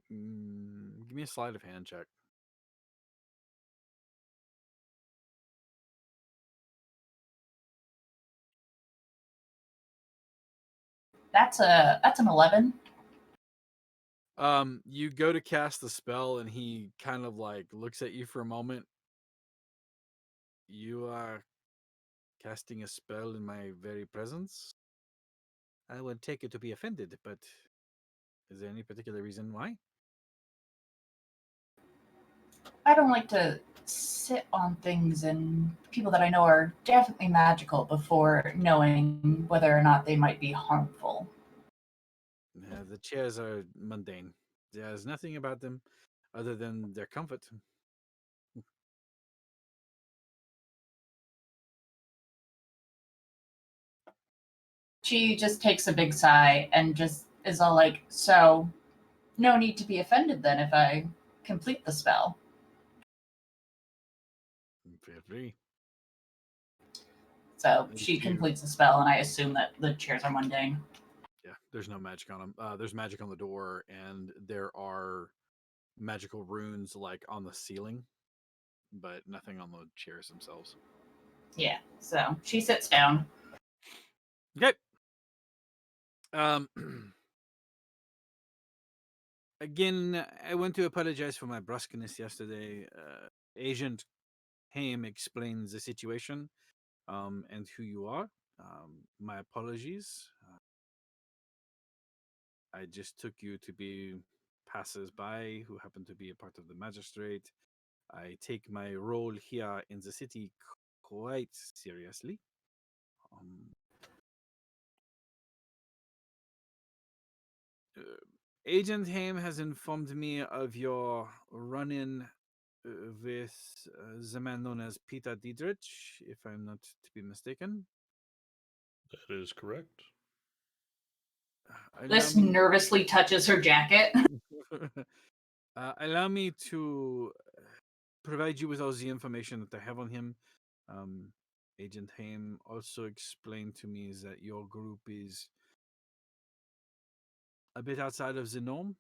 give me a sleight of hand check. That's an 11. You go to cast the spell, and he kind of like looks at you for a moment. You are casting a spell in my very presence. I would take it to be offended, but is there any particular reason why? I don't like to sit on things and people that I know are definitely magical before knowing whether or not they might be harmful. The chairs are mundane. There's nothing about them other than their comfort. She just takes a big sigh and just is all like, so no need to be offended then if I complete the spell. Feel free. So As she you- completes the spell, and I assume that the chairs are mundane. Yeah, there's no magic on them. There's magic on the door, and there are magical runes like on the ceiling, but nothing on the chairs themselves. Yeah, so she sits down. Okay. Again, I want to apologize for my brusqueness yesterday. Agent Haim explains the situation, and who you are. My apologies. I just took you to be passers-by who happen to be a part of the magistrate. I take my role here in the city quite seriously. Um, uh, Agent Haim has informed me of your run-in with the man known as Peter Dietrich, if I'm not to be mistaken. That is correct. Allow Liz me, nervously touches her jacket. allow me to provide you with all the information that I have on him. Um, Agent Haim also explained to me that your group is a bit outside of the norm.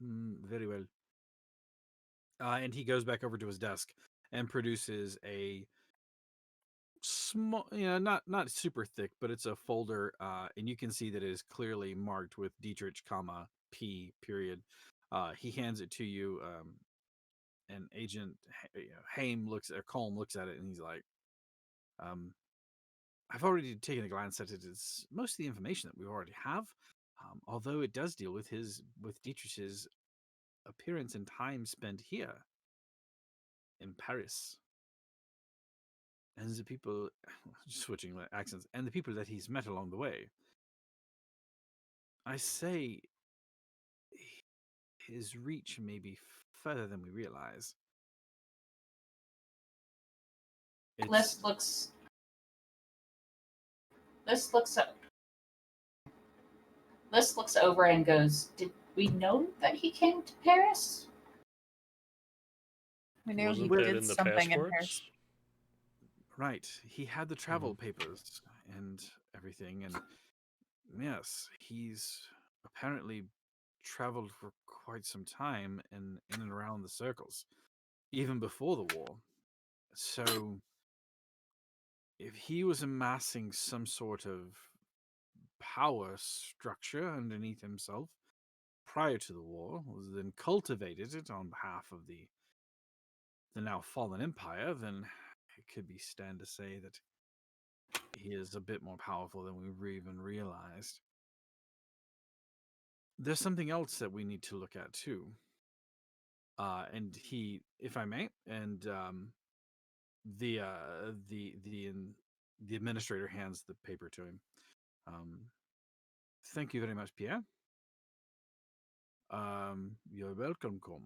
Very well. And he goes back over to his desk and produces a small, not super thick, but it's a folder, and you can see that it is clearly marked with Dietrich, comma P period. He hands it to you, and Agent Haim Colm looks at it, and he's like, um, "I've already taken a glance at it. It's most of the information that we already have, although it does deal with Dietrich's appearance and time spent here in Paris." And the people, switching accents, and the people that he's met along the way. I say his reach may be further than we realize. Liz It's looks. Liz looks up. Liz looks over and goes, "Did we know that he came to Paris?" We knew he Wasn't that did in the something in passports? Paris. right. He had the travel papers and everything, and yes, he's apparently traveled for quite some time in and around the circles, even before the war. So if he was amassing some sort of power structure underneath himself prior to the war, was then cultivated it on behalf of the now fallen empire, then it could be stand to say that he is a bit more powerful than we even realized. There's something else that we need to look at too. And he, if I may, and the uh, the the in- the administrator hands the paper to him. Um, Thank you very much, Pierre. You're welcome, Com.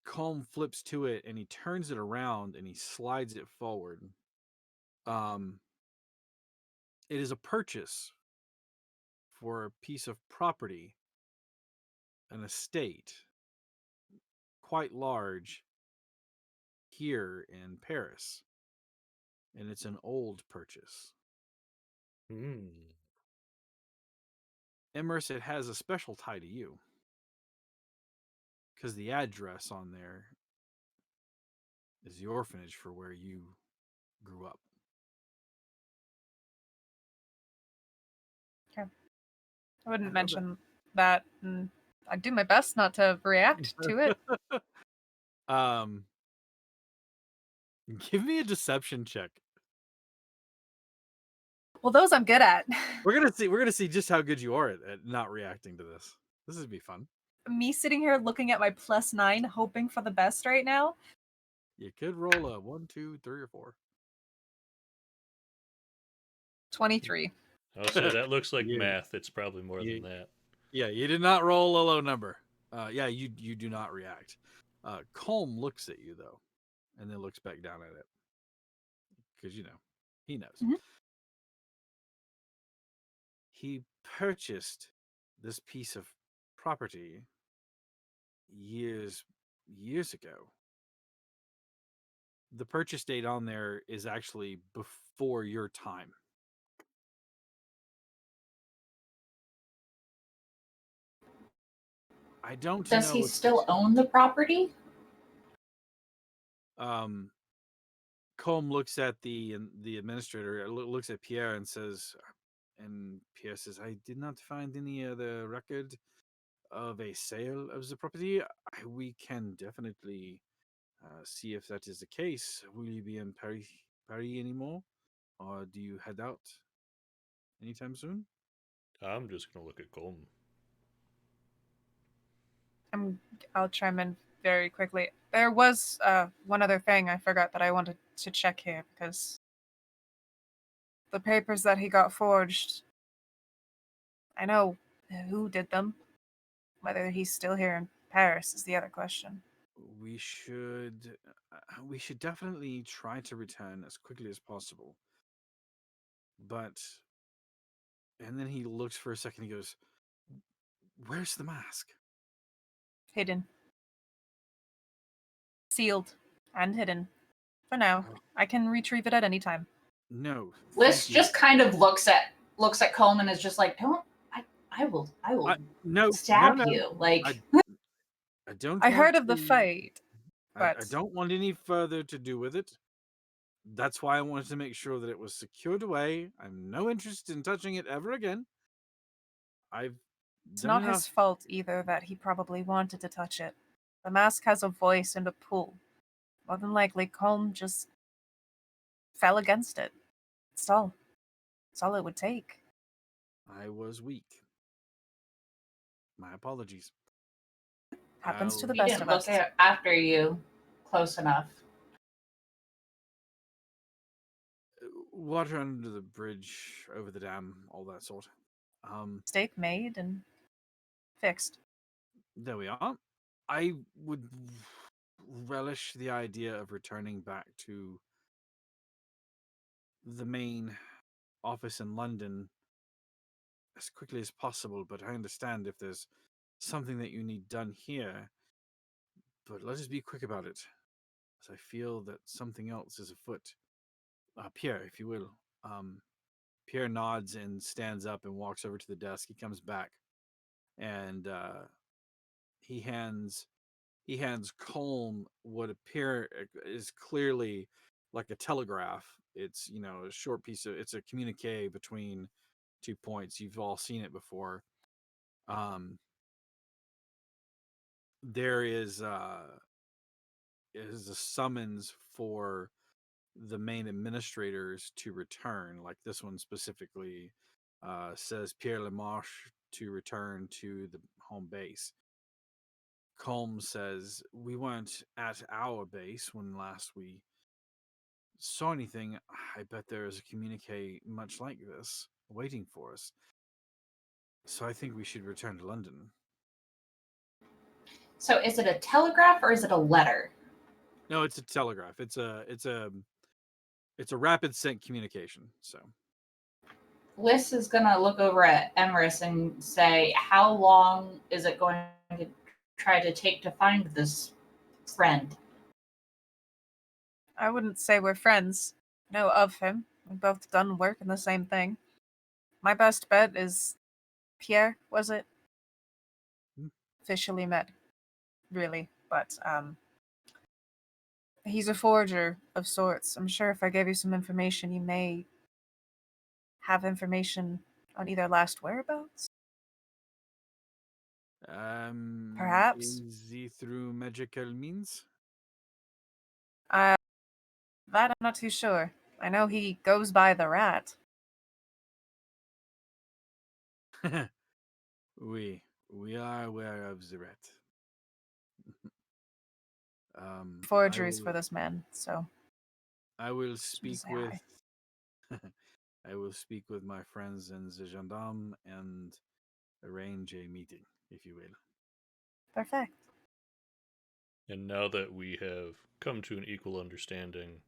Com flips to it and he turns it around and he slides it forward. Um, it is a purchase for a piece of property, an estate, quite large, here in Paris, and it's an old purchase. Hmm. Emrys, it has a special tie to you because the address on there is the orphanage for where you grew up. Okay. I wouldn't Okay. mention that, and I'd do my best not to react to it. um, Give me a deception check. Well, those I'm good at. We're gonna see just how good you are at not reacting to this. This would be fun. Me sitting here looking at my +9, hoping for the best right now. You could roll a 1, 2, 3, or 4. 23. I'll say that looks like Yeah. math. It's probably more Yeah. than that. Yeah, you did not roll a low number. Yeah, you do not react. Colm looks at you though, and then looks back down at it because he knows. Mhm. He purchased this piece of property years ago. The purchase date on there is actually before your time. I don't Does know he if still own the property? um Combe looks at the administrator, looks at Pierre and says, and Pierre says, "I did not find any other record of a sale of the property. We can definitely see if that is the case. Will you be in Paris anymore, or do you head out anytime soon?" I'm just gonna look at Golden. I'll chime in very quickly. There was one other thing I forgot that I wanted to check here, because the papers that he got forged, I know who did them. Whether he's still here in Paris is the other question. We should definitely try to return as quickly as possible. But and then he looks for a second. He goes, "Where's the mask?" Hidden. Sealed. And hidden. For now. Oh, I can retrieve it at any time. no, Liz thank you. just kind of looks at Coleman and is just like, "Don't I will No, stab no, no. you." Like I don't. I want heard of the to- fight, I but don't want any further to do with it. That's why I wanted to make sure that it was secured away. I'm no interest in touching it ever again. I've it's done not enough. his fault either that he probably wanted to touch it. The mask has a voice and a pull. More than likely, Colm just fell against it. That's all. That's all it would take. I was weak. My apologies. Happens to the he best didn't of look us. after you close enough. Water under the bridge, over the dam, all that sort. Mistake made and fixed. There we are. I would relish the idea of returning back to the main office in London as quickly as possible, but I understand if there's something that you need done here. But let us be quick about it, as I feel that something else is afoot. Pierre, if you will. Pierre nods and stands up and walks over to the desk. He comes back and he hands Colm what appear is clearly like a telegraph. It's a short piece of it's a communique between 2 points. You've all seen it before. There is a summons for the main administrators to return. Like this one specifically says Pierre Lemarche to return to the home base. Colm says, we weren't at our base when last we saw anything. I bet there is a communique much like this waiting for us. So I think we should return to London. So is it a telegraph or is it a letter? No, it's a telegraph. It's a rapid sent communication. So Liz is going to look over at Emerus and say, how long is it going to try to take to find this friend? I wouldn't say we're friends. I know of him. We've both done work in the same thing. My best bet is Pierre, was it? Officially met, really, but he's a forger of sorts. I'm sure if I gave you some information, you may have information on either last whereabouts. Perhaps. Is he through magical means? That I'm not too sure. I know he goes by the rat. we are aware of the rat. Forgeries for this man, so I will speak say with hi. I will speak with my friends in the gendarme and arrange a meeting, if you will. Perfect. And now that we have come to an equal understanding,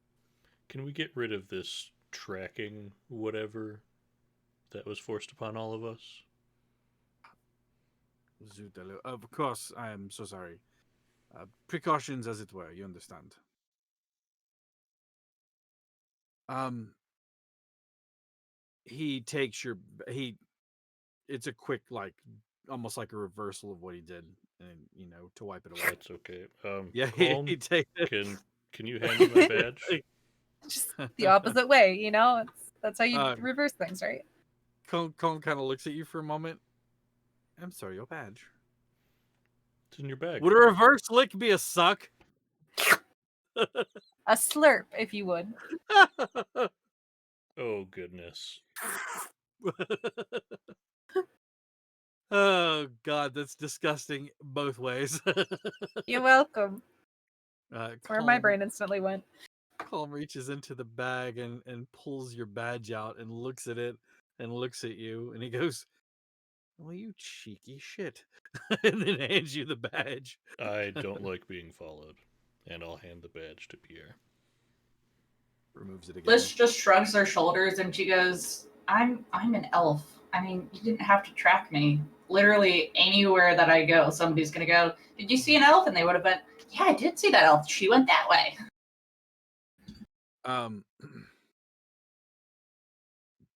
can we get rid of this tracking whatever that was forced upon all of us? Zutalo. Of course, I am so sorry. Precautions, as it were, you understand. He takes your it's a quick, like, almost like a reversal of what he did, and to wipe it away. That's okay. Yeah, Colm, he takes it. can you hand me my badge? Just the opposite way, that's how you reverse things, right? Colm kind of looks at you for a moment. I'm sorry, your badge. It's in your bag. Would a reverse lick be a suck? A slurp, if you would. Oh, goodness. Oh, God, that's disgusting both ways. You're welcome. Where my Colm- brain instantly went. Colm reaches into the bag and pulls your badge out and looks at it and looks at you, and he goes, well, you cheeky shit. And then hands you the badge. I don't like being followed, and I'll hand the badge to Pierre. Removes it again. Liz just shrugs her shoulders and she goes, I'm an elf. I mean, you didn't have to track me. Literally anywhere that I go, somebody's going to go, did you see an elf? And they would have been, yeah, I did see that elf. She went that way.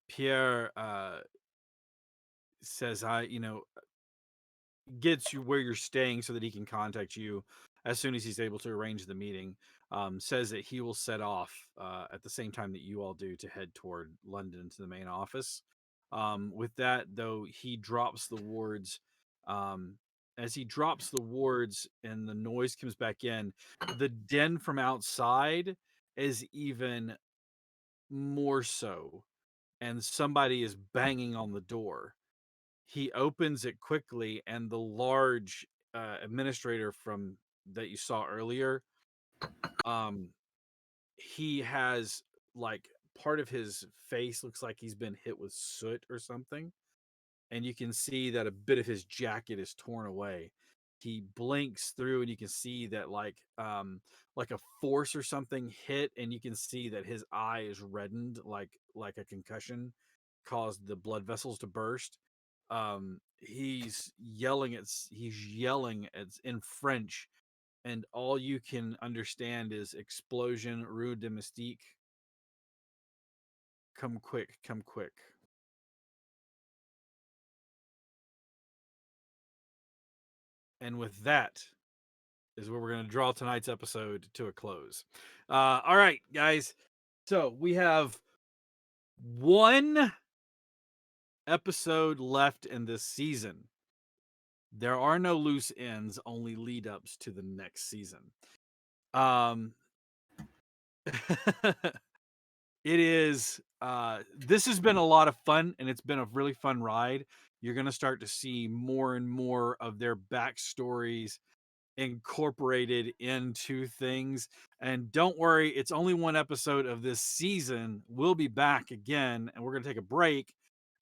Pierre says, gets you where you're staying so that he can contact you as soon as he's able to arrange the meeting. Says that he will set off at the same time that you all do to head toward London to the main office. With that, though, he drops the wards. As he drops the wards and the noise comes back in, the den from outside is even more so, and somebody is banging on the door. He opens it quickly, and the large administrator from that you saw earlier, he has, like, part of his face looks like he's been hit with soot or something, and you can see that a bit of his jacket is torn away. He blinks through, and you can see that like a force or something hit, and you can see that his eye is reddened, like a concussion caused the blood vessels to burst. He's yelling in French, and all you can understand is explosion, rue de mystique. Come quick, come quick. And with that is where we're going to draw tonight's episode to a close. All right, guys. So we have one episode left in this season. There are no loose ends, only lead ups to the next season. Um, it is. This has been a lot of fun, and it's been a really fun ride. You're going to start to see more and more of their backstories incorporated into things. And don't worry, it's only one episode of this season. We'll be back again, and we're going to take a break,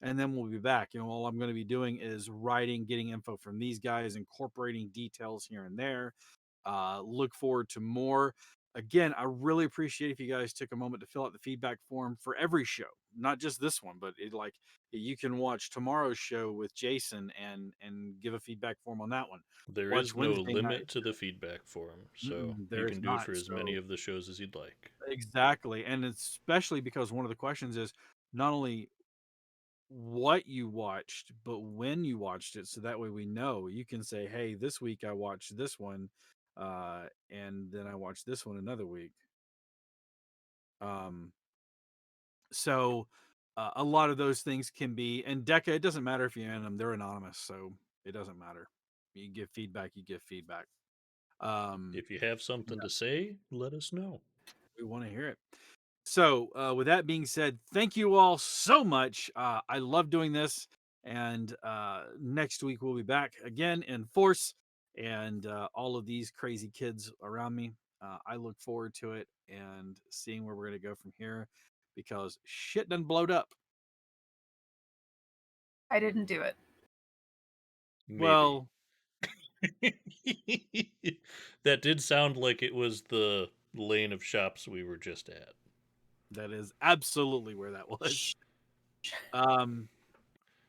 and then we'll be back. All I'm going to be doing is writing, getting info from these guys, incorporating details here and there. Look forward to more. Again, I really appreciate if you guys took a moment to fill out the feedback form for every show, not just this one, but you can watch tomorrow's show with Jason and give a feedback form on that one. There Watch is no Wednesday night. limit to the feedback form, so you There is can do it not. for as many So of the shows as you'd like. exactly, and especially because one of the questions is not only what you watched, but when you watched it, so that way we know. You can say, "Hey, this week I watched this one, and then I watched this one another week." Um, so a lot of those things can be, and Deca, it doesn't matter if you're in them; they're anonymous, so it doesn't matter. You give feedback, you give feedback. Um, If you have something to say, let us know. we want to hear it. So, with that being said, thank you all so much. I love doing this. And next week, we'll be back again in force and all of these crazy kids around me. I look forward to it and seeing where we're going to go from here because shit done blowed up. I didn't do it. Maybe. Well, That did sound like it was the lane of shops we were just at. that is absolutely where that was. Um,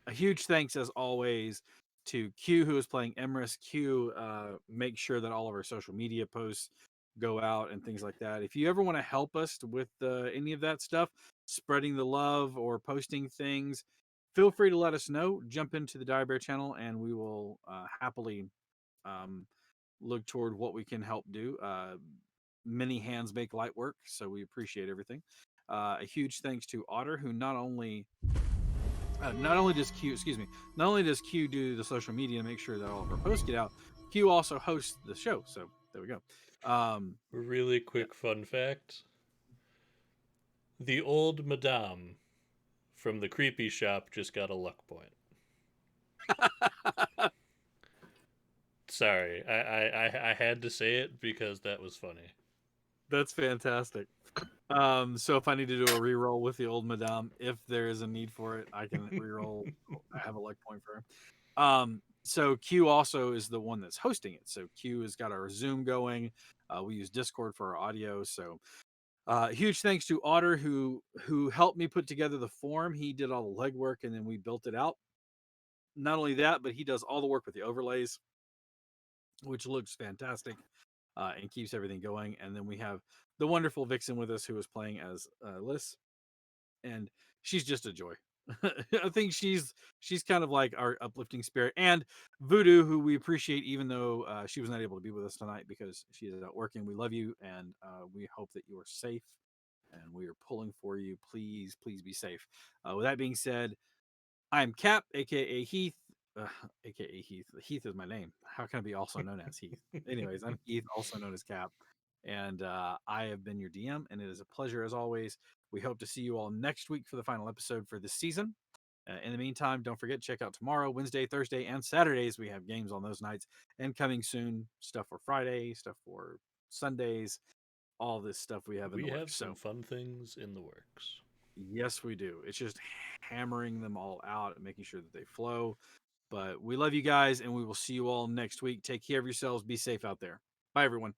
a huge thanks as always to Q who is playing Emrys. Q, make sure that all of our social media posts go out and things like that. If you ever want to help us with any of that stuff, spreading the love or posting things, feel free to let us know. Jump into the Dire Bear channel and we will happily um, look toward what we can help do. Many hands make light work, so we appreciate everything. A huge thanks to Otter, who not only does Q, excuse me, not only does Q do the social media to make sure that all of our posts get out, Q also hosts the show. So there we go. Really Yeah. quick fun fact. The old madame from the creepy shop just got a luck point. Sorry, I had to say it because that was funny. That's fantastic. So if I need to do a reroll with the old madame, if there is a need for it, I can reroll. I have a luck point for her. So Q also is the one that's hosting it. So Q has got our Zoom going. We use Discord for our audio. So huge thanks to Otter who helped me put together the form. He did all the legwork and then we built it out. Not only that, but he does all the work with the overlays, which looks fantastic and keeps everything going. And then we have the wonderful Vixen with us who is playing as Liz, and she's just a joy. I think she's kind of like our uplifting spirit, and Voodoo, who we appreciate, even though she was not able to be with us tonight because she is out working. We love you, and we hope that you are safe, and we are pulling for you. Please, please be safe. With that being said, I'm Cap, aka Heath, uh, aka Heath. Heath is my name. How can I be also known as Heath? Anyways, I'm Heath, also known as Cap, and I have been your DM, and it is a pleasure as always. We hope to see you all next week for the final episode for this season. In the meantime, don't forget, check out tomorrow, Wednesday, Thursday, and Saturdays. We have games on those nights, and coming soon, stuff for Friday, stuff for Sundays, all this stuff we have in We the have works. some So fun things in the works. yes, we do. It's just hammering them all out and making sure that they flow. But we love you guys, and we will see you all next week. Take care of yourselves. Be safe out there. Bye, everyone.